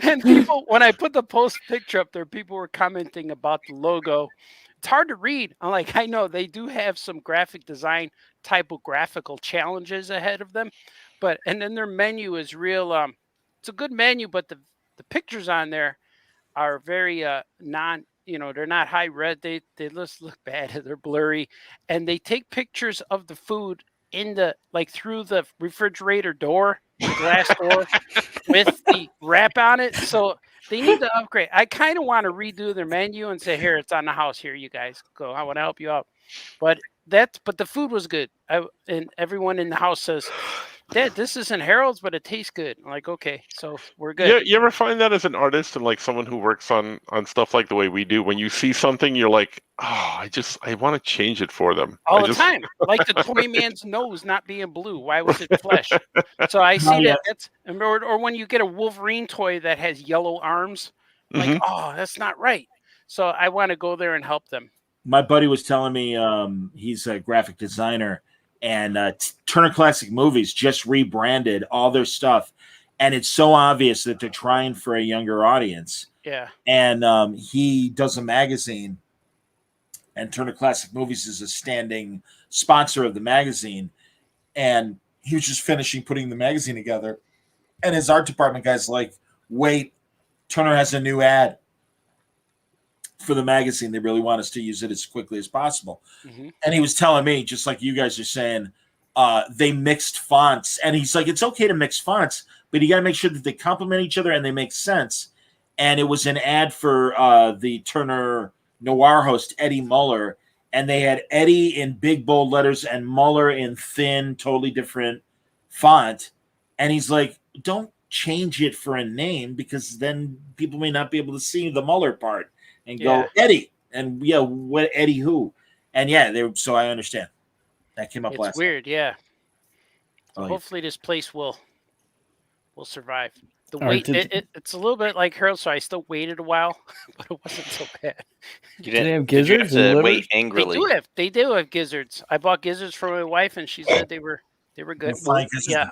[SPEAKER 4] And people, when I put the post picture up there, people were commenting about the logo. It's hard to read. I'm like, I know they do have some graphic design typographical challenges ahead of them, and then their menu is real. It's a good menu, but the pictures on there are very they're not high res. They just look bad. They're blurry, and they take pictures of the food through the refrigerator door, the glass door, with the wrap on it. So they need to upgrade. I kind of want to redo their menu and say, here, it's on the house. Here, you guys go. I want to help you out. But the food was good. And everyone in the house says, Dad, this isn't Harold's, but it tastes good. I'm like, okay, so we're good.
[SPEAKER 5] Yeah, you ever find that as an artist and like someone who works on stuff like the way we do, when you see something, you're like, oh, I want to change it for them.
[SPEAKER 4] All the time. Like the toy man's nose not being blue. Why was it flesh? So I see that. Or when you get a Wolverine toy that has yellow arms, like, oh, that's not right. So I want to go there and help them.
[SPEAKER 3] My buddy was telling me he's a graphic designer, and Turner Classic Movies just rebranded all their stuff, and it's so obvious that they're trying for a younger audience.
[SPEAKER 4] Yeah.
[SPEAKER 3] And he does a magazine, and Turner Classic Movies is a standing sponsor of the magazine. And he was just finishing putting the magazine together, and his art department guy's like, wait, Turner has a new ad for the magazine. They really want us to use it as quickly as possible. And he was telling me, just like you guys are saying, they mixed fonts. And he's like, it's okay to mix fonts, but you got to make sure that they complement each other and they make sense. And it was an ad for the Turner Noir host, Eddie Muller. And they had Eddie in big, bold letters and Muller in thin, totally different font. And he's like, don't change it for a name, because then people may not be able to see the Muller part and go, Eddie. And what Eddie who? And so I understand. That came up last
[SPEAKER 4] weird,
[SPEAKER 3] night.
[SPEAKER 4] yeah. So hopefully this place will survive. The wait, it's a little bit like Harold, so I still waited a while, but it wasn't so bad.
[SPEAKER 8] You didn't
[SPEAKER 6] they have gizzards?
[SPEAKER 8] You have to wait angrily.
[SPEAKER 4] They do have gizzards. I bought gizzards for my wife, and she said they were good.
[SPEAKER 3] Yeah,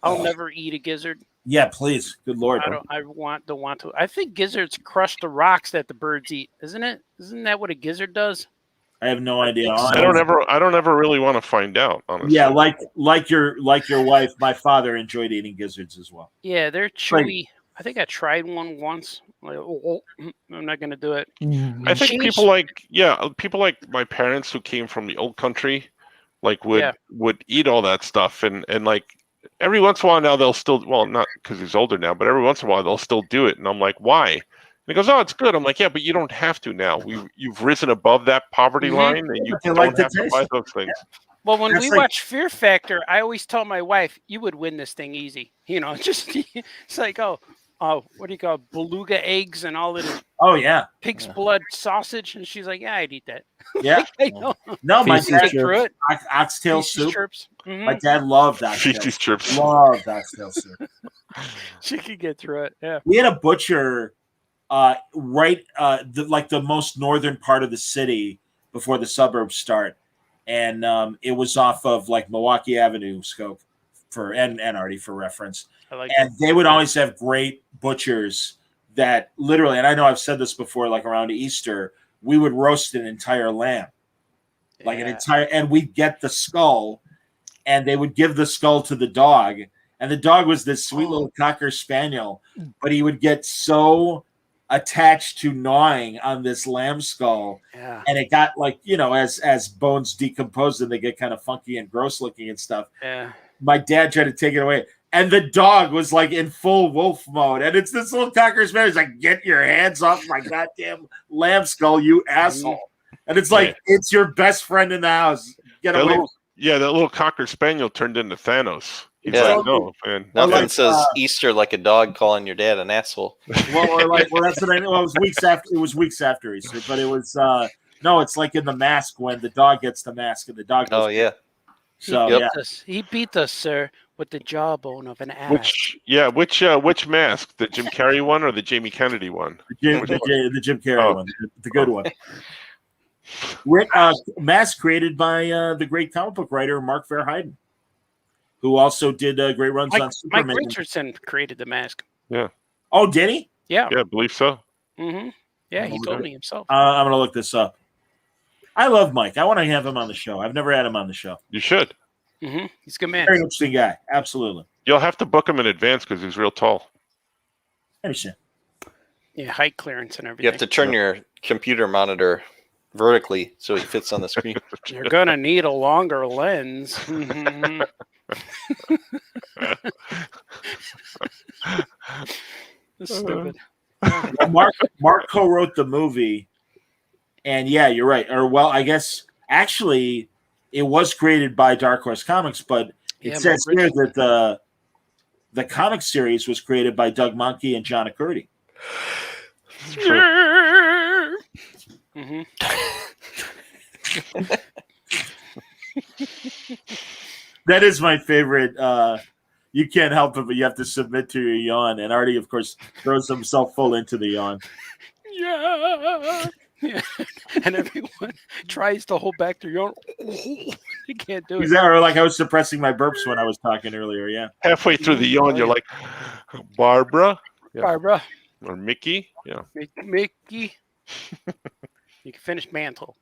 [SPEAKER 4] I'll never eat a gizzard.
[SPEAKER 3] Yeah, please. Good Lord.
[SPEAKER 4] I don't want to. I think gizzards crush the rocks that the birds eat, isn't it? Isn't that what a gizzard does?
[SPEAKER 3] I have no idea.
[SPEAKER 5] I don't ever really want to find out, honestly.
[SPEAKER 3] Yeah, like your wife, my father enjoyed eating gizzards as well.
[SPEAKER 4] Yeah, they're chewy. I think I tried one once. Like, I'm not gonna do it.
[SPEAKER 5] I think people like my parents who came from the old country, like would eat all that stuff, and like every once in a while now they'll still, well, not because he's older now, but every once in a while they'll still do it, and I'm like, why? And he goes, oh, it's good. I'm like, yeah, but you don't have to now. You've risen above that poverty line, and you don't have to buy those things.
[SPEAKER 4] Well, when we watch Fear Factor, I always tell my wife, you would win this thing easy. Just it's like, what do you call it? Beluga eggs and all this.
[SPEAKER 3] Oh, yeah.
[SPEAKER 4] Pig's blood sausage. And she's like, yeah, I'd eat that.
[SPEAKER 3] Yeah. No, my dad
[SPEAKER 4] through it.
[SPEAKER 3] Oxtail soup.
[SPEAKER 4] Mm-hmm.
[SPEAKER 3] My dad loved oxtail.
[SPEAKER 5] Feces chirps.
[SPEAKER 3] Loved oxtail soup.
[SPEAKER 4] She could get through it. Yeah.
[SPEAKER 3] We had a butcher the most northern part of the city before the suburbs start. And it was off of like Milwaukee Avenue, Skoke, and Artie for reference. They would always have great butchers that literally, and I know I've said this before, like around Easter, we would roast an entire lamb, and we'd get the skull, and they would give the skull to the dog, and the dog was this sweet little Cocker Spaniel, but he would get so attached to gnawing on this lamb skull, and it got like, as bones decompose and they get kind of funky and gross looking and stuff. My dad tried to take it away, and the dog was like in full wolf mode, and it's this little Cocker Spaniel. He's like, get your hands off my goddamn lamb skull, you asshole. And it's like, it's your best friend in the house. Get away.
[SPEAKER 5] That little Cocker Spaniel turned into Thanos. He's like, no, man.
[SPEAKER 8] Nothing says Easter like a dog calling your dad an asshole.
[SPEAKER 3] That's what I know. It was weeks after Easter, but it was it's like in The Mask when the dog gets the mask and the dog goes,
[SPEAKER 8] oh yeah.
[SPEAKER 3] So
[SPEAKER 4] he beat us, sir, with the jawbone of an ass.
[SPEAKER 5] Which mask? The Jim Carrey one or the Jamie Kennedy one?
[SPEAKER 3] The Jim Carrey one, the good one. Mask created by the great comic book writer Mark Verheiden, who also did great runs on Superman.
[SPEAKER 4] Mike Richardson created the mask.
[SPEAKER 5] Yeah.
[SPEAKER 3] Oh, did he?
[SPEAKER 4] Yeah.
[SPEAKER 5] Yeah, I believe so.
[SPEAKER 4] Mm-hmm. Yeah, he told me himself.
[SPEAKER 3] I'm going to look this up. I love Mike. I want to have him on the show. I've never had him on the show.
[SPEAKER 5] You should.
[SPEAKER 4] Mm-hmm. He's a good man.
[SPEAKER 3] Very interesting guy. Absolutely.
[SPEAKER 5] You'll have to book him in advance because he's real tall.
[SPEAKER 3] I understand.
[SPEAKER 4] Yeah, height clearance and everything.
[SPEAKER 8] You have to turn your computer monitor vertically so he fits on the screen.
[SPEAKER 4] You're going to need a longer lens. That's stupid.
[SPEAKER 3] Mark co-wrote the movie, and yeah, you're right. Or I guess actually it was created by Dark Horse Comics, but it says here that the comic series was created by Doug Mahnke and John Acurdy.
[SPEAKER 4] Mm-hmm.
[SPEAKER 3] That is my favorite. You can't help it, but you have to submit to your yawn. And Artie, of course, throws himself full into the yawn.
[SPEAKER 4] Yeah. And everyone tries to hold back their yawn. You can't do it.
[SPEAKER 3] Or like I was suppressing my burps when I was talking earlier. Yeah.
[SPEAKER 5] Halfway through the yawn, you're like, Barbara.
[SPEAKER 4] Yeah. Barbara.
[SPEAKER 5] Or Mickey. Yeah.
[SPEAKER 4] Mickey. You can finish Mantle.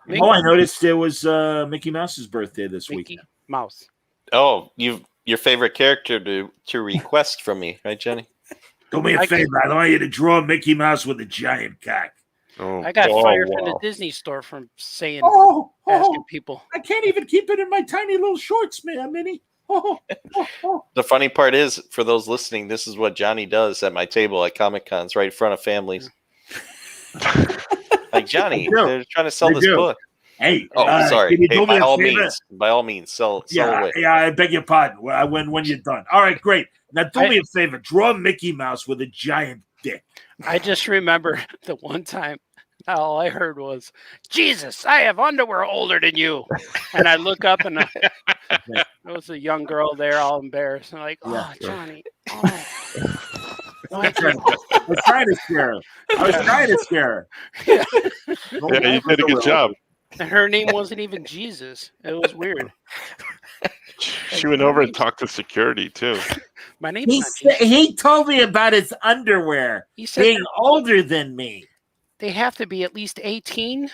[SPEAKER 3] Mickey. Oh, I noticed it was Mickey Mouse's birthday this week.
[SPEAKER 4] Mickey Mouse.
[SPEAKER 8] Oh, your favorite character to request from me, right, Jenny?
[SPEAKER 3] Do me a favor. I want you to draw Mickey Mouse with a giant cock.
[SPEAKER 5] Oh,
[SPEAKER 4] I got fired from the Disney store from saying, asking people.
[SPEAKER 3] I can't even keep it in my tiny little shorts, man, Minnie.
[SPEAKER 8] The funny part is, for those listening, this is what Johnny does at my table at Comic Cons, right in front of families. Like, Johnny, they're trying to sell this book.
[SPEAKER 3] Hey,
[SPEAKER 8] sorry. Hey, by all means, sell away.
[SPEAKER 3] Yeah, I beg your pardon. When you're done. All right, great. Now do me a favor. Draw Mickey Mouse with a giant dick.
[SPEAKER 4] I just remember the one time all I heard was, Jesus, I have underwear older than you. And I look up and there was a young girl there all embarrassed. I'm like, Johnny. Oh.
[SPEAKER 3] I was trying to scare her.
[SPEAKER 5] Yeah, you did a good job.
[SPEAKER 4] And her name wasn't even Jesus. It was weird.
[SPEAKER 5] She went over and talked to security too.
[SPEAKER 4] My name's not Jesus.
[SPEAKER 3] He told me about his underwear. He said being older than me.
[SPEAKER 4] They have to be at least 18.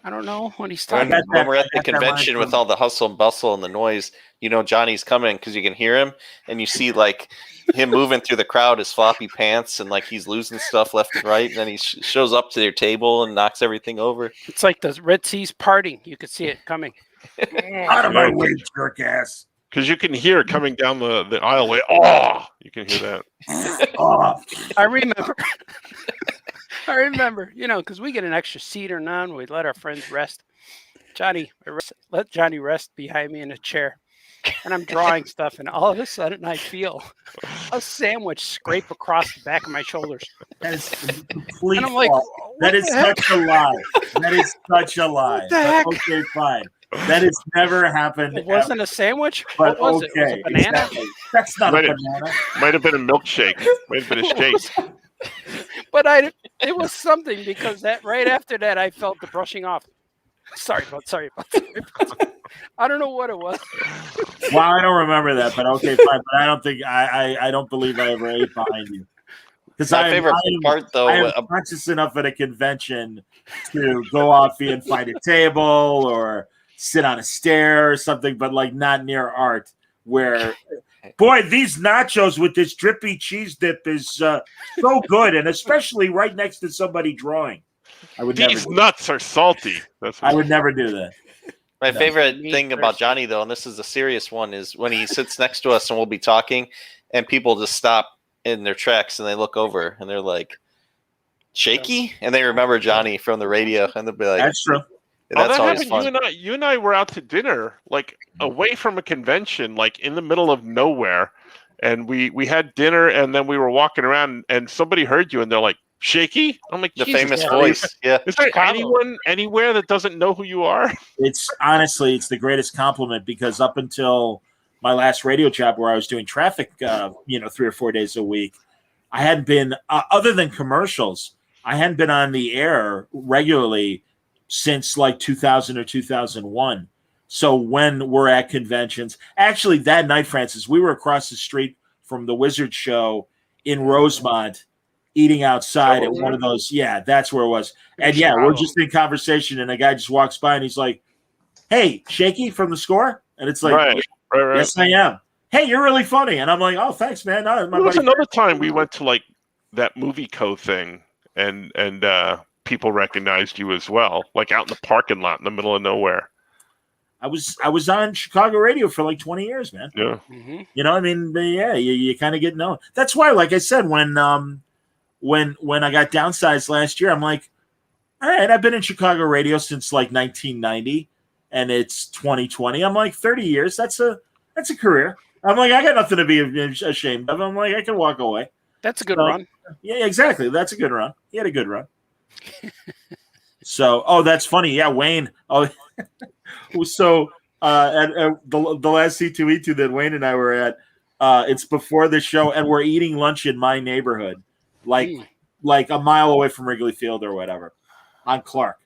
[SPEAKER 4] I don't know when he's talking.
[SPEAKER 8] When we're at the convention with all the hustle and bustle and the noise, you know Johnny's coming because you can hear him, and you see like him moving through the crowd, his floppy pants, and like he's losing stuff left and right. And then he shows up to their table and knocks everything over.
[SPEAKER 4] It's like the Red Sea's parting. You could see it coming.
[SPEAKER 3] Out of my way, jerk ass.
[SPEAKER 5] Because you can hear it coming down the aisleway. Oh, you can hear that.
[SPEAKER 3] Oh.
[SPEAKER 4] I remember, you know, because we get an extra seat or none. We let our friends rest. Let Johnny rest behind me in a chair. And I'm drawing stuff, and all of a sudden I feel a sandwich scrape across the back of my shoulders.
[SPEAKER 3] That is complete.
[SPEAKER 4] And I'm like,
[SPEAKER 3] that is such a lie. That is such a lie.
[SPEAKER 4] What the heck?
[SPEAKER 3] Okay, fine. That has never happened.
[SPEAKER 4] It wasn't a sandwich?
[SPEAKER 3] But
[SPEAKER 4] what was it? Was it a banana?
[SPEAKER 3] Exactly. That's not a banana.
[SPEAKER 5] Might have been a milkshake. Might have been a shake.
[SPEAKER 4] But it was something because that right after that I felt the brushing off. Sorry about that. I don't know what it was.
[SPEAKER 3] Well, I don't remember that, but okay, fine. But I don't think I don't believe I ever ate behind you. Because
[SPEAKER 8] my favorite part, though,
[SPEAKER 3] I am conscious enough at a convention to go off and find a table or sit on a stair or something, but like not near art where. Boy, these nachos with this drippy cheese dip is so good, and especially right next to somebody drawing.
[SPEAKER 5] These nuts are salty.
[SPEAKER 3] I would never do that.
[SPEAKER 8] My favorite thing about Johnny, though, and this is a serious one, is when he sits next to us and we'll be talking, and people just stop in their tracks and they look over and they're like, "Shaky," and they remember Johnny from the radio, and they'll be like,
[SPEAKER 3] "That's true."
[SPEAKER 8] That's always fun.
[SPEAKER 5] You and I were out to dinner, like away from a convention, like in the middle of nowhere, and we had dinner, and then we were walking around, and somebody heard you, and they're like, "Shaky?" I'm like,
[SPEAKER 8] the famous voice. Yeah.
[SPEAKER 5] Is there anyone anywhere that doesn't know who you are?
[SPEAKER 3] It's honestly, it's the greatest compliment because up until my last radio job where I was doing traffic, 3 or 4 days a week, I hadn't been, other than commercials, I hadn't been on the air regularly since like 2000 or 2001. So when we're at conventions, actually that night, Francis, we were across the street from the Wizard Show in Rosemont, eating outside at one of those. Yeah, that's where it was. And yeah, we're just in conversation, and a guy just walks by, and he's like, "Hey, Shaky from the Score?" And it's like,
[SPEAKER 5] right.
[SPEAKER 3] "Yes, I am." "Hey, you're really funny." And I'm like, "Oh, thanks, man."
[SPEAKER 5] There was another time we went to like that Movie Co. thing, and people recognized you as well, like out in the parking lot in the middle of nowhere.
[SPEAKER 3] I was on Chicago radio for like 20 years, man.
[SPEAKER 5] Yeah.
[SPEAKER 4] Mm-hmm.
[SPEAKER 3] You know, I mean, yeah, you kind of get known. That's why, like I said, when I got downsized last year, I'm like, all right, I've been in Chicago radio since like 1990, and it's 2020. I'm like, 30 years. That's a career. I'm like, I got nothing to be ashamed of. I'm like, I can walk away.
[SPEAKER 4] That's a good run.
[SPEAKER 3] Yeah, exactly. That's a good run. He had a good run. So, that's funny. Yeah, Wayne. Oh, so at the last C2E2 that Wayne and I were at, it's before the show, and we're eating lunch in my neighborhood, like a mile away from Wrigley Field or whatever, on Clark.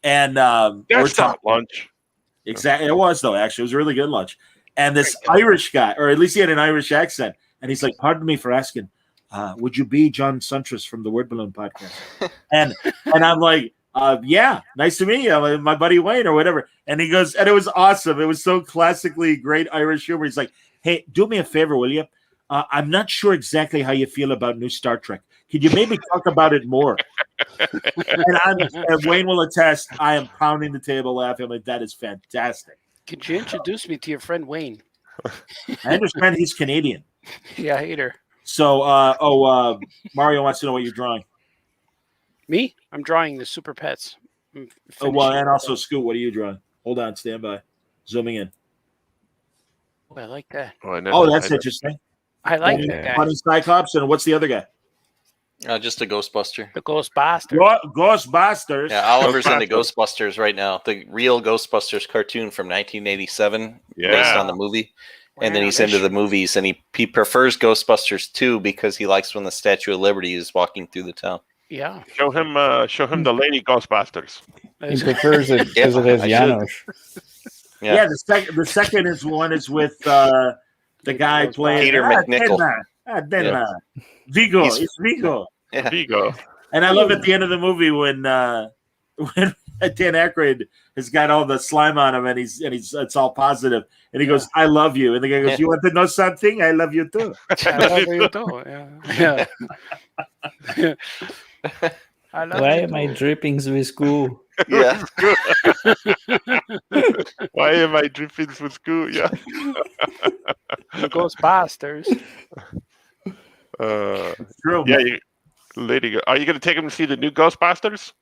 [SPEAKER 3] And
[SPEAKER 5] that's not lunch.
[SPEAKER 3] Exactly, it was though. Actually, it was a really good lunch. And this Irish guy, or at least he had an Irish accent, and he's like, "Pardon me for asking, would you be John Suntress from the Word Balloon podcast?" and I'm like, "Yeah, nice to meet you, my buddy Wayne or whatever." And he goes, and it was awesome. It was so classically great Irish humor. He's like, "Hey, do me a favor, will you? I'm not sure exactly how you feel about new Star Trek. Could you maybe talk about it more?" and Wayne will attest, I am pounding the table laughing. I'm like, that is fantastic.
[SPEAKER 4] Could you introduce me to your friend Wayne?
[SPEAKER 3] I understand he's Canadian.
[SPEAKER 4] Yeah, I hate her.
[SPEAKER 3] So, Mario wants to know what you're drawing.
[SPEAKER 4] Me? I'm drawing the Super Pets.
[SPEAKER 3] And also Scoot, what are you drawing? Hold on, stand by. Zooming in.
[SPEAKER 4] Oh, I like that.
[SPEAKER 3] That's interesting.
[SPEAKER 4] I like that guy.
[SPEAKER 3] Funny Cyclops, and what's the other guy?
[SPEAKER 8] Just a Ghostbuster.
[SPEAKER 4] The Ghostbusters.
[SPEAKER 3] Ghostbusters.
[SPEAKER 8] Yeah, Oliver's into Ghostbusters right now. The real Ghostbusters cartoon from 1987, based on the movie. And then he's into the movies, and he prefers Ghostbusters 2 because he likes when the Statue of Liberty is walking through the town.
[SPEAKER 4] Yeah.
[SPEAKER 5] Show him the Lady Ghostbusters.
[SPEAKER 6] He prefers it because it has Janos.
[SPEAKER 3] Yeah, the second one is with the guy playing
[SPEAKER 8] Peter McNichol.
[SPEAKER 3] Vigo. It's Vigo.
[SPEAKER 5] Yeah. Vigo.
[SPEAKER 3] And I love at the end of the movie when Dan Aykroyd has got all the slime on him, and he's it's all positive, and he goes, "I love you," and the guy goes, "You want to know something? I love you too."
[SPEAKER 4] I love you too. Yeah.
[SPEAKER 6] Why am I dripping with goo?
[SPEAKER 8] Yeah.
[SPEAKER 5] Why am I dripping with goo? Yeah.
[SPEAKER 4] Ghostbusters.
[SPEAKER 3] True.
[SPEAKER 5] Yeah. Lady, are you going to take him to see the new Ghostbusters?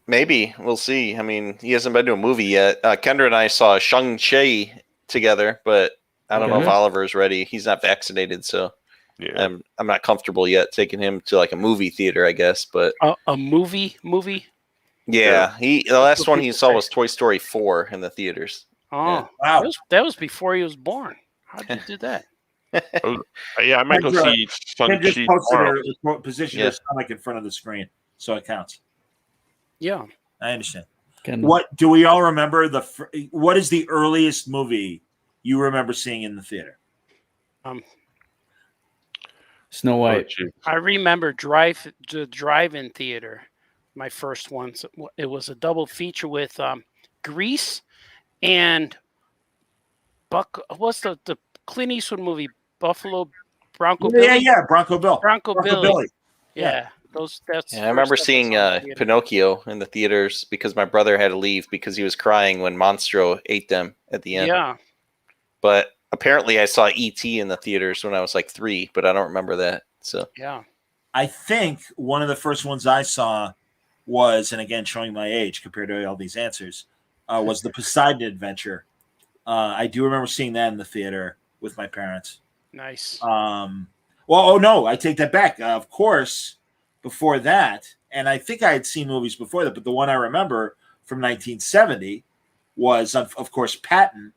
[SPEAKER 8] Maybe. We'll see. I mean, he hasn't been to a movie yet. Kendra and I saw Shang-Chi together, but I don't know if Oliver's ready. He's not vaccinated, so I'm not comfortable yet taking him to like a movie theater, I guess. But
[SPEAKER 4] a movie?
[SPEAKER 8] Yeah. The last one he saw was Toy Story 4 in the theaters.
[SPEAKER 4] Oh, wow. That was before he was born. How'd you do that?
[SPEAKER 5] Yeah, I might go see Shang-Chi tomorrow.
[SPEAKER 3] Position your stomach in front of the screen, so it counts.
[SPEAKER 4] Yeah,
[SPEAKER 3] I understand. What do we all remember? What is the earliest movie you remember seeing in the theater?
[SPEAKER 6] Snow White.
[SPEAKER 4] I remember drive-in theater. My first one. It was a double feature with Grease and what's the Clint Eastwood movie? Buffalo Bronco Billy?
[SPEAKER 3] Yeah, Bronco Bill.
[SPEAKER 4] Bronco Billy. Yeah.
[SPEAKER 8] I remember seeing Pinocchio in the theaters because my brother had to leave because he was crying when Monstro ate them at the end.
[SPEAKER 4] Yeah.
[SPEAKER 8] But apparently I saw E.T. in the theaters when I was like 3, but I don't remember that. So
[SPEAKER 4] yeah.
[SPEAKER 3] I think one of the first ones I saw was, and again, showing my age compared to all these answers, was the Poseidon Adventure. I do remember seeing that in the theater with my parents.
[SPEAKER 4] Nice.
[SPEAKER 3] No, I take that back. Of course, before that, and I think I had seen movies before that, but the one I remember from 1970 was, of course, Patton,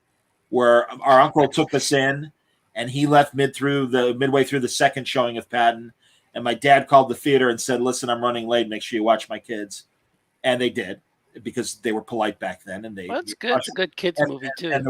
[SPEAKER 3] where our uncle took us in, and he left midway through the second showing of Patton, and my dad called the theater and said, "Listen, I'm running late. Make sure you watch my kids," and they did because they were polite back then. And
[SPEAKER 4] that's good. It's a good kids movie too.
[SPEAKER 3] And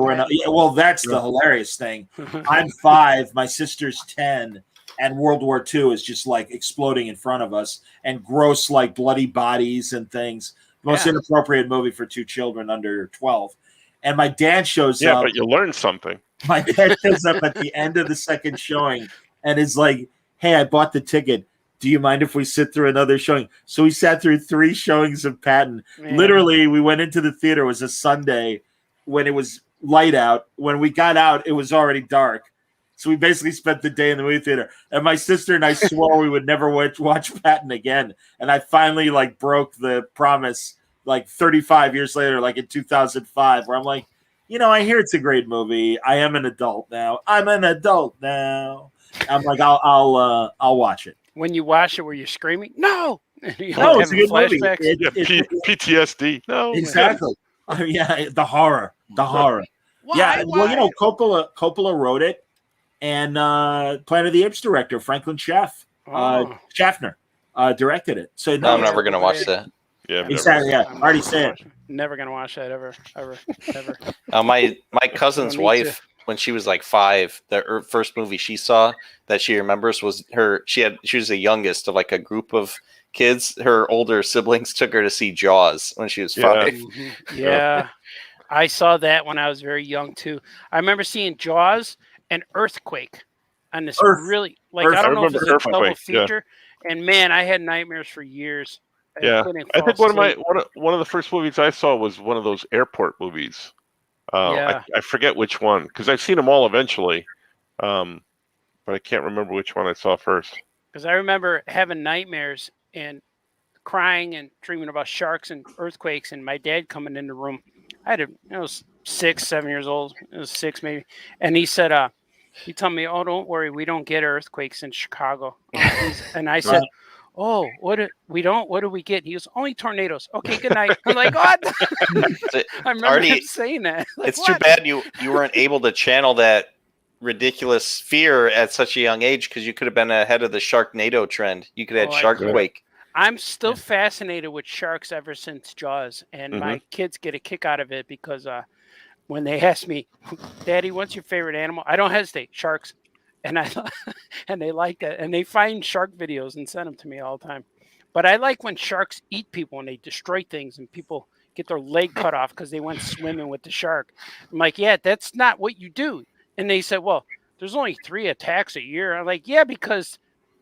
[SPEAKER 3] that's the hilarious thing. I'm 5, my sister's 10. And World War II is just like exploding in front of us, and gross, like bloody bodies and things. The most inappropriate movie for 2 children under 12. And my dad shows up.
[SPEAKER 5] Yeah, but you learned something.
[SPEAKER 3] My dad shows up at the end of the second showing and is like, "Hey, I bought the ticket. Do you mind if we sit through another showing?" So we sat through 3 showings of Patton. Man. Literally, we went into the theater. It was a Sunday when it was light out. When we got out, it was already dark. So we basically spent the day in the movie theater. And my sister and I swore we would never watch Patton again. And I finally broke the promise 35 years later, in 2005, where I'm like, I hear it's a great movie. I am an adult now. I'm like, I'll watch it.
[SPEAKER 4] When you watch it, were you screaming? No!
[SPEAKER 3] No, it's a good movie.
[SPEAKER 5] PTSD. No.
[SPEAKER 3] Exactly. The horror. Why? Well, Coppola wrote it. And Planet of the Apes director Franklin Schaffner directed it. So
[SPEAKER 8] I'm never going to watch that.
[SPEAKER 5] Yeah,
[SPEAKER 3] exactly. Yeah, already said.
[SPEAKER 4] Never going to watch that ever.
[SPEAKER 8] My cousin's wife, when she was 5, the first movie she saw that she remembers was she was the youngest of a group of kids. Her older siblings took her to see Jaws when she was 5.
[SPEAKER 4] Yeah. I saw that when I was very young too. I remember seeing Jaws and Earthquake on this really I don't know if it's a double feature. Yeah. And man, I had nightmares for years.
[SPEAKER 5] I think one of the first movies I saw was one of those airport movies. I forget which one because I've seen them all eventually, but I can't remember which one I saw first.
[SPEAKER 4] Because I remember having nightmares and crying and dreaming about sharks and earthquakes, and my dad coming in the room. I was 6, 7 years old. It was 6 maybe, and he said, he told me, "Oh, don't worry, we don't get earthquakes in Chicago." And I said, "Oh, what do we get?" He goes, "Only tornadoes." Okay, good night. I'm like, "What?" I remember him saying that.
[SPEAKER 8] It's too bad you weren't able to channel that ridiculous fear at such a young age because you could have been ahead of the Sharknado trend. You could have had Sharkquake.
[SPEAKER 4] I'm still fascinated with sharks ever since Jaws, and my kids get a kick out of it because when they ask me, Daddy, what's your favorite animal? I don't hesitate, sharks. And and they like that. And they find shark videos and send them to me all the time. But I like when sharks eat people and they destroy things and people get their leg cut off because they went swimming with the shark. I'm like, yeah, that's not what you do. And they said, well, there's only 3 attacks a year. I'm like, yeah, because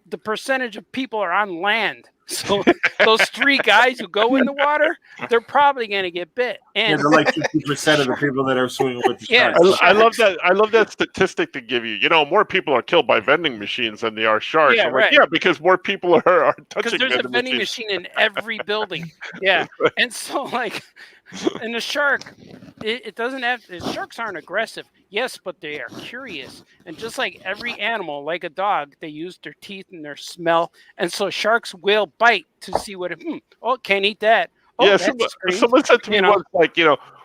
[SPEAKER 4] the percentage of people are on land. So those 3 guys who go in the water, they're probably going to get bit. And
[SPEAKER 3] they're like 50% of the people that are swimming with the sharks.
[SPEAKER 5] I love that. I love that statistic to give you. You know, more people are killed by vending machines than they are sharks.
[SPEAKER 4] Yeah,
[SPEAKER 5] like, yeah, because more people are touching.
[SPEAKER 4] Because there's a vending machine in every building. Yeah, and so like, and the shark, it doesn't have. The sharks aren't aggressive. Yes, but they are curious. And just like every animal, like a dog, they use their teeth and their smell. And so sharks will bite to see what can't eat that. Oh,
[SPEAKER 5] yeah, someone said to me once, like,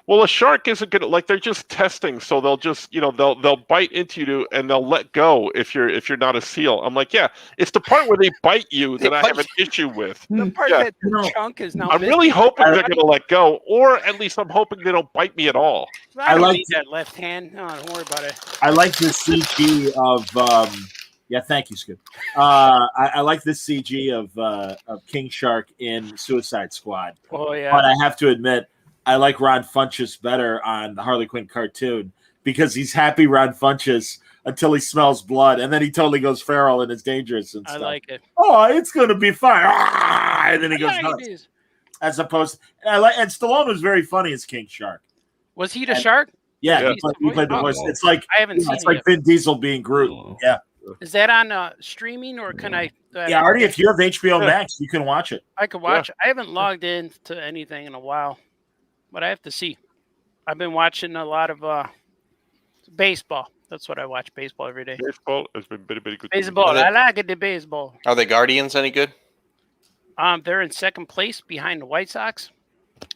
[SPEAKER 5] well, a shark isn't gonna, like, they're just testing, so they'll just, they'll bite into you and they'll let go if you're not a seal. I'm like, yeah, it's the part where they bite you that I have an issue with.
[SPEAKER 4] The part that the chunk is now.
[SPEAKER 5] I'm really hoping they're gonna let go, or at least I'm hoping they don't bite me at all.
[SPEAKER 4] I don't need that left hand. No, don't worry about it.
[SPEAKER 3] I like the CG of. Yeah, thank you, Scoop. I like this CG of King Shark in Suicide Squad.
[SPEAKER 4] Oh yeah.
[SPEAKER 3] But I have to admit, I like Ron Funches better on the Harley Quinn cartoon because he's happy Ron Funches until he smells blood, and then he totally goes feral and is dangerous and stuff.
[SPEAKER 4] I like it.
[SPEAKER 3] Oh, it's gonna be fine. And then he goes nuts. As opposed, and Stallone was very funny as King Shark.
[SPEAKER 4] Was he the shark?
[SPEAKER 3] Yeah, he played the voice. It's like
[SPEAKER 4] I haven't seen
[SPEAKER 3] it's like Vin Diesel being Groot. Yeah.
[SPEAKER 4] Is that on streaming or can I?
[SPEAKER 3] Yeah, Artie, if you have HBO Max, you can watch it.
[SPEAKER 4] I can watch it. I haven't logged in to anything in a while, but I have to see. I've been watching a lot of baseball. That's what I watch. Baseball every day.
[SPEAKER 5] Baseball has been very good.
[SPEAKER 4] Baseball. I like it. The baseball.
[SPEAKER 8] Are the Guardians any good?
[SPEAKER 4] They're in second place behind the White Sox,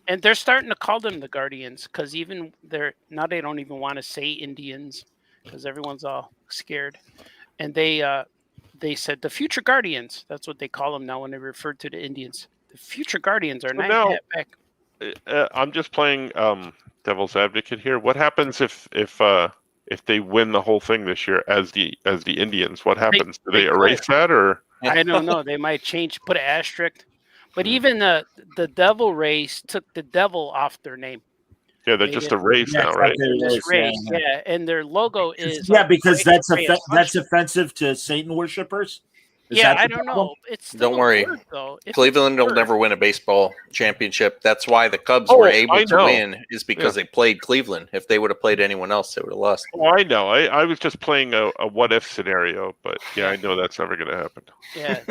[SPEAKER 4] and they're starting to call them the Guardians because even they don't even want to say Indians because everyone's all scared. And they said the future Guardians. That's what they call them now when they refer to the Indians. The future Guardians are not back.
[SPEAKER 5] I'm just playing devil's advocate here. What happens if they win the whole thing this year as the Indians? What happens? Do they erase that or?
[SPEAKER 4] I don't know. They might put an asterisk. But even the Devil Rays took the devil off their name.
[SPEAKER 5] Yeah, they're just a race now, right?
[SPEAKER 4] Yeah, and their logo is
[SPEAKER 3] because that's offensive to Satan worshippers.
[SPEAKER 4] I don't know. It's
[SPEAKER 8] don't worry. Cleveland will never win a baseball championship. That's why the Cubs were able to win, is because they played Cleveland. If they would have played anyone else, they would have lost.
[SPEAKER 5] Oh, I know. I was just playing a what if scenario, but yeah, I know that's never going to happen.
[SPEAKER 4] Yeah,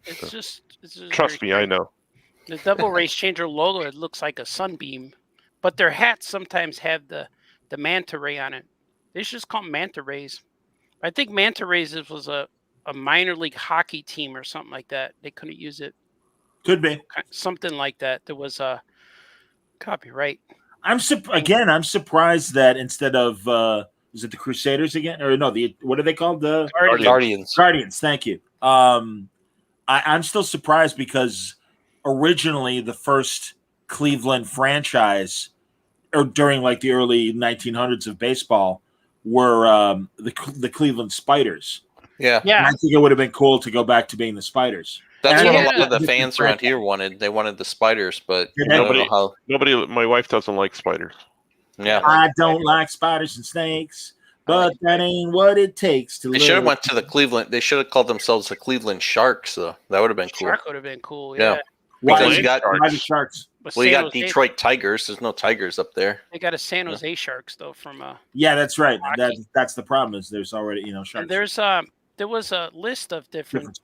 [SPEAKER 4] it's just
[SPEAKER 5] trust me, I know.
[SPEAKER 4] The Devil Rays changed their logo. It looks like a sunbeam. But their hats sometimes have the manta ray on it. They should just call them manta rays. I think manta rays was a minor league hockey team or something like that. They couldn't use it.
[SPEAKER 3] Could be.
[SPEAKER 4] Something like that. There was a copyright.
[SPEAKER 3] I'm surprised that instead of is it the Crusaders again? Or no, what are they called? The
[SPEAKER 8] Guardians.
[SPEAKER 3] Guardians, thank you. I'm still surprised because originally the first Cleveland franchise, or during like the early 1900s of baseball, were the Cleveland Spiders.
[SPEAKER 8] Yeah.
[SPEAKER 3] And I think it would have been cool to go back to being the Spiders.
[SPEAKER 8] That's what a lot of the fans around here wanted. They wanted the Spiders, but
[SPEAKER 5] nobody. My wife doesn't like spiders.
[SPEAKER 8] Yeah,
[SPEAKER 3] I don't like spiders and snakes, but that ain't what it takes to.
[SPEAKER 8] They should have went to the Cleveland. They should have called themselves the Cleveland Sharks, though. That would have been cool.
[SPEAKER 4] Shark would have been cool.
[SPEAKER 8] Yeah.
[SPEAKER 3] Because you got Sharks.
[SPEAKER 8] Well, you got Detroit Tigers. There's no Tigers up there.
[SPEAKER 4] They got a San Jose Sharks though from
[SPEAKER 3] Yeah, that's right. That's the problem is there's already Sharks.
[SPEAKER 4] And there was a list of different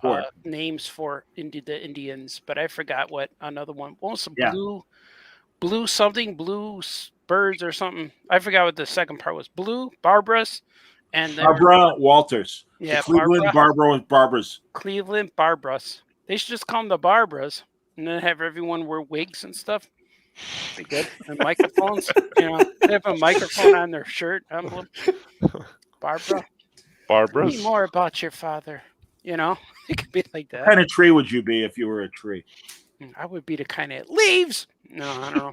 [SPEAKER 4] names for the Indians, but I forgot what another one. What was some blue something, blue birds or something. I forgot what the second part was. Blue Barbaras and
[SPEAKER 3] Barbara Walters.
[SPEAKER 4] Yeah,
[SPEAKER 3] Cleveland Barbaras.
[SPEAKER 4] Cleveland Barbaras. They should just call them the Barbaras. And then have everyone wear wigs and stuff. Be good. And microphones. They have a microphone on their shirt. Barbara.
[SPEAKER 5] Barbara.
[SPEAKER 4] Tell me more about your father. You know, it could be like that.
[SPEAKER 3] What kind of tree would you be if you were a tree?
[SPEAKER 4] I would be the kind of leaves. No, I don't know.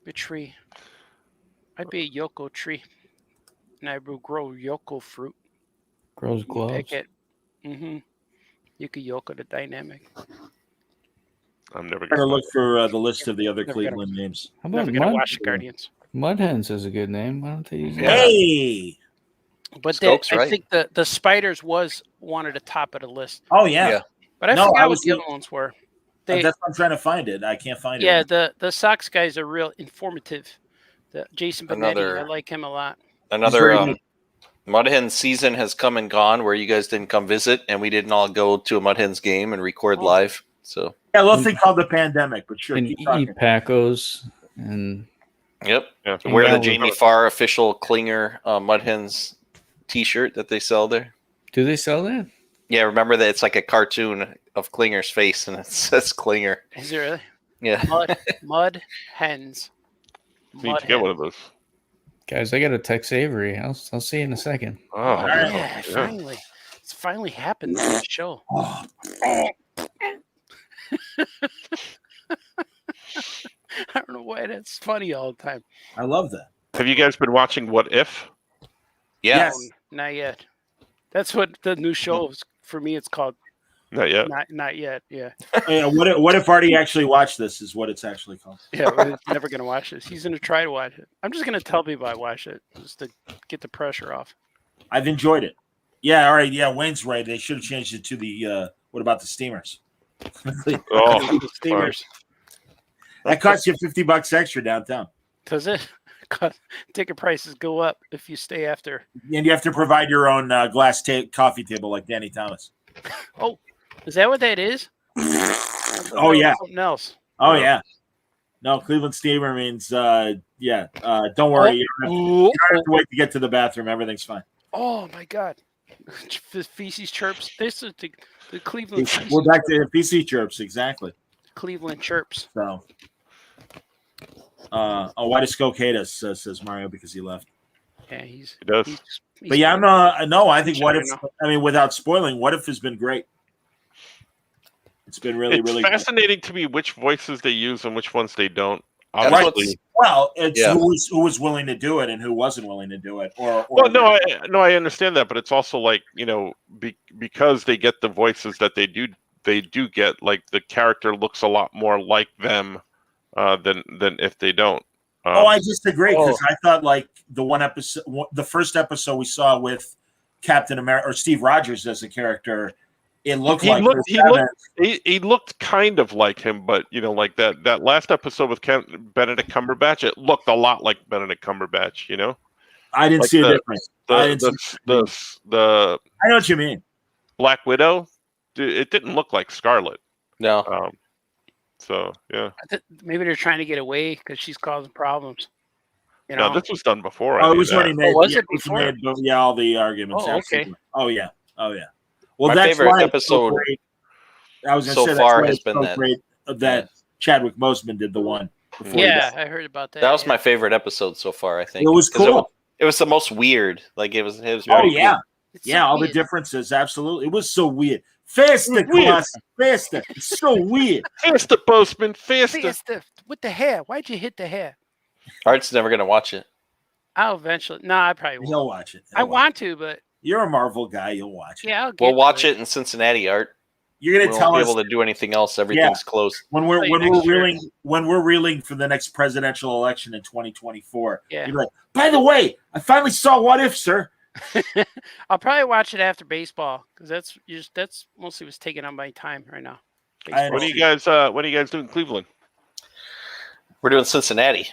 [SPEAKER 4] A tree. I'd be a Yoko tree, and I would grow Yoko fruit.
[SPEAKER 6] Grows gloves.
[SPEAKER 4] Pick it. You could Yoko the dynamic.
[SPEAKER 5] I'm never
[SPEAKER 3] going to
[SPEAKER 5] gonna
[SPEAKER 3] look for the list of the other Cleveland names.
[SPEAKER 6] How about
[SPEAKER 4] Never gonna watch the Guardians.
[SPEAKER 6] Mudhens is a good name. Why don't they use that?
[SPEAKER 3] Hey!
[SPEAKER 4] But
[SPEAKER 8] Stokes,
[SPEAKER 4] I
[SPEAKER 8] right?
[SPEAKER 4] think the Spiders was one of the top of the list.
[SPEAKER 3] Oh, yeah.
[SPEAKER 4] But I forgot what the other ones were.
[SPEAKER 3] That's what I'm trying to find it. I can't find it.
[SPEAKER 4] Yeah, the Sox guys are real informative. The Jason Benetti, I like him a lot.
[SPEAKER 8] Another Mudhens season has come and gone where you guys didn't come visit, and we didn't all go to a Mudhens game and record live. So
[SPEAKER 3] yeah, a little thing called the pandemic, but sure.
[SPEAKER 6] And eat Pacos and
[SPEAKER 8] wear the Jamie Farr official Klinger Mudhens T-shirt that they sell there.
[SPEAKER 6] Do they sell that?
[SPEAKER 8] Yeah, remember that it's like a cartoon of Klinger's face, and it says Klinger.
[SPEAKER 4] Is it really?
[SPEAKER 8] Yeah.
[SPEAKER 4] Mud hens.
[SPEAKER 5] Need to get one of those.
[SPEAKER 6] Guys, I got to text Avery. I'll see you in a second.
[SPEAKER 5] Oh,
[SPEAKER 4] yeah, finally. It's finally happened on the show. I don't know why that's funny all the time.
[SPEAKER 3] I love that.
[SPEAKER 5] Have you guys been watching What If?
[SPEAKER 8] Yes.
[SPEAKER 4] Not yet. That's what the new show is. For me, it's called.
[SPEAKER 5] Not yet.
[SPEAKER 4] Not yet. Yeah.
[SPEAKER 3] Yeah. What if Artie actually watched this? Is what it's actually called.
[SPEAKER 4] Yeah, we're never gonna watch this. He's gonna try to watch it. I'm just gonna tell people I watch it just to get the pressure off.
[SPEAKER 3] I've enjoyed it. Yeah. All right. Yeah. Wayne's right. They should have changed it to the. What about the steamers?
[SPEAKER 4] The steamers.
[SPEAKER 3] That costs you $50 extra downtown.
[SPEAKER 4] Does it? Ticket prices go up if you stay after.
[SPEAKER 3] And you have to provide your own glass coffee table like Danny Thomas.
[SPEAKER 4] Oh, is that what that is?
[SPEAKER 3] Oh, yeah.
[SPEAKER 4] Something else.
[SPEAKER 3] Oh, yeah. No, Cleveland Steamer means, don't worry. You don't have to wait to get to the bathroom. Everything's fine.
[SPEAKER 4] Oh, my God. Feces chirps. This is the Cleveland.
[SPEAKER 3] We're back to feces chirps. Exactly.
[SPEAKER 4] Cleveland chirps.
[SPEAKER 3] So. Why does Skoke hate us? Says Mario because he left.
[SPEAKER 4] Yeah,
[SPEAKER 5] he does.
[SPEAKER 3] But yeah, I think What If. I mean, without spoiling, What If has been great. It's been really
[SPEAKER 5] fascinating to me which voices they use and which ones they don't.
[SPEAKER 3] Obviously, well, it's who was willing to do it and who wasn't willing to do it.
[SPEAKER 5] I understand that, but it's also like because they get the voices that they do get, like the character looks a lot more like them than if they don't.
[SPEAKER 3] I disagree because I thought like the first episode we saw with Captain America or Steve Rogers as a character, it looked
[SPEAKER 5] he looked kind of like him, but like that last episode with Benedict Cumberbatch, it looked a lot like Benedict Cumberbatch.
[SPEAKER 3] I didn't see a difference. I know what you mean.
[SPEAKER 5] Black Widow, it didn't look like Scarlet.
[SPEAKER 8] No.
[SPEAKER 5] So yeah,
[SPEAKER 4] maybe they're trying to get away because she's causing problems.
[SPEAKER 5] No, this was done before.
[SPEAKER 3] Oh, it was already made.
[SPEAKER 4] Was it before?
[SPEAKER 3] All the arguments.
[SPEAKER 4] Oh, okay.
[SPEAKER 3] Oh yeah. Well,
[SPEAKER 8] my
[SPEAKER 3] that's
[SPEAKER 8] favorite episode
[SPEAKER 3] I was
[SPEAKER 8] so far has been
[SPEAKER 3] that Chadwick Boseman did the one.
[SPEAKER 4] Yeah, I heard about that.
[SPEAKER 8] That was my favorite episode so far. I think
[SPEAKER 3] it was cool.
[SPEAKER 8] It was the most weird. Like it was.
[SPEAKER 3] Oh yeah, cool. All the differences. Absolutely, it was so weird. Faster, class, faster. It's so weird.
[SPEAKER 5] Faster, Boseman, faster.
[SPEAKER 4] With the hair. Why'd you hit the hair?
[SPEAKER 8] Art's never gonna watch it.
[SPEAKER 4] I'll eventually. No, I probably won't.
[SPEAKER 3] He'll watch it.
[SPEAKER 4] I want to, but
[SPEAKER 3] you're a Marvel guy. You'll watch it.
[SPEAKER 4] Yeah,
[SPEAKER 8] we'll watch it in Cincinnati, Art.
[SPEAKER 3] You're gonna tell us.
[SPEAKER 8] We won't be able to do anything else. Everything's closed.
[SPEAKER 3] When we're reeling for the next presidential election in 2024.
[SPEAKER 4] Yeah.
[SPEAKER 3] You're like, by the way, I finally saw What If, sir.
[SPEAKER 4] I'll probably watch it after baseball because that's mostly what's taking up my time right now.
[SPEAKER 5] What are you guys doing in Cleveland?
[SPEAKER 8] We're doing Cincinnati,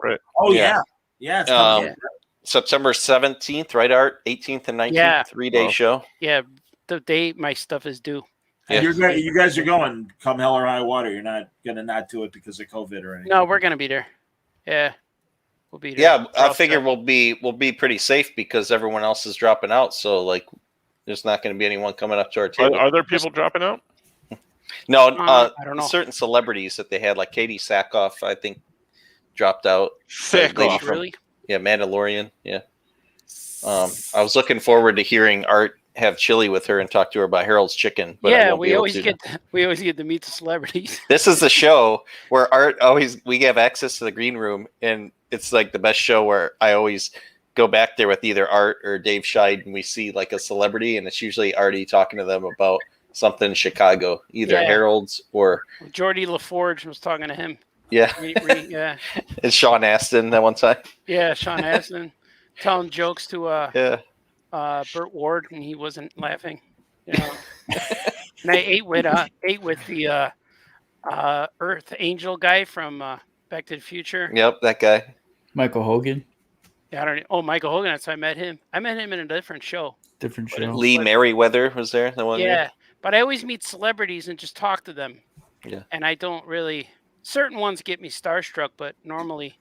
[SPEAKER 5] right?
[SPEAKER 3] Oh yeah. It's
[SPEAKER 8] September 17th, right, Art? 18th and 19th, 3-day show.
[SPEAKER 4] Yeah, the day my stuff is due.
[SPEAKER 3] Yeah. You guys are going come hell or high water. You're not gonna not do it because of COVID or anything.
[SPEAKER 4] No, we're gonna be there. Yeah. We'll be there.
[SPEAKER 8] Yeah, I figure we'll be pretty safe because everyone else is dropping out. So like, there's not going to be anyone coming up to our table.
[SPEAKER 5] Are there people dropping out?
[SPEAKER 8] No,
[SPEAKER 4] I don't know.
[SPEAKER 8] Certain celebrities that they had, like Katie Sackhoff, I think, dropped out.
[SPEAKER 5] Sackhoff,
[SPEAKER 4] really?
[SPEAKER 8] Yeah, Mandalorian. Yeah. I was looking forward to hearing Art have chili with her and talk to her about Harold's Chicken. But
[SPEAKER 4] yeah, we always get to meet the celebrities.
[SPEAKER 8] This is the show where Art we have access to the green room, and it's like the best show where I always go back there with either Art or Dave Scheid, and we see like a celebrity, and it's usually Artie talking to them about something in Chicago, either Harold's or
[SPEAKER 4] Geordie LaForge was talking to him.
[SPEAKER 8] Yeah.
[SPEAKER 4] Yeah.
[SPEAKER 8] And Sean Astin that one time.
[SPEAKER 4] Yeah, Sean Astin telling jokes to Burt Ward, and he wasn't laughing. You know. And I ate with the Earth Angel guy from Back to the Future.
[SPEAKER 8] Yep, that guy.
[SPEAKER 6] Michael Hogan.
[SPEAKER 4] Yeah, I don't know. Oh, Michael Hogan. That's how I met him. I met him in a different show.
[SPEAKER 8] Lee Merriweather was there. The one.
[SPEAKER 4] Yeah, but I always meet celebrities and just talk to them.
[SPEAKER 8] Yeah.
[SPEAKER 4] And I don't really. Certain ones get me starstruck, but normally,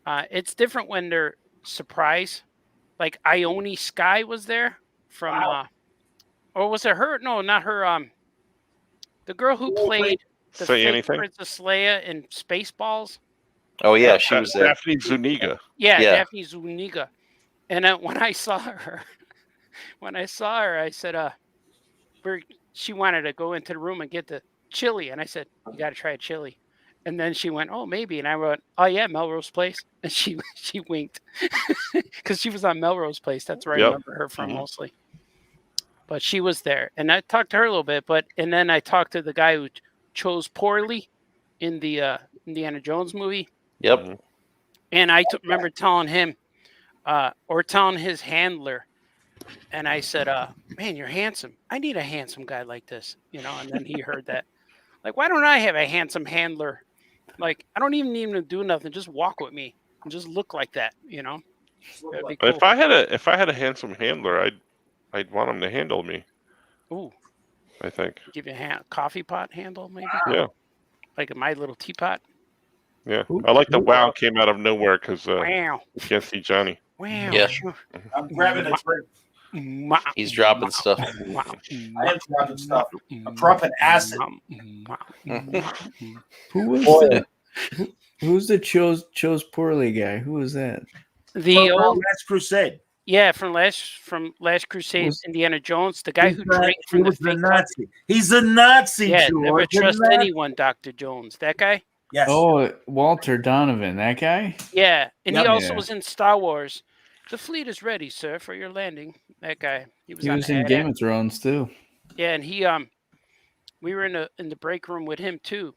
[SPEAKER 4] it's different when they're surprise. Like Ione Skye was there from, or was it her? No, not her. The girl who played the Princess Leia in Spaceballs.
[SPEAKER 8] Oh yeah, she was there.
[SPEAKER 5] Daphne Zuniga.
[SPEAKER 4] Yeah, Daphne Zuniga. And when I saw her, I said, she wanted to go into the room and get the chili, and I said, "You got to try a chili." And then she went, "Oh, maybe." And I went, "Oh yeah, Melrose Place." And she winked because she was on Melrose Place. That's where I remember her from mostly. But she was there, and I talked to her a little bit. And then I talked to the guy who chose poorly in the Indiana Jones movie.
[SPEAKER 8] Yep.
[SPEAKER 4] And I remember telling him, or telling his handler, and I said, "Man, you're handsome. I need a handsome guy like this," you know. And then he heard that, like, why don't I have a handsome handler? Like, I don't even need him to do nothing. Just walk with me and just look like that, you know. That'd be cool.
[SPEAKER 5] If I had a handsome handler, I'd want him to handle me.
[SPEAKER 4] Ooh.
[SPEAKER 5] I think.
[SPEAKER 4] Give you a coffee pot handle, maybe.
[SPEAKER 5] Yeah.
[SPEAKER 4] Like My Little Teapot.
[SPEAKER 5] Yeah, I like the wow came out of nowhere because
[SPEAKER 4] wow.
[SPEAKER 5] You can't see Johnny.
[SPEAKER 4] Wow.
[SPEAKER 8] Yeah.
[SPEAKER 3] I'm grabbing a drink.
[SPEAKER 8] He's dropping stuff.
[SPEAKER 3] I am dropping stuff. I'm dropping acid.
[SPEAKER 6] Who was that? Who's the chose poorly guy? Who was that?
[SPEAKER 4] The old
[SPEAKER 3] Last Crusade.
[SPEAKER 4] Yeah, from Last Crusade, Indiana Jones, the guy who drank from the
[SPEAKER 3] Nazi. He's a Nazi.
[SPEAKER 4] Yeah, never trust anyone, Dr. Jones. That guy.
[SPEAKER 3] Yes.
[SPEAKER 6] Oh, Walter Donovan, that guy?
[SPEAKER 4] Yeah, and he also was in Star Wars. The fleet is ready, sir, for your landing. That guy. He was
[SPEAKER 6] in Game of Thrones too.
[SPEAKER 4] Yeah, and he we were in the break room with him too,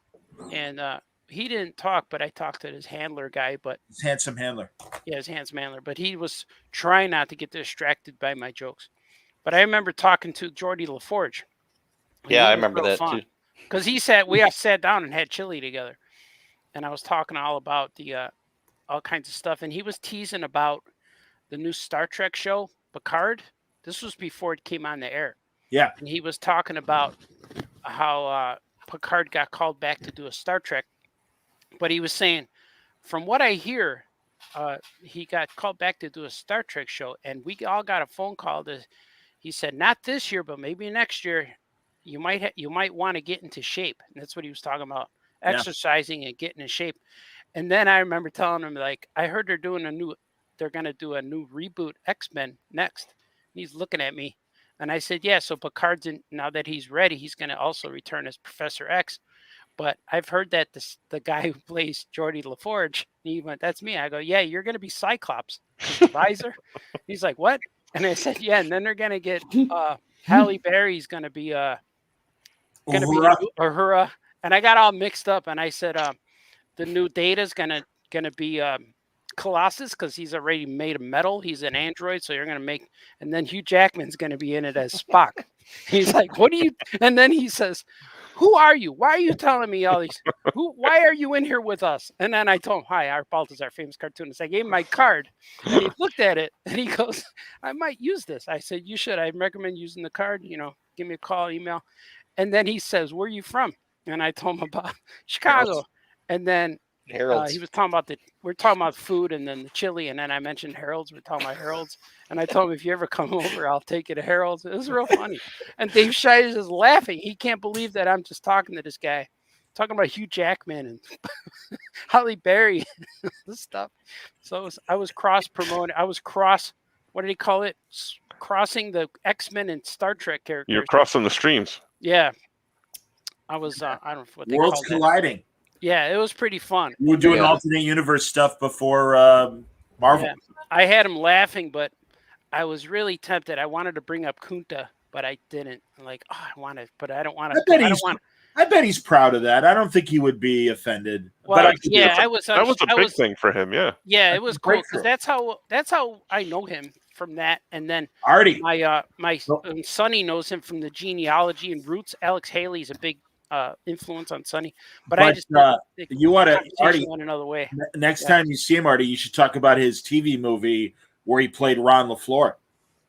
[SPEAKER 4] and he didn't talk, but I talked to his handler guy. But
[SPEAKER 3] his handsome handler.
[SPEAKER 4] Yeah, his handsome handler. But he was trying not to get distracted by my jokes. But I remember talking to Geordie LaForge.
[SPEAKER 8] Yeah, I remember that too.
[SPEAKER 4] Because we all sat down and had chili together. And I was talking all about the all kinds of stuff. And he was teasing about the new Star Trek show, Picard. This was before it came on the air.
[SPEAKER 3] Yeah.
[SPEAKER 4] And he was talking about how Picard got called back to do a Star Trek. But he was saying, from what I hear, he got called back to do a Star Trek show. And we all got a phone call. He said, not this year, but maybe next year, you might want to get into shape. And that's what he was talking about. Exercising and getting in shape. And then I remember telling him, like, I heard they're going to do a new reboot X-Men next. And he's looking at me. And I said, yeah, so Picard's now that he's ready, he's going to also return as Professor X. But I've heard that the guy who plays Geordie LaForge, he went, that's me. I go, yeah, you're going to be Cyclops, the visor. He's like, what? And I said, yeah, and then they're going to get Halle Berry's going to be Uhura. And I got all mixed up, and I said, the new Data's gonna be Colossus because he's already made of metal. He's an android, so you're gonna make. And then Hugh Jackman's gonna be in it as Spock. He's like, "What do you?" And then he says, "Who are you? Why are you telling me all these? Why are you in here with us?" And then I told him, "Hi, Art Baltazar, famous cartoonist." I gave him my card, and he looked at it, and he goes, "I might use this." I said, "You should. I recommend using the card. You know, give me a call, email." And then he says, "Where are you from?" And I told him about Chicago. And then he was talking about we're talking about food and then the chili. And then I mentioned Harold's. We're talking about Harold's. And I told him, if you ever come over, I'll take you to Harold's. It was real funny. And Dave Scheid is just laughing. He can't believe that I'm just talking to this guy, talking about Hugh Jackman and Halle Berry, this stuff. So I was cross promoting. I was cross what did he call it? Crossing the X-Men and Star Trek characters.
[SPEAKER 5] You're crossing the streams.
[SPEAKER 4] Yeah. I was, I don't know what they
[SPEAKER 3] Worlds
[SPEAKER 4] called
[SPEAKER 3] colliding.
[SPEAKER 4] That. Yeah, it was pretty fun.
[SPEAKER 3] We were doing alternate universe stuff before Marvel.
[SPEAKER 4] Yeah. I had him laughing, but I was really tempted. I wanted to bring up Kunta, but I didn't. I'm like, oh, I want to, but I don't want to.
[SPEAKER 3] I bet he's proud of that. I don't think he would be offended.
[SPEAKER 4] Well,
[SPEAKER 3] but
[SPEAKER 4] that was
[SPEAKER 5] a big thing for him. Yeah.
[SPEAKER 4] Yeah, it was cool because that's how I know him from that. And then
[SPEAKER 3] Artie,
[SPEAKER 4] my Sonny knows him from the genealogy and roots. Alex Haley's a big influence on Sonny. But I just
[SPEAKER 3] you want to Artie
[SPEAKER 4] went another way.
[SPEAKER 3] Next time you see him, Artie, you should talk about his TV movie where he played Ron LaFleur.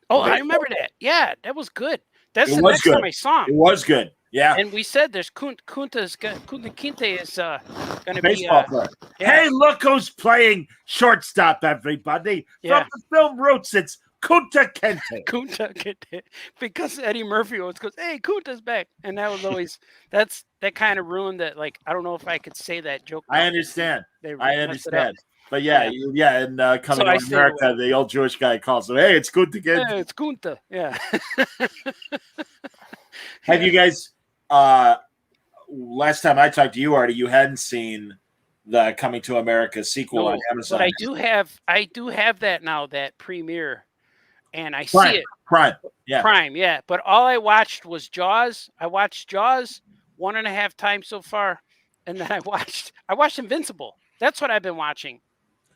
[SPEAKER 4] Oh, I remember that. Yeah, that was good. That's the next time I saw him.
[SPEAKER 3] It was good. Yeah.
[SPEAKER 4] And we said there's Kunta Kinte is going to be
[SPEAKER 3] baseball player. Yeah. Hey, look who's playing shortstop, everybody.
[SPEAKER 4] Yeah.
[SPEAKER 3] From the film Roots, it's Kunta Kinte.
[SPEAKER 4] Kunta Kinte. Because Eddie Murphy always goes, hey, Kunta's back. And that was always, that kind of ruined that. Like, I don't know if I could say that joke.
[SPEAKER 3] I understand. I understand. But and Coming to America, the old Jewish guy calls him, hey, it's Kunta Kinte.
[SPEAKER 4] Yeah, it's Kunta. Yeah.
[SPEAKER 3] Have you guys... last time I talked to you, Artie, you hadn't seen the Coming to America sequel on Amazon.
[SPEAKER 4] But I do have that now, that premiere, and I
[SPEAKER 3] Prime,
[SPEAKER 4] see it.
[SPEAKER 3] Prime,
[SPEAKER 4] yeah. But all I watched was Jaws. I watched Jaws 1.5 times so far, and then I watched Invincible. That's what I've been watching.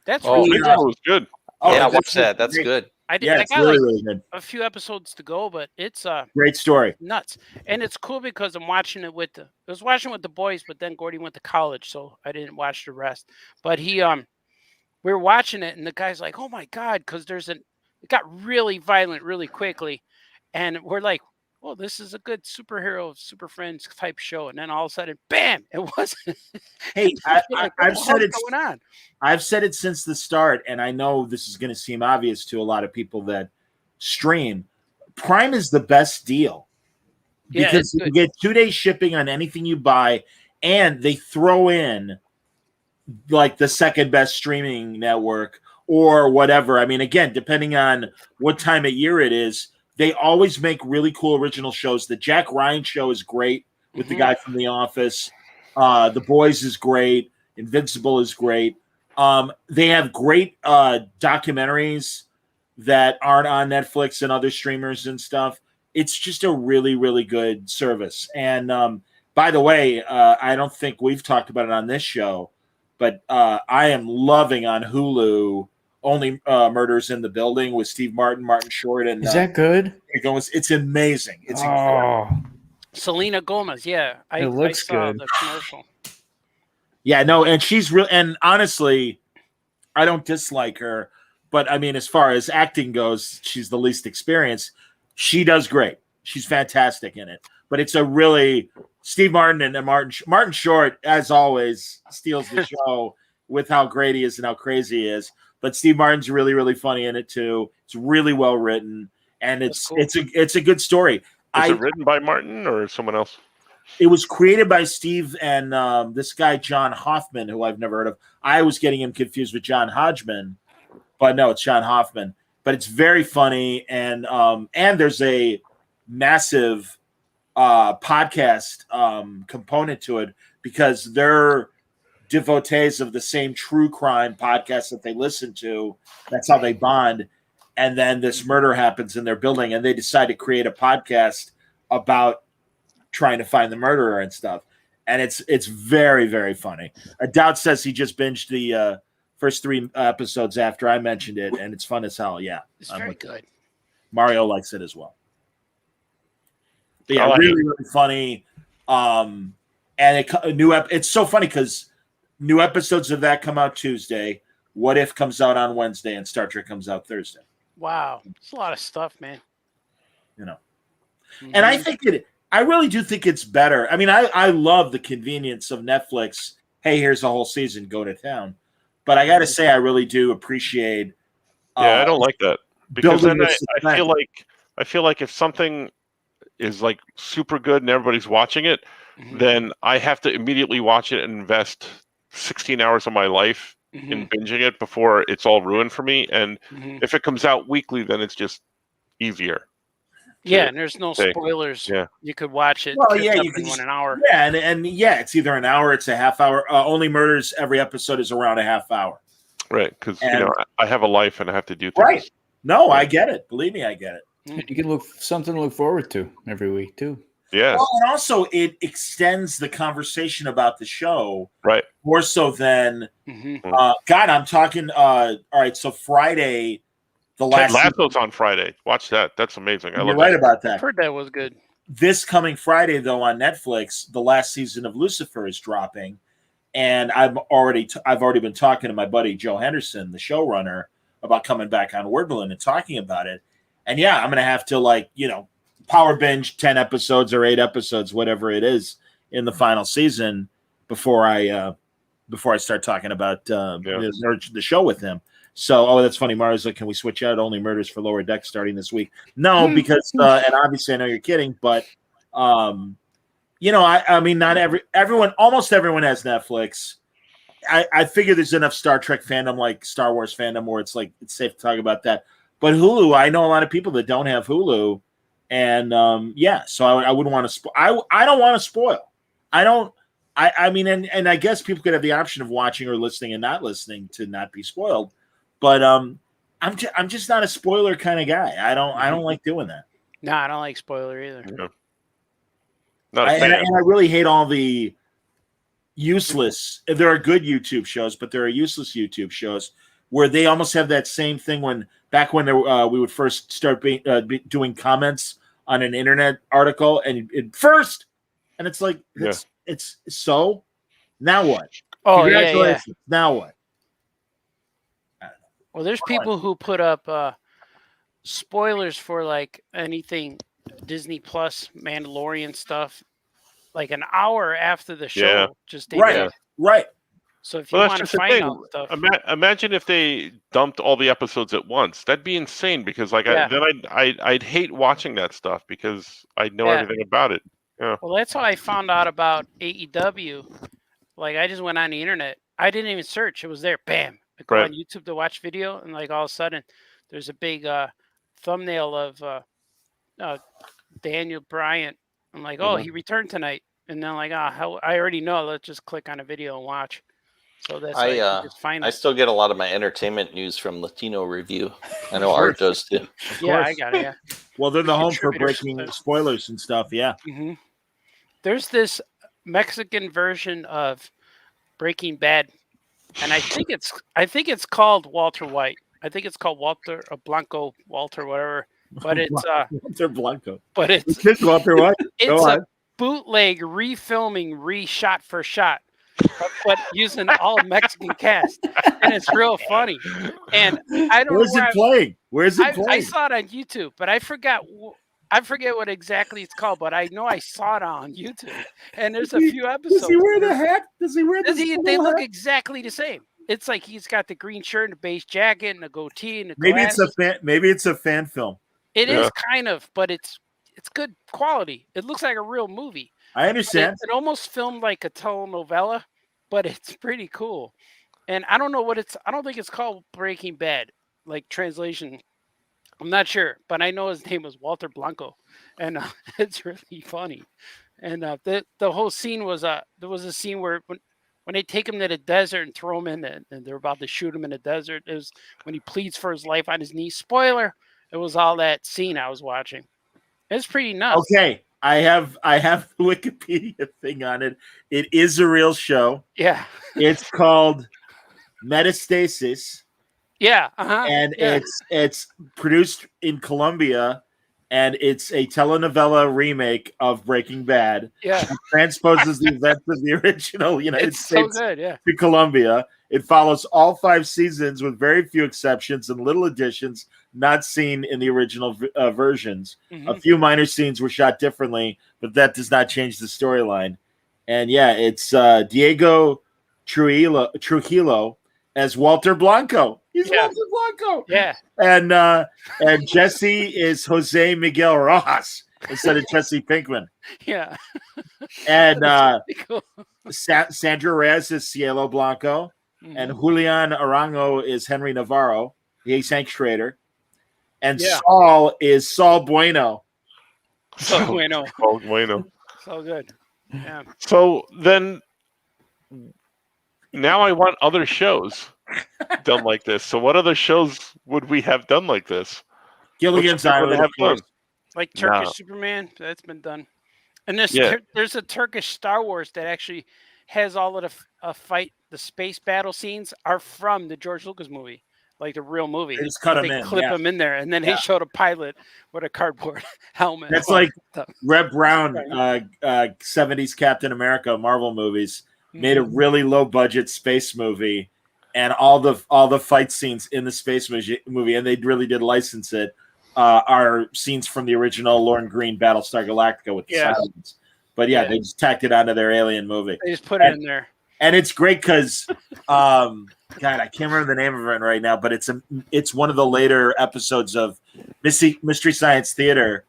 [SPEAKER 4] That's
[SPEAKER 5] Invincible was good.
[SPEAKER 8] Oh, yeah, watch that. That's
[SPEAKER 3] great.
[SPEAKER 8] Good.
[SPEAKER 4] I did.
[SPEAKER 3] Yeah,
[SPEAKER 4] I got
[SPEAKER 3] really good.
[SPEAKER 4] A few episodes to go, but it's
[SPEAKER 3] great story.
[SPEAKER 4] Nuts, and it's cool because I'm watching it I was watching with the boys, but then Gordy went to college, so I didn't watch the rest. But we were watching it, and the guy's like, "Oh my god!" Because it got really violent really quickly, and we're like, "Well, this is a good superhero, Super Friends type show," and then all of a sudden, bam! It wasn't.
[SPEAKER 3] Hey, I've said it.
[SPEAKER 4] Going on?
[SPEAKER 3] I've said it since the start, and I know this is going to seem obvious to a lot of people that stream. Prime is the best deal because you get 2-day shipping on anything you buy, and they throw in like the second best streaming network or whatever. I mean, again, depending on what time of year it is, they always make really cool original shows. The Jack Ryan show is great with the guy from The Office. The Boys is great. Invincible is great. They have great documentaries that aren't on Netflix and other streamers and stuff. It's just a really, really good service. And by the way, I don't think we've talked about it on this show, but I am loving on Hulu Only Murders in the Building with Steve Martin Short. And
[SPEAKER 6] is that good?
[SPEAKER 3] It's amazing. It's
[SPEAKER 6] incredible.
[SPEAKER 4] Selena Gomez, yeah.
[SPEAKER 6] It looks good.
[SPEAKER 4] The commercial.
[SPEAKER 3] Yeah, no, and she's real. And honestly, I don't dislike her, but I mean, as far as acting goes, she's the least experienced. She does great. She's fantastic in it. But it's a really Steve Martin and Martin Short, as always, steals the show with how great he is and how crazy he is. But Steve Martin's really, really funny in it too. It's really well written, and it's a good story.
[SPEAKER 5] Is it written by Martin or someone else?
[SPEAKER 3] It was created by Steve and this guy, John Hoffman, who I've never heard of. I was getting him confused with John Hodgman, but no, it's John Hoffman. But it's very funny, and there's a massive podcast component to it because they're devotees of the same true crime podcast that they listen to. That's how they bond. And then this murder happens in their building, and they decide to create a podcast about trying to find the murderer and stuff. And it's very, very funny. Dowd says he just binged the first 3 episodes after I mentioned it, and it's fun as hell. Yeah,
[SPEAKER 4] it's very good.
[SPEAKER 3] Mario likes it as well. But yeah, really, really funny. And it's so funny because new episodes of that come out Tuesday. What If comes out on Wednesday, and Star Trek comes out Thursday.
[SPEAKER 4] Wow, it's a lot of stuff, man.
[SPEAKER 3] You know, and I really do think it's better. I mean, I love the convenience of Netflix. Hey, here's a whole season, go to town. But I got to say, I really do appreciate.
[SPEAKER 5] I don't like that because then I feel like if something is like super good and everybody's watching it, then I have to immediately watch it and invest 16 hours of my life in binging it before it's all ruined for me. And if it comes out weekly, then it's just easier.
[SPEAKER 4] Yeah, and there's no spoilers.
[SPEAKER 5] Yeah,
[SPEAKER 4] you could watch it.
[SPEAKER 3] Well, yeah, you
[SPEAKER 4] can
[SPEAKER 3] can
[SPEAKER 4] an hour.
[SPEAKER 3] Yeah, and it's either an hour, it's a half hour. Only Murders, every episode is around a half hour.
[SPEAKER 5] Right, because I have a life and I have to do things.
[SPEAKER 3] Right. No, I get it. Believe me, I get it.
[SPEAKER 6] You can something to look forward to every week too.
[SPEAKER 5] Yeah.
[SPEAKER 3] Well, and also it extends the conversation about the show,
[SPEAKER 5] right?
[SPEAKER 3] More so than God. I'm talking. All right, so Friday, the last
[SPEAKER 5] Ted Lasso's on Friday. Watch that. That's amazing.
[SPEAKER 3] You're right about that.
[SPEAKER 4] I've heard that was good.
[SPEAKER 3] This coming Friday, though, on Netflix, the last season of Lucifer is dropping, and I've already been talking to my buddy Joe Henderson, the showrunner, about coming back on Word Balloon and talking about it. And yeah, I'm gonna have to power binge 10 episodes or 8 episodes, whatever it is, in the final season before I start talking about the show with him. So, that's funny. Mara's like, can we switch out Only Murders for Lower Deck starting this week? No, because and obviously I know you're kidding, but I mean, not everyone, almost everyone has Netflix. I figure there's enough Star Trek fandom, like Star Wars fandom, where it's like it's safe to talk about that. But Hulu, I know a lot of people that don't have Hulu, and so I wouldn't want to. I don't want to spoil. I mean, and I guess people could have the option of watching or listening and not listening to not be spoiled. But I'm just not a spoiler kind of guy. I don't like doing that.
[SPEAKER 4] No, I don't like spoiler either.
[SPEAKER 5] Yeah. Not a
[SPEAKER 3] and
[SPEAKER 5] fan.
[SPEAKER 3] I really hate all the useless. There are good YouTube shows, but there are useless YouTube shows where they almost have that same thing back when we would first start doing comments on an internet article and it's like it's so now what?
[SPEAKER 4] Oh
[SPEAKER 3] Congratulations.
[SPEAKER 4] Yeah.
[SPEAKER 3] Now what?
[SPEAKER 4] Well, there's people who put up spoilers for like anything Disney Plus, Mandalorian stuff, like an hour after the show.
[SPEAKER 5] Yeah.
[SPEAKER 4] Just
[SPEAKER 3] right.
[SPEAKER 4] So if you want to find out stuff,
[SPEAKER 5] imagine if they dumped all the episodes at once. That'd be insane because I'd hate watching that stuff because I know everything about it. Yeah.
[SPEAKER 4] Well, that's how I found out about AEW. Like I just went on the internet. I didn't even search. It was there. Bam. I go on YouTube to watch video, and like all of a sudden, there's a big thumbnail of Daniel Bryant. I'm like, oh, he returned tonight, and then like, I already know. Let's just click on a video and watch. So that's
[SPEAKER 8] I still get a lot of my entertainment news from Latino Review. I know Art does too.
[SPEAKER 4] Yeah, I got it. Yeah.
[SPEAKER 3] Well, they're the home for breaking spoilers and stuff. Yeah.
[SPEAKER 4] Mm-hmm. There's this Mexican version of Breaking Bad. And I think it's called Walter White. I think it's called Walter Blanco, Walter, whatever. But it's
[SPEAKER 3] Walter Blanco.
[SPEAKER 4] But it's
[SPEAKER 3] Walter White.
[SPEAKER 4] It's a bootleg refilming, reshot for shot, but using all Mexican cast, and it's real funny. And I don't.
[SPEAKER 3] Where's it playing? Where's it playing?
[SPEAKER 4] I saw it on YouTube, but I forget what exactly it's called, but I know I saw it on YouTube. And there's a few episodes.
[SPEAKER 3] Does he wear the hat? Does he wear the
[SPEAKER 4] They look exactly the same. It's like he's got the green shirt and the beige jacket and the goatee and the
[SPEAKER 3] Maybe it's a fan film.
[SPEAKER 4] It is kind of, but it's good quality. It looks like a real movie.
[SPEAKER 3] I understand.
[SPEAKER 4] It almost filmed like a telenovela, but it's pretty cool. And I don't know I don't think it's called Breaking Bad, like translation. I'm not sure, but I know his name was Walter Blanco, and it's really funny. And the whole scene was there was a scene where when they take him to the desert and throw him in, and they're about to shoot him in the desert. It was when he pleads for his life on his knees. Spoiler: it was all that scene I was watching. It's pretty nuts.
[SPEAKER 3] Okay, I have the Wikipedia thing on it. It is a real show.
[SPEAKER 4] Yeah,
[SPEAKER 3] it's called Metastasis.
[SPEAKER 4] Yeah,
[SPEAKER 3] and it's produced in Colombia, and it's a telenovela remake of Breaking Bad.
[SPEAKER 4] Yeah,
[SPEAKER 3] it transposes the events of the original United States
[SPEAKER 4] to
[SPEAKER 3] Colombia. It follows all 5 seasons with very few exceptions and little additions not seen in the original versions. Mm-hmm. A few minor scenes were shot differently, but that does not change the storyline. And it's Diego Trujillo as Walter Blanco. He's Walter Blanco.
[SPEAKER 4] Yeah.
[SPEAKER 3] And Jesse is Jose Miguel Rojas instead of Jesse Pinkman.
[SPEAKER 4] Yeah.
[SPEAKER 3] And cool. Sandra Reyes is Cielo Blanco. and Julian Arango is Henry Navarro. He's Hank Schrader, and Saul is Saul Bueno.
[SPEAKER 4] Saul Bueno.
[SPEAKER 5] Saul Bueno.
[SPEAKER 4] So good. Yeah.
[SPEAKER 5] So then, now I want other shows done like this. So what other shows would we have done like this?
[SPEAKER 3] Gilligan's Island, of course.
[SPEAKER 4] Like Turkish Superman, that's been done. And there's a Turkish Star Wars that actually has all of the the space battle scenes are from the George Lucas movie, like the real movie.
[SPEAKER 3] They just cut them in.
[SPEAKER 4] Clip them in there, and then they showed a pilot with a cardboard helmet.
[SPEAKER 3] That's like Reb Brown, 70s Captain America Marvel movies, made a really low budget space movie, and all the fight scenes in the space movie, and they really did license it, are scenes from the original Lorne Green Battlestar Galactica with the silence. But they just tacked it onto their Alien movie.
[SPEAKER 4] They just put it in there.
[SPEAKER 3] And it's great because, God, I can't remember the name of it right now, but it's one of the later episodes of Mystery Science Theater,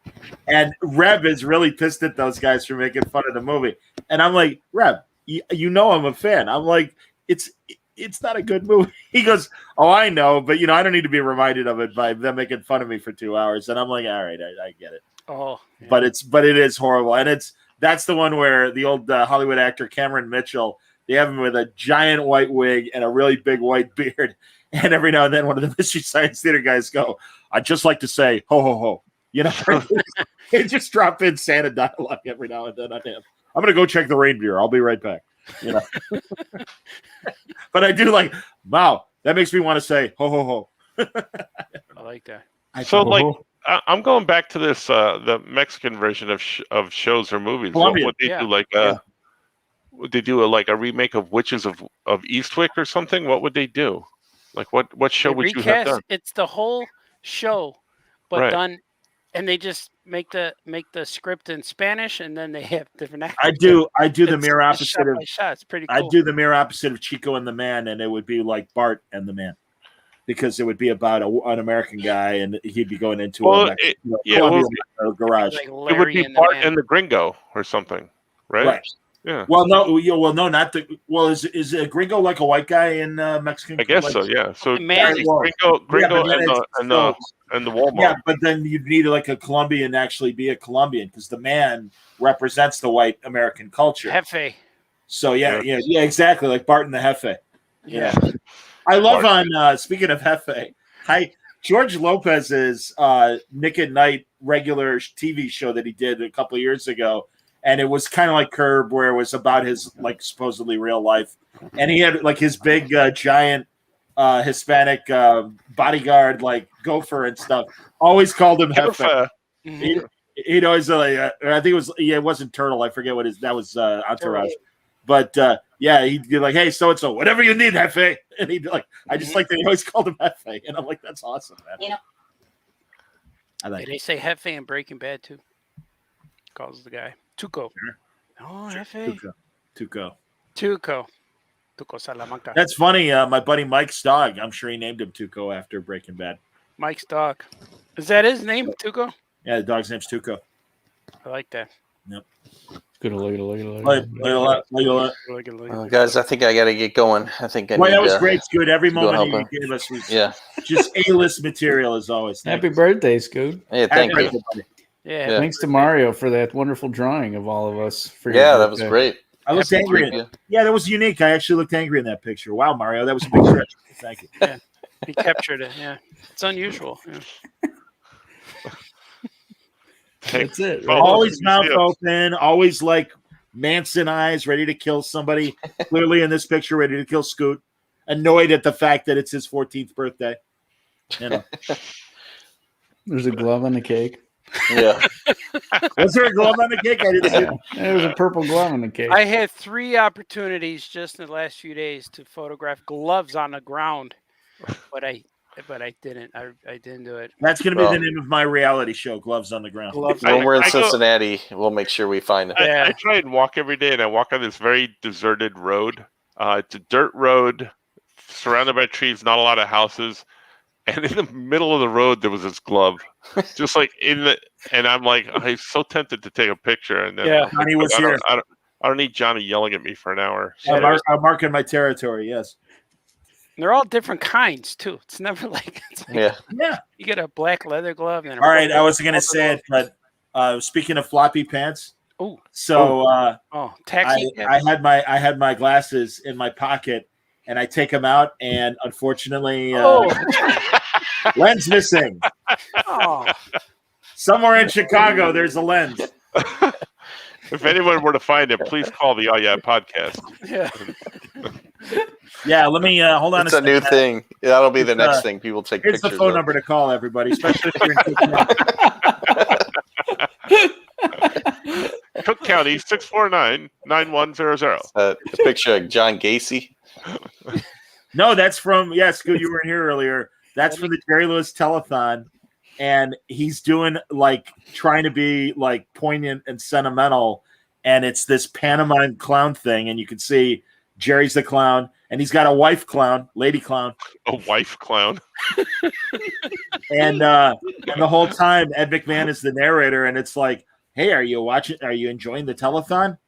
[SPEAKER 3] and Reb is really pissed at those guys for making fun of the movie. And I'm like, Reb, you know I'm a fan. I'm like, it's not a good movie. He goes, oh, I know, but I don't need to be reminded of it by them making fun of me for 2 hours. And I'm like, all right, I get it.
[SPEAKER 4] Oh, yeah.
[SPEAKER 3] But it is horrible, and that's the one where the old Hollywood actor Cameron Mitchell. They have him with a giant white wig and a really big white beard. And every now and then, one of the Mystery Science Theater guys go, I'd just like to say, ho, ho, ho. They just drop in Santa dialogue every now and then on him. I'm going to go check the reindeer. I'll be right back. But I do like, wow, that makes me want to say, ho, ho, ho.
[SPEAKER 4] I like that.
[SPEAKER 5] I'm going back to this, the Mexican version of shows or movies.
[SPEAKER 3] Colombia.
[SPEAKER 5] What would they do? Would they do a remake of Witches of Eastwick or something? What would they do? Like what show would you have done?
[SPEAKER 4] It's the whole show, but done, and they just make the script in Spanish, and then they have different actors.
[SPEAKER 3] I do the mirror opposite of
[SPEAKER 4] shot. It's pretty cool.
[SPEAKER 3] I do the mirror opposite of Chico and the Man, and it would be like Bart and the Man, because it would be about an American guy, and he'd be going into a garage.
[SPEAKER 5] Like it would be Bart and the Gringo or something, right? Yeah.
[SPEAKER 3] Well, no, not the. Well, is a Gringo like a white guy in Mexican?
[SPEAKER 5] I guess so. Yeah. So Gringo, and the Walmart.
[SPEAKER 3] Yeah, but then you'd need like a Colombian actually be a Colombian, because the Man represents the white American culture.
[SPEAKER 4] Jefe.
[SPEAKER 3] So yeah, exactly, like Bart and the Jefe. Yeah. I love speaking of Jefe. George Lopez's Nick at Night regular TV show that he did a couple of years ago. And it was kind of like Curb, where it was about his supposedly real life, and he had his big giant Hispanic bodyguard gopher and stuff. Always called him Jefe. He'd always I think it was it wasn't Turtle. I forget what that was Entourage, but he'd be like, hey, so and so, whatever you need, Jefe, and he'd be like, I just like that he always called him Jefe, and I'm like, that's awesome, man.
[SPEAKER 4] They say Jefe in Breaking Bad too. Calls the guy. Tuco. Oh, Jefe. Tuco Salamanca.
[SPEAKER 3] That's funny. My buddy Mike's dog, I'm sure he named him Tuco after Breaking Bad.
[SPEAKER 4] Mike's dog. Is that his name, Tuco?
[SPEAKER 3] Yeah, the dog's name's Tuco.
[SPEAKER 4] I like that.
[SPEAKER 3] Yep.
[SPEAKER 6] Good. Look at
[SPEAKER 8] it. Guys, I think I got to get going. I think that
[SPEAKER 3] was great. It's good. Every moment you gave us was just A-list material as always.
[SPEAKER 6] Happy birthday, Scoot.
[SPEAKER 8] Yeah, thank you.
[SPEAKER 4] Yeah.
[SPEAKER 6] Thanks to Mario for that wonderful drawing of all of us.
[SPEAKER 8] That was great.
[SPEAKER 3] I looked angry. Yeah, that was unique. I actually looked angry in that picture. Wow, Mario, that was a big stretch. Thank you.
[SPEAKER 4] Yeah, he captured it. Yeah, it's unusual. Yeah.
[SPEAKER 6] That's it.
[SPEAKER 3] Right? Always mouth open. Always Manson eyes, ready to kill somebody. Clearly in this picture, ready to kill Scoot. Annoyed at the fact that it's his 14th birthday.
[SPEAKER 6] There's a glove on the cake.
[SPEAKER 8] Yeah.
[SPEAKER 3] Was there a glove on the cake? I didn't see it.
[SPEAKER 6] There was a purple glove on the cake.
[SPEAKER 4] I had 3 opportunities just in the last few days to photograph gloves on the ground, but I didn't. I didn't do it.
[SPEAKER 3] That's going to be the name of my reality show, Gloves on the Ground.
[SPEAKER 8] When we're in Cincinnati, we'll make sure we find it.
[SPEAKER 5] I try and walk every day, and I walk on this very deserted road. It's a dirt road surrounded by trees, not a lot of houses. And in the middle of the road, there was this glove, just and I'm like, I'm so tempted to take a picture. And then
[SPEAKER 3] Johnny was here.
[SPEAKER 5] I don't need Johnny yelling at me for an hour.
[SPEAKER 3] So. I'm marking my territory. Yes.
[SPEAKER 4] they're all different kinds too. It's never like,
[SPEAKER 8] yeah.
[SPEAKER 4] You get a black leather glove. And
[SPEAKER 3] all right, I wasn't going to say it, but speaking of floppy pants,
[SPEAKER 4] taxi.
[SPEAKER 3] I had my glasses in my pocket, and I take them out, and unfortunately, lens missing.
[SPEAKER 4] Oh.
[SPEAKER 3] Somewhere in Chicago, there's a lens.
[SPEAKER 5] If anyone were to find it, please call the Oh Yeah podcast.
[SPEAKER 3] Yeah, let me hold on.
[SPEAKER 8] It's a new thing. Yeah, that'll be the next thing people take
[SPEAKER 3] pictures. Here's the phone number to call, everybody, especially if you're in
[SPEAKER 5] Cook County 649-9100.
[SPEAKER 8] A picture of John Gacy.
[SPEAKER 3] No, that's from Scoot. You were in here earlier. That's from the Jerry Lewis Telethon. And he's doing trying to be poignant and sentimental, and it's this pantomime clown thing, and you can see Jerry's the clown, and he's got a wife clown, lady clown,
[SPEAKER 5] a wife clown,
[SPEAKER 3] and the whole time Ed McMahon is the narrator, and it's like, hey, are you watching? Are you enjoying the telethon?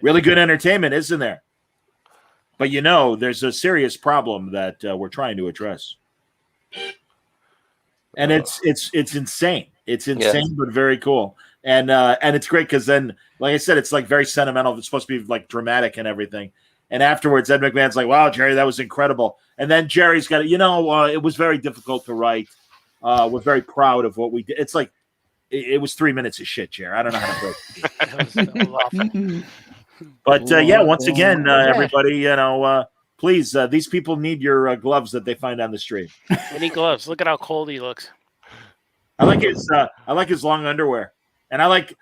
[SPEAKER 3] Really good entertainment, isn't there? But there's a serious problem that we're trying to address. And it's insane. It's insane, but very cool. And it's great because then, like I said, it's very sentimental. It's supposed to be dramatic and everything. And afterwards, Ed McMahon's like, "Wow, Jerry, that was incredible." And then Jerry's got it was very difficult to write. We're very proud of what we did. It's it was 3 minutes of shit, Jerry. I don't know how to put it. But once again, everybody, please, these people need your gloves that they find on the street.
[SPEAKER 4] Any gloves? Look at how cold he looks.
[SPEAKER 3] I like his long underwear, and I like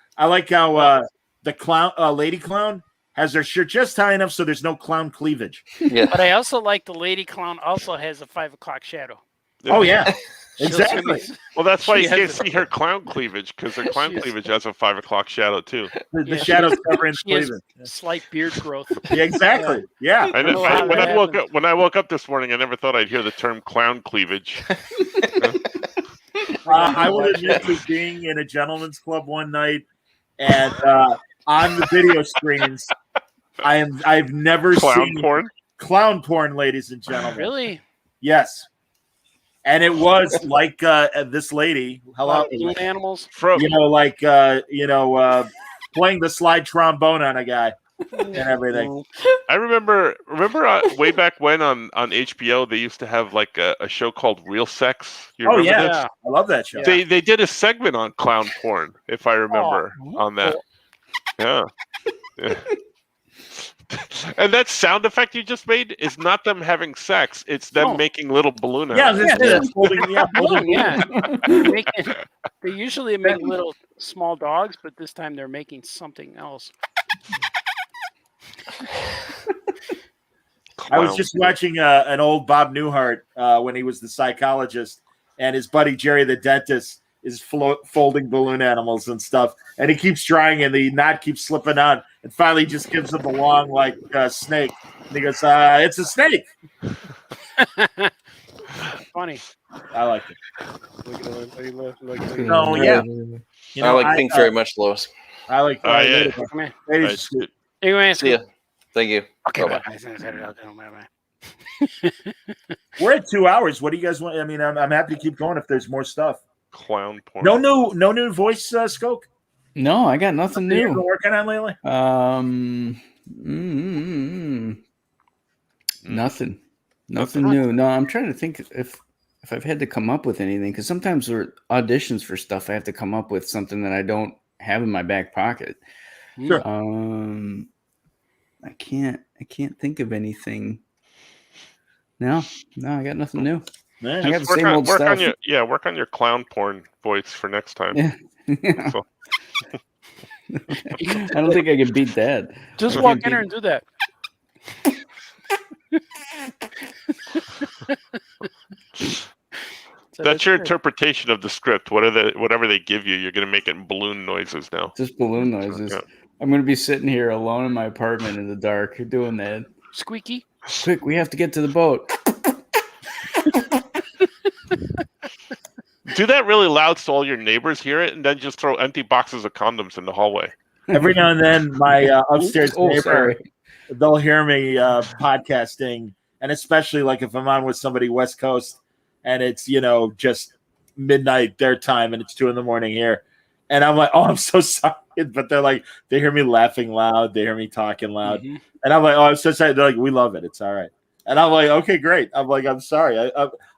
[SPEAKER 3] how the clown, lady clown, has their shirt just high enough so there's no clown cleavage.
[SPEAKER 8] Yeah,
[SPEAKER 4] but I also like the lady clown also has a 5 o'clock shadow.
[SPEAKER 3] Oh yeah, exactly.
[SPEAKER 5] Well, that's why you can't see her clown cleavage because her clown cleavage has a 5 o'clock shadow too.
[SPEAKER 3] The shadow's covering cleavage.
[SPEAKER 4] Slight beard growth.
[SPEAKER 3] Yeah, exactly. Yeah.
[SPEAKER 5] When I woke up this morning, I never thought I'd hear the term clown cleavage.
[SPEAKER 3] I will admit to being in a gentleman's club one night, and on the video screens, I've never seen clown porn, ladies and gentlemen.
[SPEAKER 4] Really?
[SPEAKER 3] Yes. And it was like this lady,
[SPEAKER 4] balloon animals,
[SPEAKER 3] playing the slide trombone on a guy and everything.
[SPEAKER 5] I remember way back when on HBO they used to have a show called Real Sex. You remember this?
[SPEAKER 3] I love that show.
[SPEAKER 5] They did a segment on clown porn, if I remember, on that. Yeah. And that sound effect you just made is not them having sex; it's them making little balloon animals.
[SPEAKER 4] They usually make little small dogs, but this time they're making something else.
[SPEAKER 3] I was just watching an old Bob Newhart when he was the psychologist, and his buddy Jerry the dentist is folding balloon animals and stuff, and he keeps trying, and the knot keeps slipping on, and finally just gives him a long snake, and he goes, "It's a snake."
[SPEAKER 4] Funny.
[SPEAKER 3] I like it.
[SPEAKER 8] No, yeah. I like pink very much, Lois.
[SPEAKER 3] I like.
[SPEAKER 4] Come here. Anyway,
[SPEAKER 8] see ya. Thank you.
[SPEAKER 4] Okay.
[SPEAKER 3] We're at 2 hours. What do you guys want? I mean, I'm happy to keep going if there's more stuff.
[SPEAKER 5] Clown porn.
[SPEAKER 3] No new voice, Skoke?
[SPEAKER 6] No, I got nothing new.
[SPEAKER 3] You've been working on lately?
[SPEAKER 6] Nothing new. No, I'm trying to think if I've had to come up with anything, because sometimes there are auditions for stuff I have to come up with something that I don't have in my back pocket.
[SPEAKER 3] Sure.
[SPEAKER 6] I can't think of anything. No, I got nothing new.
[SPEAKER 3] Man,
[SPEAKER 6] I got the same old stuff.
[SPEAKER 5] Work on your clown porn voice for next time.
[SPEAKER 6] Yeah.
[SPEAKER 5] So.
[SPEAKER 6] I don't think I can beat that.
[SPEAKER 4] Just walk in there and do that.
[SPEAKER 5] That's your interpretation of the script. Whatever they give you, you're going to make it in balloon noises now.
[SPEAKER 6] Just balloon noises.
[SPEAKER 5] Yeah.
[SPEAKER 6] I'm going to be sitting here alone in my apartment in the dark doing that.
[SPEAKER 4] Squeaky.
[SPEAKER 6] Quick, we have to get to the boat.
[SPEAKER 5] Do that really loud so all your neighbors hear it, and then just throw empty boxes of condoms in the hallway.
[SPEAKER 3] Every now and then, my upstairs neighbor, they'll hear me podcasting, and especially like if I'm on with somebody West Coast, and it's just midnight their time, and it's 2 a.m. here, and I'm like, oh, I'm so sorry, but they're like, they hear me laughing loud, they hear me talking loud, and I'm like, oh, I'm so sorry. They're like, we love it, it's all right, and I'm like, okay, great. I'm like, I'm sorry,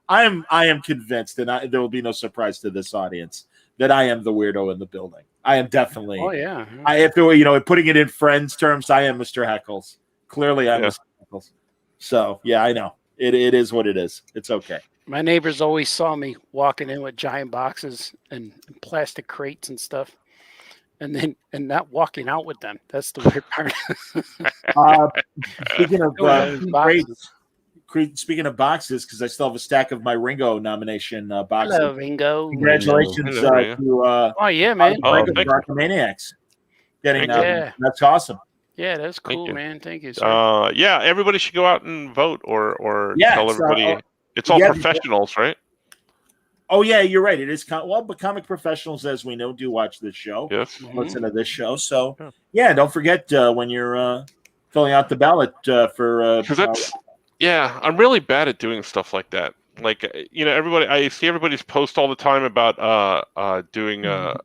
[SPEAKER 3] I am convinced, and there will be no surprise to this audience that I am the weirdo in the building. I am definitely.
[SPEAKER 4] Oh yeah.
[SPEAKER 3] If there were, putting it in Friends terms, I am Mr. Heckles. Clearly, I'm Mr. Heckles. So yeah, I know it is what it is. It's okay.
[SPEAKER 4] My neighbors always saw me walking in with giant boxes and plastic crates and stuff, and not walking out with them. That's the weird part.
[SPEAKER 3] Speaking of crates. Speaking of boxes, because I still have a stack of my Ringo nomination boxes.
[SPEAKER 4] Hello, Ringo.
[SPEAKER 3] Congratulations to
[SPEAKER 4] oh yeah, man.
[SPEAKER 3] Maniacs. Getting that's awesome.
[SPEAKER 4] Yeah, that's cool, man. Thank you, sir.
[SPEAKER 5] Yeah, everybody should go out and vote or tell everybody. It's all professionals, right?
[SPEAKER 3] Oh yeah, you're right. It is but comic professionals, as we know, do watch this show.
[SPEAKER 5] Yes,
[SPEAKER 3] listen to this show. So yeah, don't forget when you're filling out the ballot for.
[SPEAKER 5] Yeah, I'm really bad at doing stuff like that. Like, everybody, I see everybody's post all the time about doing vote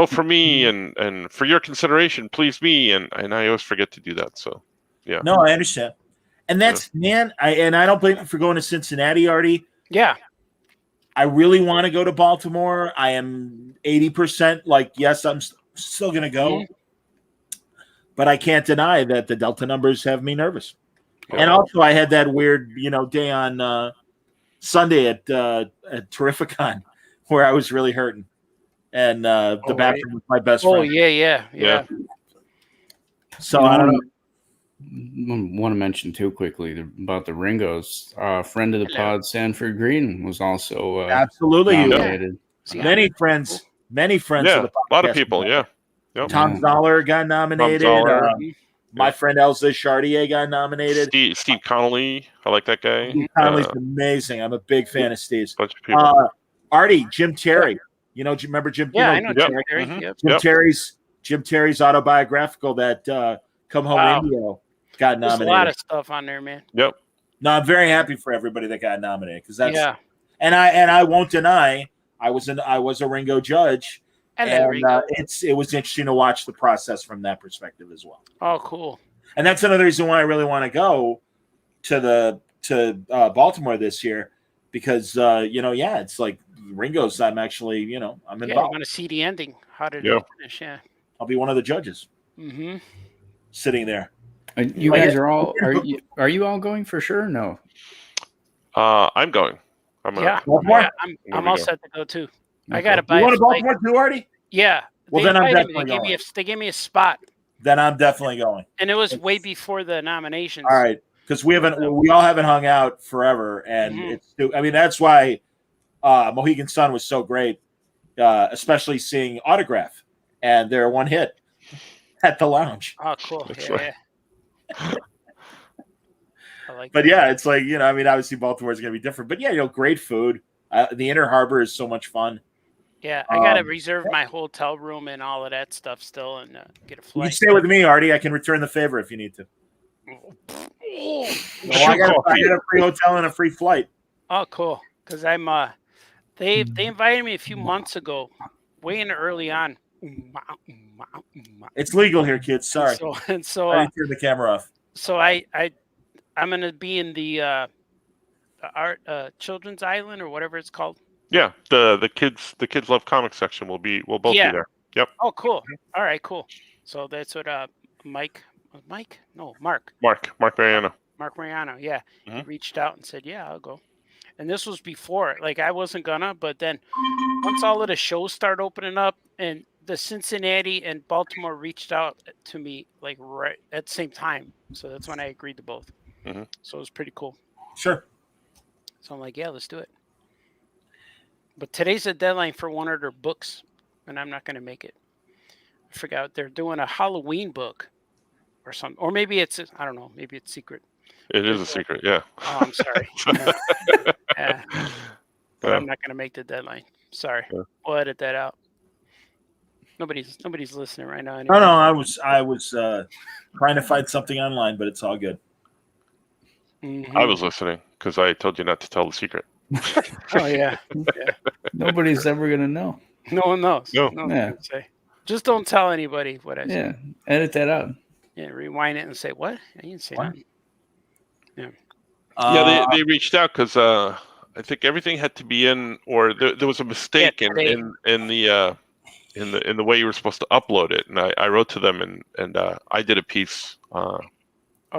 [SPEAKER 5] for me and for your consideration, please me, and I always forget to do that. So, yeah.
[SPEAKER 3] No, I understand, and that's I don't blame you for going to Cincinnati, Artie.
[SPEAKER 4] Yeah,
[SPEAKER 3] I really want to go to Baltimore. I am 80% like yes, I'm still going to go, but I can't deny that the Delta numbers have me nervous. And also, I had that weird, day on Sunday at Terrificon where I was really hurting, and the bathroom was my best friend.
[SPEAKER 4] Oh yeah.
[SPEAKER 3] So I don't
[SPEAKER 6] want to mention too quickly about the Ringos. Friend of the pod, Sanford Green, was also
[SPEAKER 3] absolutely
[SPEAKER 6] nominated.
[SPEAKER 3] Many friends. Of the podcast.
[SPEAKER 5] A lot of people. Yeah.
[SPEAKER 3] Yep. Tom Zoller got nominated. My friend Elsa Chartier got nominated.
[SPEAKER 5] Steve Connolly, I like that guy.
[SPEAKER 3] Steve Connolly's amazing. I'm a big fan of Steve's.
[SPEAKER 5] Bunch of people.
[SPEAKER 3] Artie, Jim Terry. Do you remember Jim?
[SPEAKER 4] Yeah, I know Jim Terry.
[SPEAKER 5] Mm-hmm.
[SPEAKER 3] Jim Terry's autobiographical that Come Home Indio got nominated.
[SPEAKER 4] There's a lot of stuff on there, man.
[SPEAKER 5] Yep.
[SPEAKER 3] No, I'm very happy for everybody that got nominated because that's and I won't deny I was a Ringo judge. And it was interesting to watch the process from that perspective as well.
[SPEAKER 4] Oh, cool!
[SPEAKER 3] And that's another reason why I really want to go to Baltimore this year because it's like Ringo's. I'm actually I'm involved.
[SPEAKER 4] Yeah, I want to see the ending. How did it finish? Yeah,
[SPEAKER 3] I'll be one of the judges. Sitting there.
[SPEAKER 6] You guys are all are you all going for sure? No.
[SPEAKER 5] I'm going. I'm
[SPEAKER 4] all set to go too. Okay. I got to buy.
[SPEAKER 3] You want to Baltimore too, Artie?
[SPEAKER 4] Yeah.
[SPEAKER 3] Well, then I'm definitely going.
[SPEAKER 4] They gave me a spot.
[SPEAKER 3] Then I'm definitely going.
[SPEAKER 4] And it was way before the nominations.
[SPEAKER 3] All right, because we all haven't hung out forever, and that's why Mohegan Sun was so great, especially seeing Autograph and their one hit at the lounge.
[SPEAKER 4] Oh, cool! Yeah.
[SPEAKER 3] But yeah, it's like obviously Baltimore is going to be different, but great food. The Inner Harbor is so much fun.
[SPEAKER 4] Yeah, I got to reserve my hotel room and all of that stuff still and get a flight.
[SPEAKER 3] You stay with me, Artie. I can return the favor if you need to. I got a free hotel and a free flight.
[SPEAKER 4] Oh, cool. Because I'm they invited me a few months ago, way in early on.
[SPEAKER 3] It's legal here, kids. Sorry.
[SPEAKER 4] So
[SPEAKER 3] I didn't turn the camera off.
[SPEAKER 4] So I'm gonna be in the art children's island or whatever it's called.
[SPEAKER 5] Yeah, the kids love comics section will both be there. Yep.
[SPEAKER 4] Oh, cool. All right, cool. So that's what Mark Mariano. Mark Mariano, yeah. He reached out and said, "Yeah, I'll go." And this was before, like I wasn't gonna, but then once all of the shows started opening up and the Cincinnati and Baltimore reached out to me like right at the same time. So that's when I agreed to both. So it was pretty cool.
[SPEAKER 3] Sure.
[SPEAKER 4] So I'm like, yeah, let's do it. But today's the deadline for one of their books, and I'm not going to make it. I forgot. They're doing a Halloween book or something. Or maybe it's, I don't know, maybe it's secret.
[SPEAKER 5] It is a secret, yeah.
[SPEAKER 4] Oh, I'm sorry. But I'm not going to make the deadline. Sorry. Yeah. We'll edit that out. Nobody's listening right now. Anyway.
[SPEAKER 3] No, I was trying to find something online, but it's all good.
[SPEAKER 4] Mm-hmm.
[SPEAKER 5] I was listening because I told you not to tell the secret.
[SPEAKER 4] Oh yeah.
[SPEAKER 6] Nobody's ever gonna know.
[SPEAKER 4] No one knows.
[SPEAKER 5] No.
[SPEAKER 6] Yeah.
[SPEAKER 4] Say. Just don't tell anybody what I said.
[SPEAKER 6] Yeah. Edit that out.
[SPEAKER 4] Yeah. Rewind it and say what? I didn't say nothing. Yeah.
[SPEAKER 5] Yeah, they reached out because I think everything had to be in, or there was a mistake in the way you were supposed to upload it, and I wrote to them and I did a piece a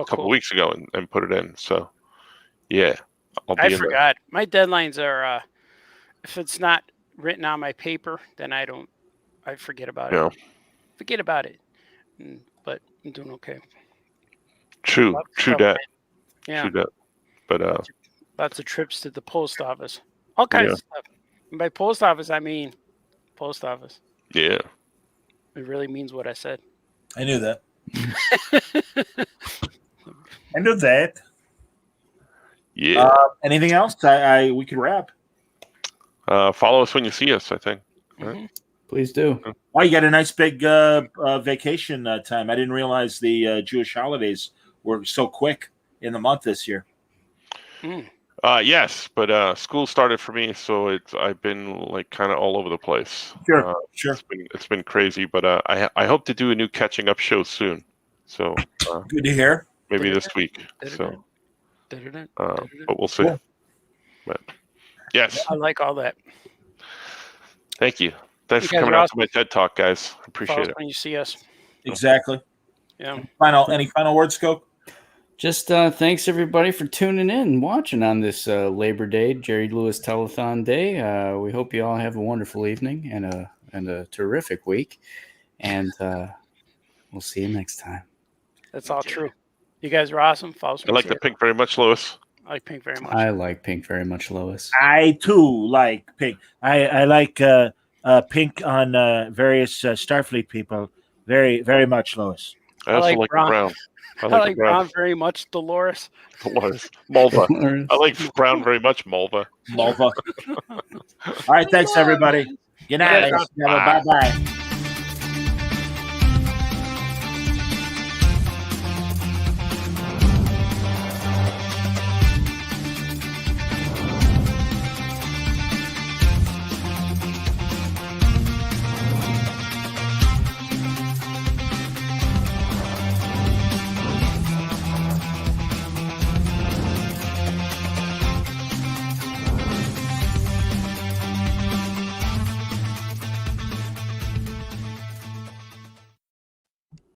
[SPEAKER 5] couple weeks ago and put it in. So yeah,
[SPEAKER 4] I forgot. My deadlines are if it's not written on my paper, then I forget about it. Forget about it. But I'm doing okay.
[SPEAKER 5] True that.
[SPEAKER 4] Yeah.
[SPEAKER 5] True that. But
[SPEAKER 4] lots of trips to the post office. All kinds of stuff. And by post office, I mean post office.
[SPEAKER 5] Yeah.
[SPEAKER 4] It really means what I said.
[SPEAKER 7] I knew that. I knew that.
[SPEAKER 5] Yeah.
[SPEAKER 7] Anything else? We could wrap.
[SPEAKER 5] Follow us when you see us, I think. Right?
[SPEAKER 4] Mm-hmm.
[SPEAKER 6] Please do.
[SPEAKER 7] Oh, you got a nice big vacation time. I didn't realize the Jewish holidays were so quick in the month this year.
[SPEAKER 5] Yes, but school started for me, so I've been like kind of all over the place.
[SPEAKER 7] Sure.
[SPEAKER 5] It's been crazy, but I hope to do a new catching up show soon. So
[SPEAKER 7] good to hear.
[SPEAKER 5] Maybe this week. So, but we'll see.
[SPEAKER 7] Cool.
[SPEAKER 5] But yes,
[SPEAKER 4] I like all that.
[SPEAKER 5] Thank you. Thanks for coming out to my TED Talk, guys. Appreciate it.
[SPEAKER 4] When you see us.
[SPEAKER 7] Exactly.
[SPEAKER 4] Yeah.
[SPEAKER 7] Any final words, Scope?
[SPEAKER 6] Just thanks everybody for tuning in and watching on this Labor Day, Jerry Lewis Telethon Day. We hope you all have a wonderful evening and a terrific week, and we'll see you next time.
[SPEAKER 4] That's all true. You guys are awesome. Follow us.
[SPEAKER 5] I like the pink very much, Lois.
[SPEAKER 4] I like pink very much.
[SPEAKER 6] I like pink very much, Lois.
[SPEAKER 7] I too like pink. I like pink on various Starfleet people very, very much, Lois.
[SPEAKER 5] I also like brown.
[SPEAKER 4] I like brown very much, Dolores.
[SPEAKER 5] Mulva. I like brown very much, Mulva.
[SPEAKER 7] All right, thanks everybody. Good night. Bye bye.